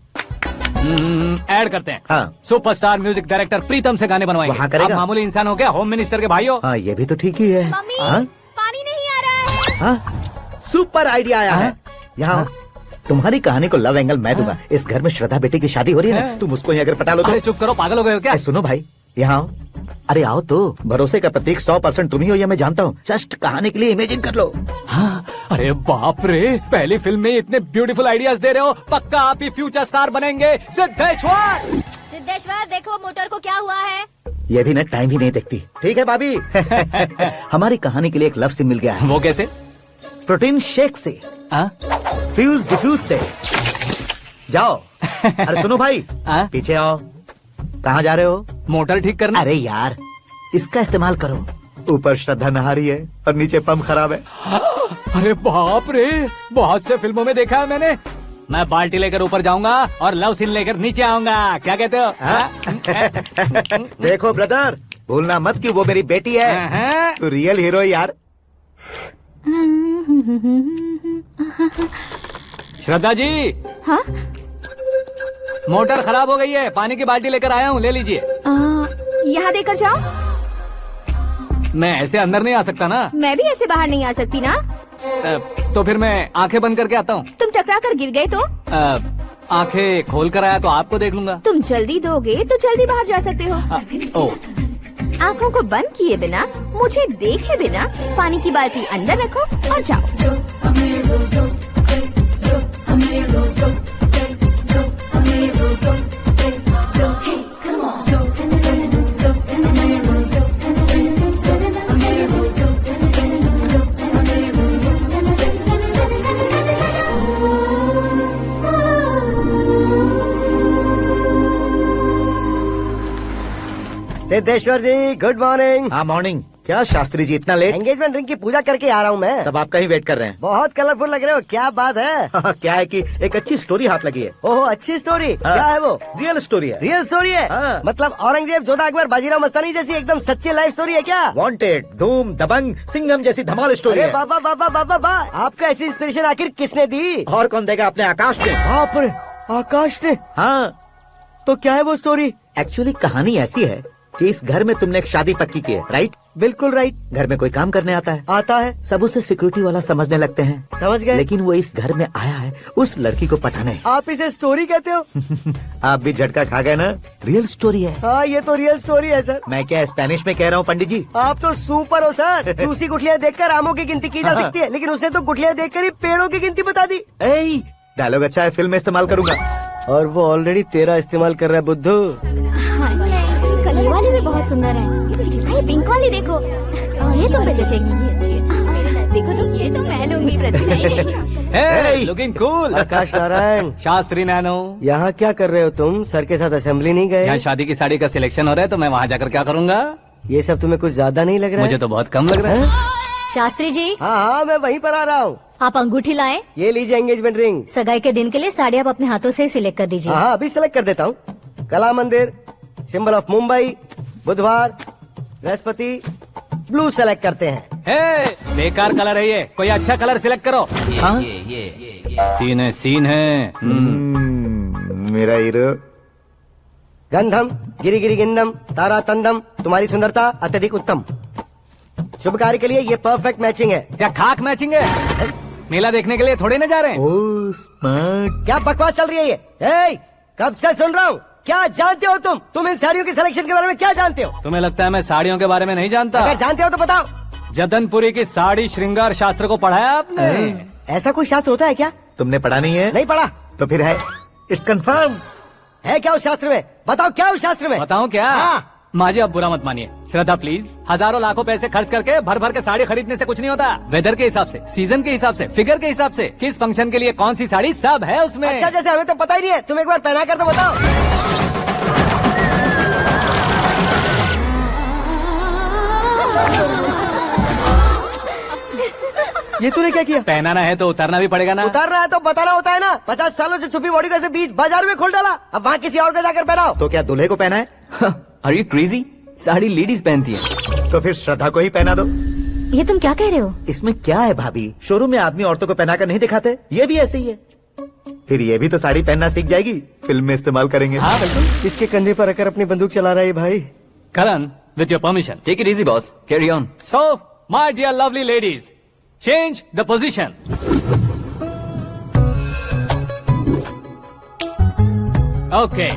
Speaker 7: ऐड करते हैं।
Speaker 3: हाँ।
Speaker 7: सुपरस्टार म्यूजिक डायरेक्टर प्रीतम से गाने बनवाएंगे।
Speaker 3: वहाँ करेगा?
Speaker 7: आप मामूली इंसान हो क्या? होम मिनिस्टर के भाई हो।
Speaker 3: हाँ, ये भी तो ठीक ही है।
Speaker 5: मम्मी,
Speaker 3: हाँ?
Speaker 5: पानी नहीं आ रहा है।
Speaker 3: हाँ? सुपर आइडिया आया है। यहाँ तुम्हारी कहानी को लव एंगल मैं दूंगा। इस घर में श्रद्धा बेटी की शादी हो रही है ना, तुम उसको ही अगर पटा लो तो।
Speaker 7: अरे चुप करो, पागल हो गए हो क्या?
Speaker 3: सुनो भाई, यहाँ आओ। अरे आओ तो। भरोसे का प्रतीक 100% तुम ही हो, ये मैं जानता हूँ। जस्ट कहानी के लिए इमेजिन कर लो।
Speaker 7: हाँ, अरे बाप रे, पहली फिल्म में इतने ब्यूटीफुल आइडियाज दे रहे हो। पक्का आप ही फ्यूचर स्टार बनेंगे। सिद्धेश्वर,
Speaker 9: सिद्धेश्वर देखो मोटर को क्या हुआ है।
Speaker 3: ये भी ना टाइम ही नहीं देखती। ठीक है भाभी। हमारी कहानी के लिए एक लव सीन मिल गया है।
Speaker 7: वो कैसे?
Speaker 3: प्रोटीन शेक से, फ्यूज डिफ्यूज से। जाओ। अरे सुनो भाई, पीछे आओ। कहाँ जा रहे हो?
Speaker 7: मोटर ठीक करना।
Speaker 3: अरे यार, इसका इस्तेमाल करो। ऊपर श्रद्धा नहा रही है और नीचे पंप खराब है।
Speaker 7: अरे बाप रे, बहुत से फिल्मों में देखा है मैंने। मैं बाल्टी लेकर ऊपर जाऊंगा और लव सीन लेकर नीचे आऊंगा। क्या कहते हो?
Speaker 3: देखो ब्रदर, भूलना मत कि वो मेरी बेटी है। तू रियल हीरो यार।
Speaker 7: श्रद्धा जी।
Speaker 5: हाँ?
Speaker 7: मोटर खराब हो गई है, पानी की बाल्टी लेकर आया हूँ, ले लीजिए।
Speaker 5: यहाँ देकर जाओ।
Speaker 7: मैं ऐसे अंदर नहीं आ सकता ना।
Speaker 5: मैं भी ऐसे बाहर नहीं आ सकती ना।
Speaker 7: तो फिर मैं आंखें बंद करके आता हूँ।
Speaker 5: तुम टकरा कर गिर गए तो?
Speaker 7: आंखें खोल कर आया तो आपको देख लूंगा।
Speaker 5: तुम जल्दी दोगे तो जल्दी बाहर जा सकते हो। आँखों को बंद किए बिना, मुझे देखे बिना पानी की बाल्टी अंदर रखो और जाओ।
Speaker 2: सिद्धेश्वर जी गुड मॉर्निंग।
Speaker 3: हाँ मॉर्निंग। क्या शास्त्री जी इतना लेट?
Speaker 2: एंगेजमेंट रिंग की पूजा करके आ रहा हूँ मैं।
Speaker 3: सब आपका ही वेट कर रहे हैं।
Speaker 2: बहुत कलरफुल लग रहे हो, क्या बात है?
Speaker 3: क्या है कि एक अच्छी स्टोरी हाथ लगी है।
Speaker 2: ओह अच्छी स्टोरी, क्या है वो?
Speaker 3: रियल स्टोरी है।
Speaker 2: रियल स्टोरी है? मतलब औरंगजेब, जोधा अकबर, बाजीराव मस्तानी जैसी एकदम सच्ची लाइफ स्टोरी है क्या?
Speaker 3: वांटेड, धूम, दबंग, सिंघम जैसी धमाल स्टोरी है।
Speaker 2: बाबा बाबा बाबा बा, आपका ऐसी इंस्पिरेशन आखिर किसने दी?
Speaker 3: और कौन देगा? अपने आकाश ने।
Speaker 2: बाप रे, आकाश ने?
Speaker 3: हाँ।
Speaker 2: तो क्या है वो स्टोरी?
Speaker 3: एक्चुअली कहानी ऐसी है कि इस घर में तुमने एक शादी पक्की की है, राइट?
Speaker 2: बिल्कुल राइट।
Speaker 3: घर में कोई काम करने आता है?
Speaker 2: आता है।
Speaker 3: सब उसे सिक्योरिटी वाला समझने लगते हैं।
Speaker 2: समझ गए।
Speaker 3: लेकिन वो इस घर में आया है उस लड़की को पटाने।
Speaker 2: आप इसे स्टोरी कहते हो?
Speaker 3: आप भी झटका खा गए ना? रियल स्टोरी है।
Speaker 2: हाँ ये तो रियल स्टोरी है सर।
Speaker 3: मैं क्या स्पेनिश में कह रहा हूँ पंडित जी?
Speaker 2: आप तो सुपर हो सर। चूसी गुठलियाँ देखकर आमों की गिनती की जा सकती है, लेकिन उसने तो गुठलियाँ देखकर ही पेड़ों की गिनती बता दी।
Speaker 3: डायलॉग अच्छा है, फिल्म में इस्तेमाल करूंगा।
Speaker 2: और वो ऑलरेडी तेरा इस्तेमाल कर रहा है बुद्धू।
Speaker 9: कलर वाली भी बहुत सुंदर है। ये पिंक वाली देखो, और ये तुम पे जचेगी।
Speaker 5: देखो तो ये तो मैं लूंगी Pratibha.
Speaker 7: Looking cool.
Speaker 2: Akash Narayan.
Speaker 7: Shastri Nano.
Speaker 2: यहाँ क्या कर रहे हो तुम? सर के साथ असेंबली नहीं गए?
Speaker 7: यहाँ शादी की साड़ी का सिलेक्शन हो रहा है तो मैं वहाँ जाकर क्या करूँगा?
Speaker 2: ये सब तुम्हें कुछ ज्यादा नहीं लग रहा है?
Speaker 7: मुझे तो बहुत कम लग रहा है।
Speaker 9: शास्त्री जी।
Speaker 2: हाँ हाँ मैं वहीं पर आ रहा हूँ।
Speaker 9: आप अंगूठी लाएं।
Speaker 2: ये लीजिए एंगेजमेंट रिंग।
Speaker 9: सगाई के दिन के लिए साड़ी आप अपने हाथों से ही सिलेक्ट कर दीजिए।
Speaker 2: हाँ अभी सिलेक्ट कर देता हूँ। कला मंदिर, सिंबल ऑफ मुंबई, बुधवार, बृहस्पति, ब्लू सेलेक्ट करते हैं।
Speaker 7: बेकार कलर है ये, कोई अच्छा कलर सिलेक्ट करो। सीन है।
Speaker 3: मेरा हीरो।
Speaker 2: गंधम, गिरी गिरी गिंदम, तारा तंदम, तुम्हारी सुंदरता अत्यधिक उत्तम। शुभ कार्य के लिए ये परफेक्ट मैचिंग है।
Speaker 7: क्या खाक मैचिंग है? मेला देखने के लिए थोड़े न जा रहे हैं।
Speaker 3: Oh smart.
Speaker 2: क्या बकवास चल रही है ये? कब से सुन रहा हूँ। क्या जानते हो तुम इन साड़ियों की सिलेक्शन के बारे में क्या जानते हो?
Speaker 7: तुम्हें लगता है मैं साड़ियों के बारे में नहीं जानता?
Speaker 2: अगर जानते हो तो बताओ।
Speaker 7: जदनपुरी की साड़ी श्रृंगार शास्त्र को पढ़ाया आपने?
Speaker 2: ऐसा कोई शास्त्र होता है क्या?
Speaker 3: तुमने पढ़ा नहीं है?
Speaker 2: नहीं पढ़ा।
Speaker 3: तो फिर है, इट्स कंफर्म।
Speaker 2: है क्या उस शास्त्र में? बताओ क्या उस शास्त्र में?
Speaker 7: बताऊं क्या?
Speaker 2: हाँ।
Speaker 7: माजी अब बुरा मत मानिए, श्रद्धा प्लीज। हजारों लाखों पैसे खर्च करके भर भर के साड़ी खरीदने से कुछ नहीं होता। वेदर के हिसाब से, सीजन के हिसाब से, फिगर के हिसाब से, किस फंक्शन के लिए कौन सी साड़ी, सब है उसमें।
Speaker 2: अच्छा जैसे हमें तो पता ही नहीं है, तुम एक बार पहना कर तो बताओ। ये तूने क्या किया?
Speaker 7: पहनाना है तो उतारना भी पड़ेगा ना।
Speaker 2: उतारना है तो बताना होता है ना। 50 सालों से छुपी बॉडी को ऐसे बीच बाजार में खोल डाला, अब वहाँ किसी और को जाकर पहनाओ।
Speaker 3: तो क्या दूल्हे को पहना है?
Speaker 11: Are you crazy? Sari ladies पहनती है।
Speaker 3: तो फिर श्रद्धा को ही पहना दो।
Speaker 9: ये तुम क्या कह रहे हो?
Speaker 3: इसमें क्या है भाभी? शोरूम में आदमी औरतों को पहनाकर नहीं दिखाते, ये भी ऐसे ही है। फिर ये भी तो साड़ी पहनना सीख जाएगी, फिल्म में इस्तेमाल करेंगे।
Speaker 7: हाँ बिल्कुल।
Speaker 2: इसके कंधे पर रखकर अपनी बंदूक चला रहा है भाई।
Speaker 7: Karan, with your permission.
Speaker 11: Take it easy boss, carry on.
Speaker 7: So my dear lovely ladies, change the position. Okay,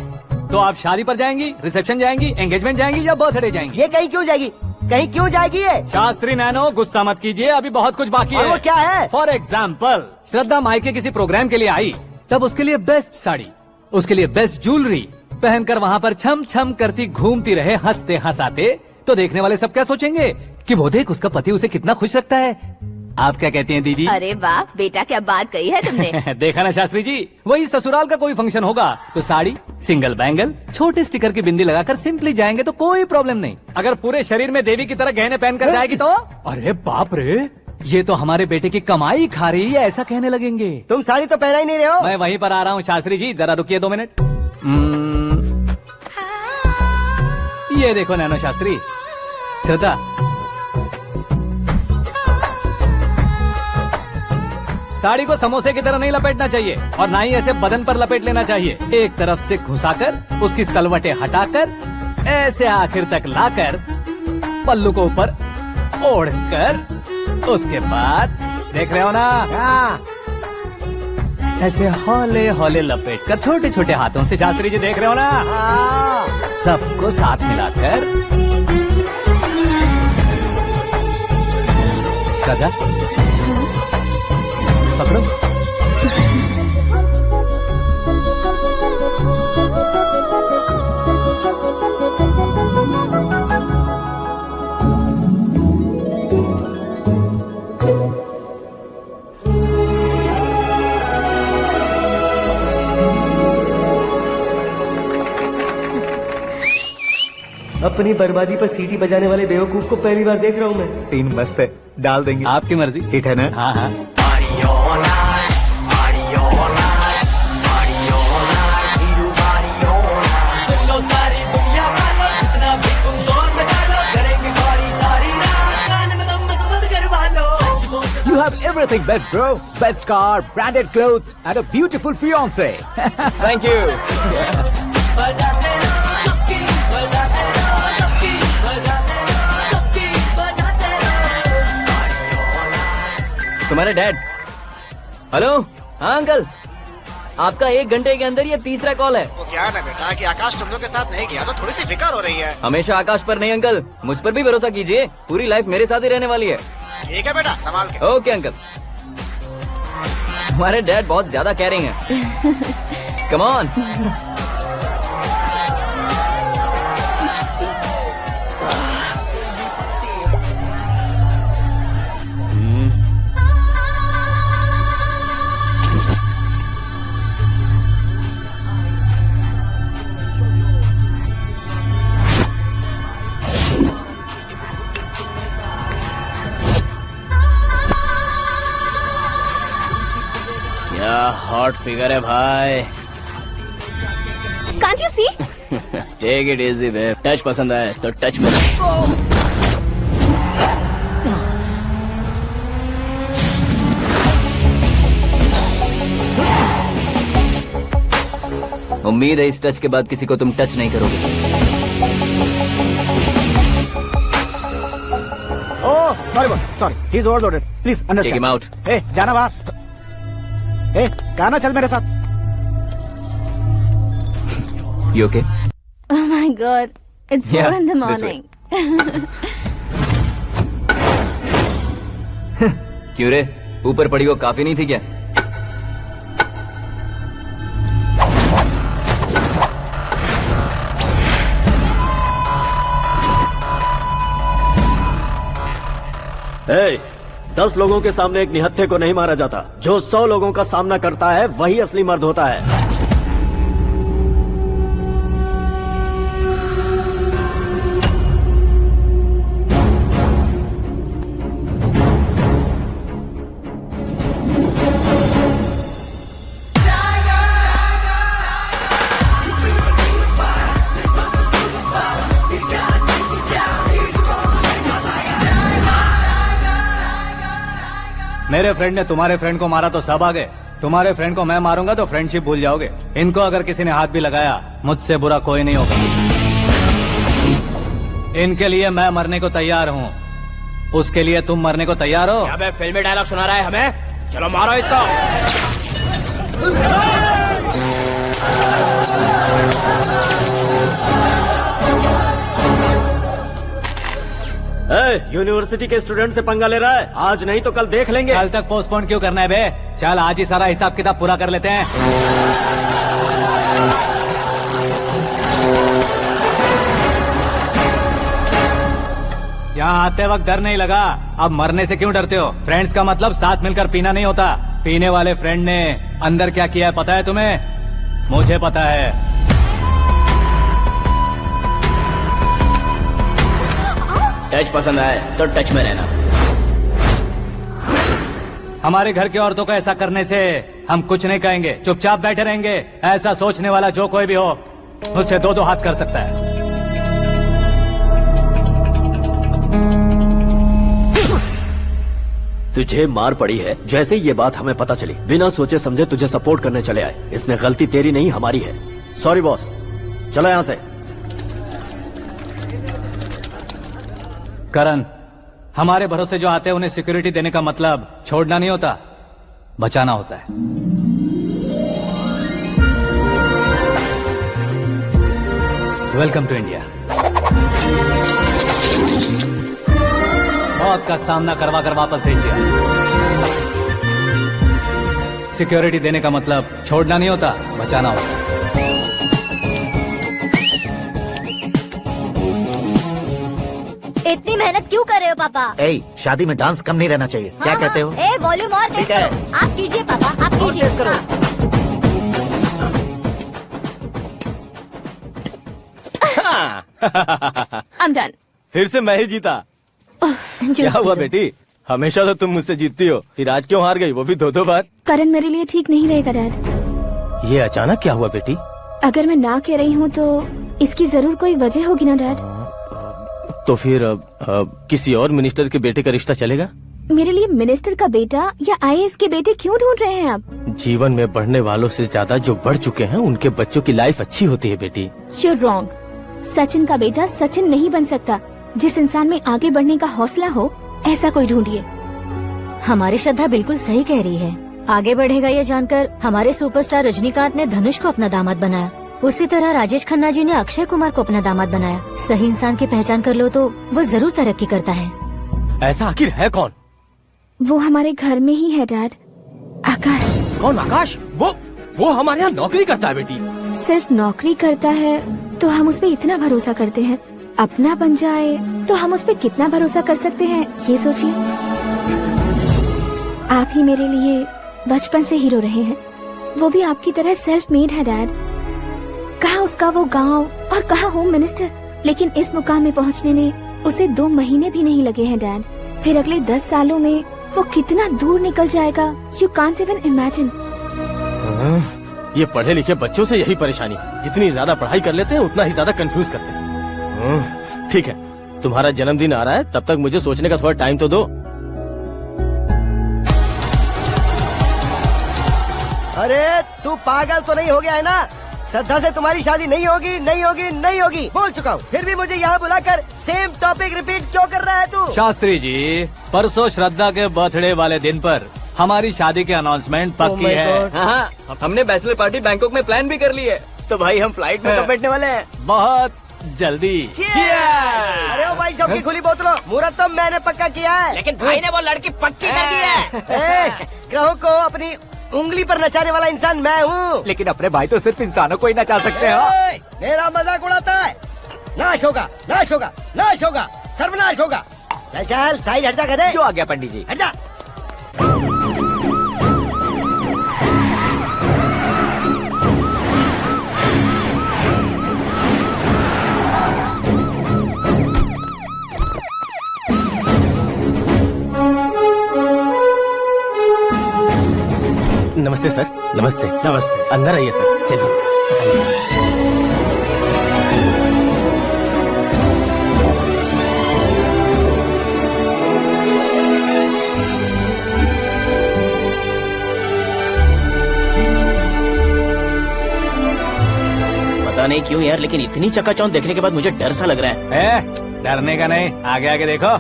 Speaker 7: तो आप शादी पर जाएंगी, रिसेप्शन जाएंगी, एंगेजमेंट जाएंगी या बर्थडे जाएंगी?
Speaker 2: ये कहीं क्यों जाएगी? कहीं क्यों जाएगी ये?
Speaker 7: शास्त्री नैनो गुस्सा मत कीजिए, अभी बहुत कुछ बाकी है।
Speaker 2: और वो क्या है?
Speaker 7: फॉर एग्जाम्पल, श्रद्धा मायके किसी प्रोग्राम के लिए आई, तब उसके लिए बेस्ट साड़ी, उसके लिए बेस्ट ज्वेलरी पहनकर वहाँ पर छम छम करती घूमती रहे हंसते हंसाते, तो देखने वाले सब क्या सोचेंगे कि वो देख उसका पति उसे कितना खुश रखता है। आप क्या कहती हैं दीदी?
Speaker 5: अरे वाह बेटा, क्या बात कही है तुमने।
Speaker 7: देखा ना शास्त्री जी, वही ससुराल का कोई फंक्शन होगा तो साड़ी, सिंगल बैंगल, छोटे स्टिकर की बिंदी लगाकर सिंपली जाएंगे तो कोई प्रॉब्लम नहीं। अगर पूरे शरीर में देवी की तरह गहने पहनकर जाएगी तो अरे बाप रे, ये तो हमारे बेटे की कमाई खा रही है, ऐसा कहने लगेंगे।
Speaker 2: तुम साड़ी तो पहना ही नहीं रहे हो।
Speaker 7: मैं वहीं पर आ रहा हूँ शास्त्री जी, जरा रुकिए 2 मिनट। ये देखो नैनो शास्त्री, श्रद्धा, साड़ी को समोसे की तरह नहीं लपेटना चाहिए और ना ही ऐसे बदन पर लपेट लेना चाहिए। एक तरफ से घुसाकर, उसकी सलवटें हटाकर, ऐसे आखिर तक लाकर, पल्लू को ऊपर ओढ़कर, उसके बाद देख रहे हो ना, ऐसे हौले हौले लपेट कर छोटे छोटे हाथों से, शास्त्री जी देख रहे हो ना, सबको साथ मिलाकर, सदा पकड़ो।
Speaker 2: अपनी बर्बादी पर सीटी बजाने वाले बेवकूफ को पहली बार देख रहा हूँ मैं।
Speaker 3: सीन मस्त है, डाल देंगे।
Speaker 7: आपकी मर्जी।
Speaker 3: हिट है ना?
Speaker 7: हाँ हाँ।
Speaker 15: You have everything best, bro. Best car, branded clothes, and a beautiful fiance.
Speaker 11: Thank you. तुम्हारे डैड। हेलो, हाँ अंकल, आपका 1 घंटे के अंदर ये तीसरा कॉल है।
Speaker 16: वो क्या है ना बेटा कि आकाश तुम लोग के साथ नहीं गया तो थोड़ी सी फिक्र हो रही है।
Speaker 11: हमेशा आकाश पर नहीं अंकल, मुझ पर भी भरोसा कीजिए, पूरी लाइफ मेरे साथ ही रहने वाली है।
Speaker 16: ठीक है बेटा, संभाल के।
Speaker 11: Okay uncle. हमारे डैड बहुत ज्यादा केयरिंग है। Come on.
Speaker 14: क्या हॉट फिगर है भाई।
Speaker 5: Can't you see?
Speaker 14: Take it easy babe. Touch पसंद आए तो टच में
Speaker 11: उम्मीद है इस टच के बाद किसी को तुम टच नहीं करोगे।
Speaker 6: Oh sorry, he is overloaded, please understand.
Speaker 11: Take him out.
Speaker 6: ए जाना बाहर। ए गाना चल मेरे साथ।
Speaker 11: You okay?
Speaker 5: Oh my God, it's 4 in the
Speaker 11: this way.
Speaker 5: morning.
Speaker 11: क्यों रे, ऊपर पड़ी वो काफी नहीं थी क्या?
Speaker 14: Hey, 10 लोगों के सामने एक निहत्थे को नहीं मारा जाता। जो 100 लोगों का सामना करता है वही असली मर्द होता है।
Speaker 7: मेरे फ्रेंड ने तुम्हारे फ्रेंड को मारा तो सब आ गए, तुम्हारे फ्रेंड को मैं मारूंगा तो फ्रेंडशिप भूल जाओगे। इनको अगर किसी ने हाथ भी लगाया, मुझसे बुरा कोई नहीं होगा। इनके लिए मैं मरने को तैयार हूँ, उसके लिए तुम मरने को तैयार हो?
Speaker 14: अबे फिल्मी डायलॉग सुना रहा है हमें? चलो मारो इसको। यूनिवर्सिटी के स्टूडेंट से पंगा ले रहा है, आज नहीं तो कल देख लेंगे।
Speaker 7: कल तक पोस्टपोन क्यों करना है बे? चल आज ही सारा हिसाब किताब पूरा कर लेते हैं। यहाँ आते वक्त डर नहीं लगा, अब मरने से क्यों डरते हो? फ्रेंड्स का मतलब साथ मिलकर पीना नहीं होता। पीने वाले फ्रेंड ने अंदर क्या किया है पता है तुम्हें? मुझे पता है।
Speaker 14: टच पसंद आए तो टच में रहना।
Speaker 7: हमारे घर की औरतों को ऐसा करने से हम कुछ नहीं कहेंगे, चुपचाप बैठे रहेंगे। ऐसा सोचने वाला जो कोई भी हो, उससे 2-2 हाथ कर सकता है।
Speaker 14: तुझे मार पड़ी है, जैसे ये बात हमें पता चली, बिना सोचे समझे तुझे सपोर्ट करने चले आए। इसमें गलती तेरी नहीं हमारी है। सॉरी बॉस, चलो यहाँ से।
Speaker 7: करण, हमारे भरोसे जो आते हैं उन्हें सिक्योरिटी देने का मतलब छोड़ना नहीं होता, बचाना होता है। Welcome to India. मौत का सामना करवा कर वापस भेज दिया। सिक्योरिटी देने का मतलब छोड़ना नहीं होता, बचाना होता है।
Speaker 9: इतनी मेहनत क्यों कर रहे हो पापा?
Speaker 3: ए, शादी में डांस कम नहीं रहना चाहिए। क्या कहते हो?
Speaker 9: ए वॉल्यूम और तेज करो। आप कीजिए पापा, आप कीजिए।
Speaker 11: हाँ।
Speaker 5: I'm done.
Speaker 4: फिर से मैं ही जीता। क्या हुआ बेटी, हमेशा तो तुम मुझसे जीतती हो, फिर आज क्यों हार गई, वो भी 2-2 बार?
Speaker 5: करण मेरे लिए ठीक नहीं रहेगा डैड।
Speaker 4: ये अचानक क्या हुआ बेटी?
Speaker 5: अगर मैं ना कह रही हूँ तो इसकी जरूर कोई वजह होगी ना डैड।
Speaker 4: तो फिर किसी और मिनिस्टर के बेटे का रिश्ता चलेगा?
Speaker 5: मेरे लिए मिनिस्टर का बेटा या IAS के बेटे क्यों ढूंढ रहे हैं आप?
Speaker 4: जीवन में बढ़ने वालों से ज्यादा जो बढ़ चुके हैं उनके बच्चों की लाइफ अच्छी होती है बेटी।
Speaker 5: You're wrong. सचिन का बेटा सचिन नहीं बन सकता। जिस इंसान में आगे बढ़ने का हौसला हो ऐसा कोई ढूंढिए।
Speaker 9: हमारी श्रद्धा बिल्कुल सही कह रही है। आगे बढ़ेगा ये जानकर हमारे सुपरस्टार रजनीकांत ने धनुष को अपना दामाद बनाया, उसी तरह राजेश खन्ना जी ने अक्षय कुमार को अपना दामाद बनाया। सही इंसान की पहचान कर लो तो वो जरूर तरक्की करता है।
Speaker 4: ऐसा आखिर है कौन?
Speaker 5: वो हमारे घर में ही है डैड, आकाश।
Speaker 4: कौन आकाश? वो हमारे यहाँ नौकरी करता है बेटी।
Speaker 5: सिर्फ नौकरी करता है तो हम उस पर इतना भरोसा करते हैं, अपना बन जाए तो हम उस पर कितना भरोसा कर सकते हैं ये सोचिए। आप ही मेरे लिए बचपन से हीरो रहे हैं, वो भी आपकी तरह सेल्फ मेड है डैड। कहाँ उसका वो गांव और कहाँ होम मिनिस्टर, लेकिन इस मुकाम में पहुँचने में उसे 2 महीने भी नहीं लगे हैं डैड। फिर अगले 10 सालों में वो कितना दूर निकल जाएगा, यू कांट इवन इमेजिन।
Speaker 4: ये पढ़े लिखे बच्चों से यही परेशानी, जितनी ज्यादा पढ़ाई कर लेते हैं उतना ही ज्यादा कंफ्यूज करते हैं। ठीक है, तुम्हारा जन्मदिन आ रहा है, तब तक मुझे सोचने का थोड़ा टाइम तो दो।
Speaker 2: अरे तू पागल तो नहीं हो गया है ना? श्रद्धा से तुम्हारी शादी नहीं होगी, नहीं होगी, नहीं होगी, बोल चुका हूँ। फिर भी मुझे यहाँ बुलाकर सेम टॉपिक रिपीट क्यों कर रहा है तू?
Speaker 7: शास्त्री जी, परसों श्रद्धा के बर्थडे वाले दिन पर हमारी शादी की अनाउंसमेंट पक्की है।
Speaker 11: हाँ, हमने बैचलर पार्टी बैंकॉक में प्लान भी कर ली है।
Speaker 2: तो भाई हम फ्लाइट में कब बैठने वाले हैं?
Speaker 7: बहुत जल्दी।
Speaker 2: अरे ओ भाई सबकी खुली बोतलों, मुहूर्त तो मैंने पक्का किया है,
Speaker 1: लेकिन भाई ने वो लड़की पक्की कर दी है।
Speaker 2: ग्रहों को अपनी उंगली पर नचाने वाला इंसान मैं हूँ।
Speaker 15: लेकिन अपने भाई तो सिर्फ इंसानों को ही नचा सकते हैं।
Speaker 2: मेरा मजाक उड़ाता है। नाश होगा, नाश होगा, नाश होगा, सर्वनाश होगा। चल चल साइड हट जा गधे।
Speaker 15: जो आ गया पंडित जी।
Speaker 2: हट जा।
Speaker 4: नमस्ते सर। नमस्ते। नमस्ते। अंदर आइए सर, चलिए।
Speaker 1: पता नहीं क्यों यार, लेकिन इतनी चकाचौंध देखने के बाद मुझे डर सा लग रहा है।
Speaker 7: डरने का नहीं, आगे आगे देखो।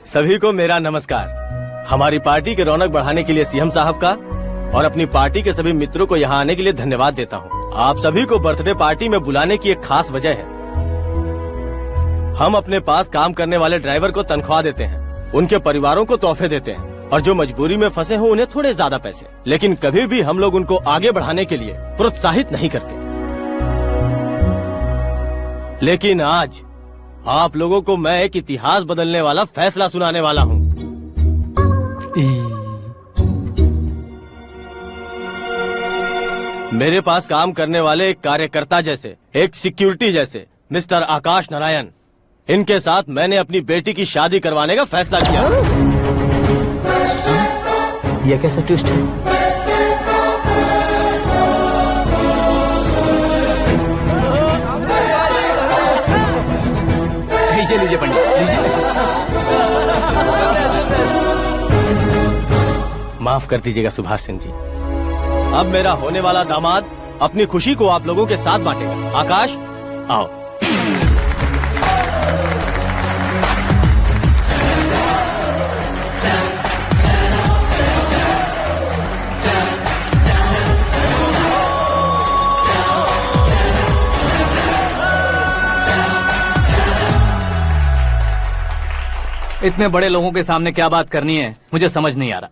Speaker 4: सभी को मेरा नमस्कार। हमारी पार्टी के रौनक बढ़ाने के लिए सीएम साहब का और अपनी पार्टी के सभी मित्रों को यहाँ आने के लिए धन्यवाद देता हूँ। आप सभी को बर्थडे पार्टी में बुलाने की एक खास वजह है। हम अपने पास काम करने वाले ड्राइवर को तनख्वाह देते हैं, उनके परिवारों को तोहफे देते हैं और जो मजबूरी में फंसे हो उन्हें थोड़े ज्यादा पैसे, लेकिन कभी भी हम लोग उनको आगे बढ़ाने के लिए प्रोत्साहित नहीं करते। लेकिन आज आप लोगों को मैं एक इतिहास बदलने वाला फैसला सुनाने वाला हूँ। मेरे पास काम करने वाले एक कार्यकर्ता जैसे, एक सिक्योरिटी जैसे मिस्टर आकाश नारायण, इनके साथ मैंने अपनी बेटी की शादी करवाने का फैसला किया।
Speaker 1: यह कैसा ट्विस्ट है?
Speaker 15: लीजिए पंडित, लीजिए।
Speaker 4: माफ कर दीजिएगा सुभाष सिंह जी। अब मेरा होने वाला दामाद अपनी खुशी को आप लोगों के साथ बांटेगा। आकाश, आओ।
Speaker 7: इतने बड़े लोगों के सामने क्या बात करनी है मुझे समझ नहीं आ रहा।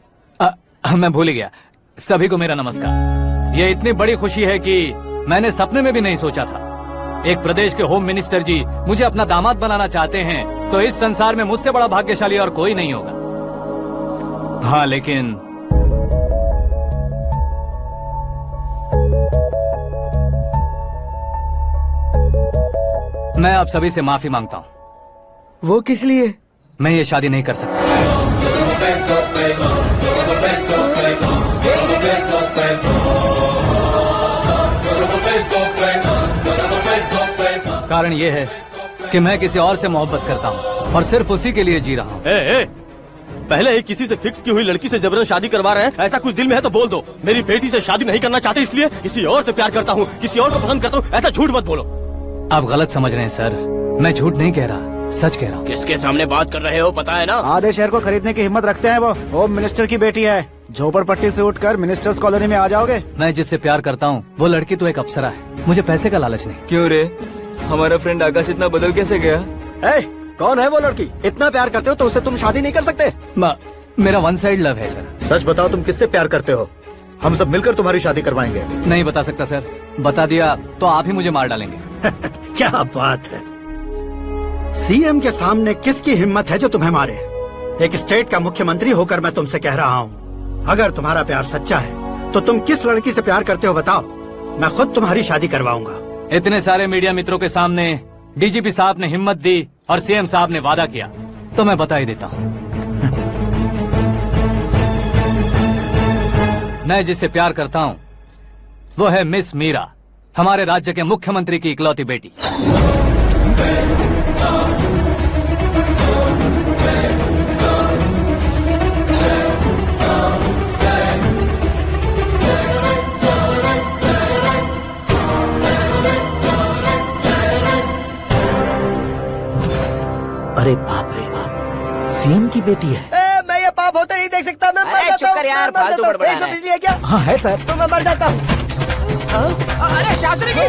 Speaker 7: मैं भूल गया। सभी को मेरा नमस्कार। ये इतनी बड़ी खुशी है कि मैंने सपने में भी नहीं सोचा था। एक प्रदेश के होम मिनिस्टर जी मुझे अपना दामाद बनाना चाहते हैं तो इस संसार में मुझसे बड़ा भाग्यशाली और कोई नहीं होगा। हाँ, लेकिन मैं आप सभी से माफी मांगता हूँ।
Speaker 2: वो किस लिए?
Speaker 7: मैं ये शादी नहीं कर सकता। कारण ये है कि मैं किसी और से मोहब्बत करता हूँ और सिर्फ उसी के लिए जी रहा हूँ।
Speaker 4: पहले ही किसी से फिक्स की हुई लड़की से जबरन शादी करवा रहे हैं। ऐसा कुछ दिल में है तो बोल दो। मेरी बेटी से शादी नहीं करना चाहते इसलिए किसी और से प्यार करता हूँ, किसी और को पसंद करता हूँ, ऐसा झूठ मत बोलो।
Speaker 7: आप गलत समझ रहे हैं सर, मैं झूठ नहीं कह रहा, सच कह रहा हूँ।
Speaker 4: किसके सामने बात कर रहे हो पता है ना?
Speaker 6: आधे शहर को खरीदने की हिम्मत रखते हैं वो। होम मिनिस्टर की बेटी है, झोपड़पट्टी से उठकर मिनिस्टर्स कॉलोनी में आ जाओगे।
Speaker 7: मैं जिससे प्यार करता हूँ वो लड़की तो एक अप्सरा है, मुझे पैसे का लालच नहीं।
Speaker 11: क्यों रे, हमारा फ्रेंड आकाश इतना बदल कैसे गया?
Speaker 14: कौन है वो लड़की? इतना प्यार करते हो तो उससे तुम शादी नहीं कर सकते?
Speaker 7: मेरा वन साइड लव है सर।
Speaker 3: सच बताओ, तुम किससे प्यार करते हो? हम सब मिलकर तुम्हारी शादी करवाएंगे।
Speaker 7: नहीं बता सकता सर, बता दिया तो आप ही मुझे मार डालेंगे।
Speaker 12: क्या बात है, सीएम के सामने किसकी हिम्मत है जो तुम्हें मारे? एक स्टेट का मुख्यमंत्री होकर मैं तुमसे कह रहा हूँ, अगर तुम्हारा प्यार सच्चा है तो तुम किस लड़की से प्यार करते हो बताओ, मैं खुद तुम्हारी शादी करवाऊंगा।
Speaker 7: इतने सारे मीडिया मित्रों के सामने डीजीपी साहब ने हिम्मत दी और सीएम साहब ने वादा किया, तो मैं बता ही देता हूँ। मैं जिससे प्यार करता हूँ वो है मिस मीरा, हमारे राज्य के मुख्यमंत्री की इकलौती बेटी।
Speaker 3: अरे बाप रे बाप, सीएम की बेटी है।
Speaker 2: मैं ये पाप होते नहीं देख सकता। मैं मर जाता हूँ।
Speaker 11: चुप कर यार, फालतू बड़बड़ा रहा है।
Speaker 2: बिजली है क्या?
Speaker 15: हाँ है सर।
Speaker 2: तो मैं मर जाता हूँ।
Speaker 10: अरे शास्त्री जी,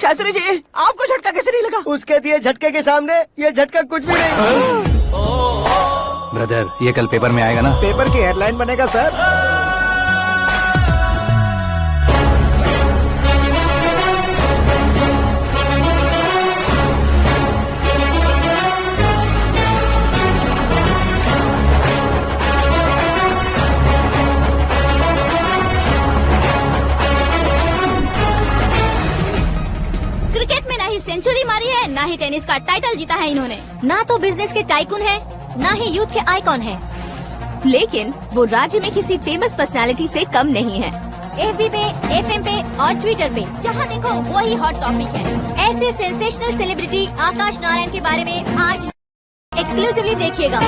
Speaker 10: शास्त्री जी आपको झटका कैसे नहीं लगा?
Speaker 2: उसके दिए झटके के सामने ये झटका कुछ भी नहीं।
Speaker 7: ब्रदर, ये कल पेपर में आएगा ना?
Speaker 6: पेपर की हेडलाइन बनेगा सर।
Speaker 13: क्रिकेट में ना ही सेंचुरी मारी है, ना ही टेनिस का टाइटल जीता है इन्होंने।
Speaker 9: ना तो बिजनेस के टाइकून है, ना ही यूथ के आइकॉन है,
Speaker 5: लेकिन वो राज्य में किसी फेमस पर्सनालिटी से कम नहीं है।
Speaker 9: एफबी पे, एफएम पे और ट्विटर पे
Speaker 13: जहाँ देखो वही हॉट टॉपिक है।
Speaker 9: ऐसे सेंसेशनल सेलिब्रिटी आकाश नारायण के बारे में आज एक्सक्लूसिवली देखिएगा।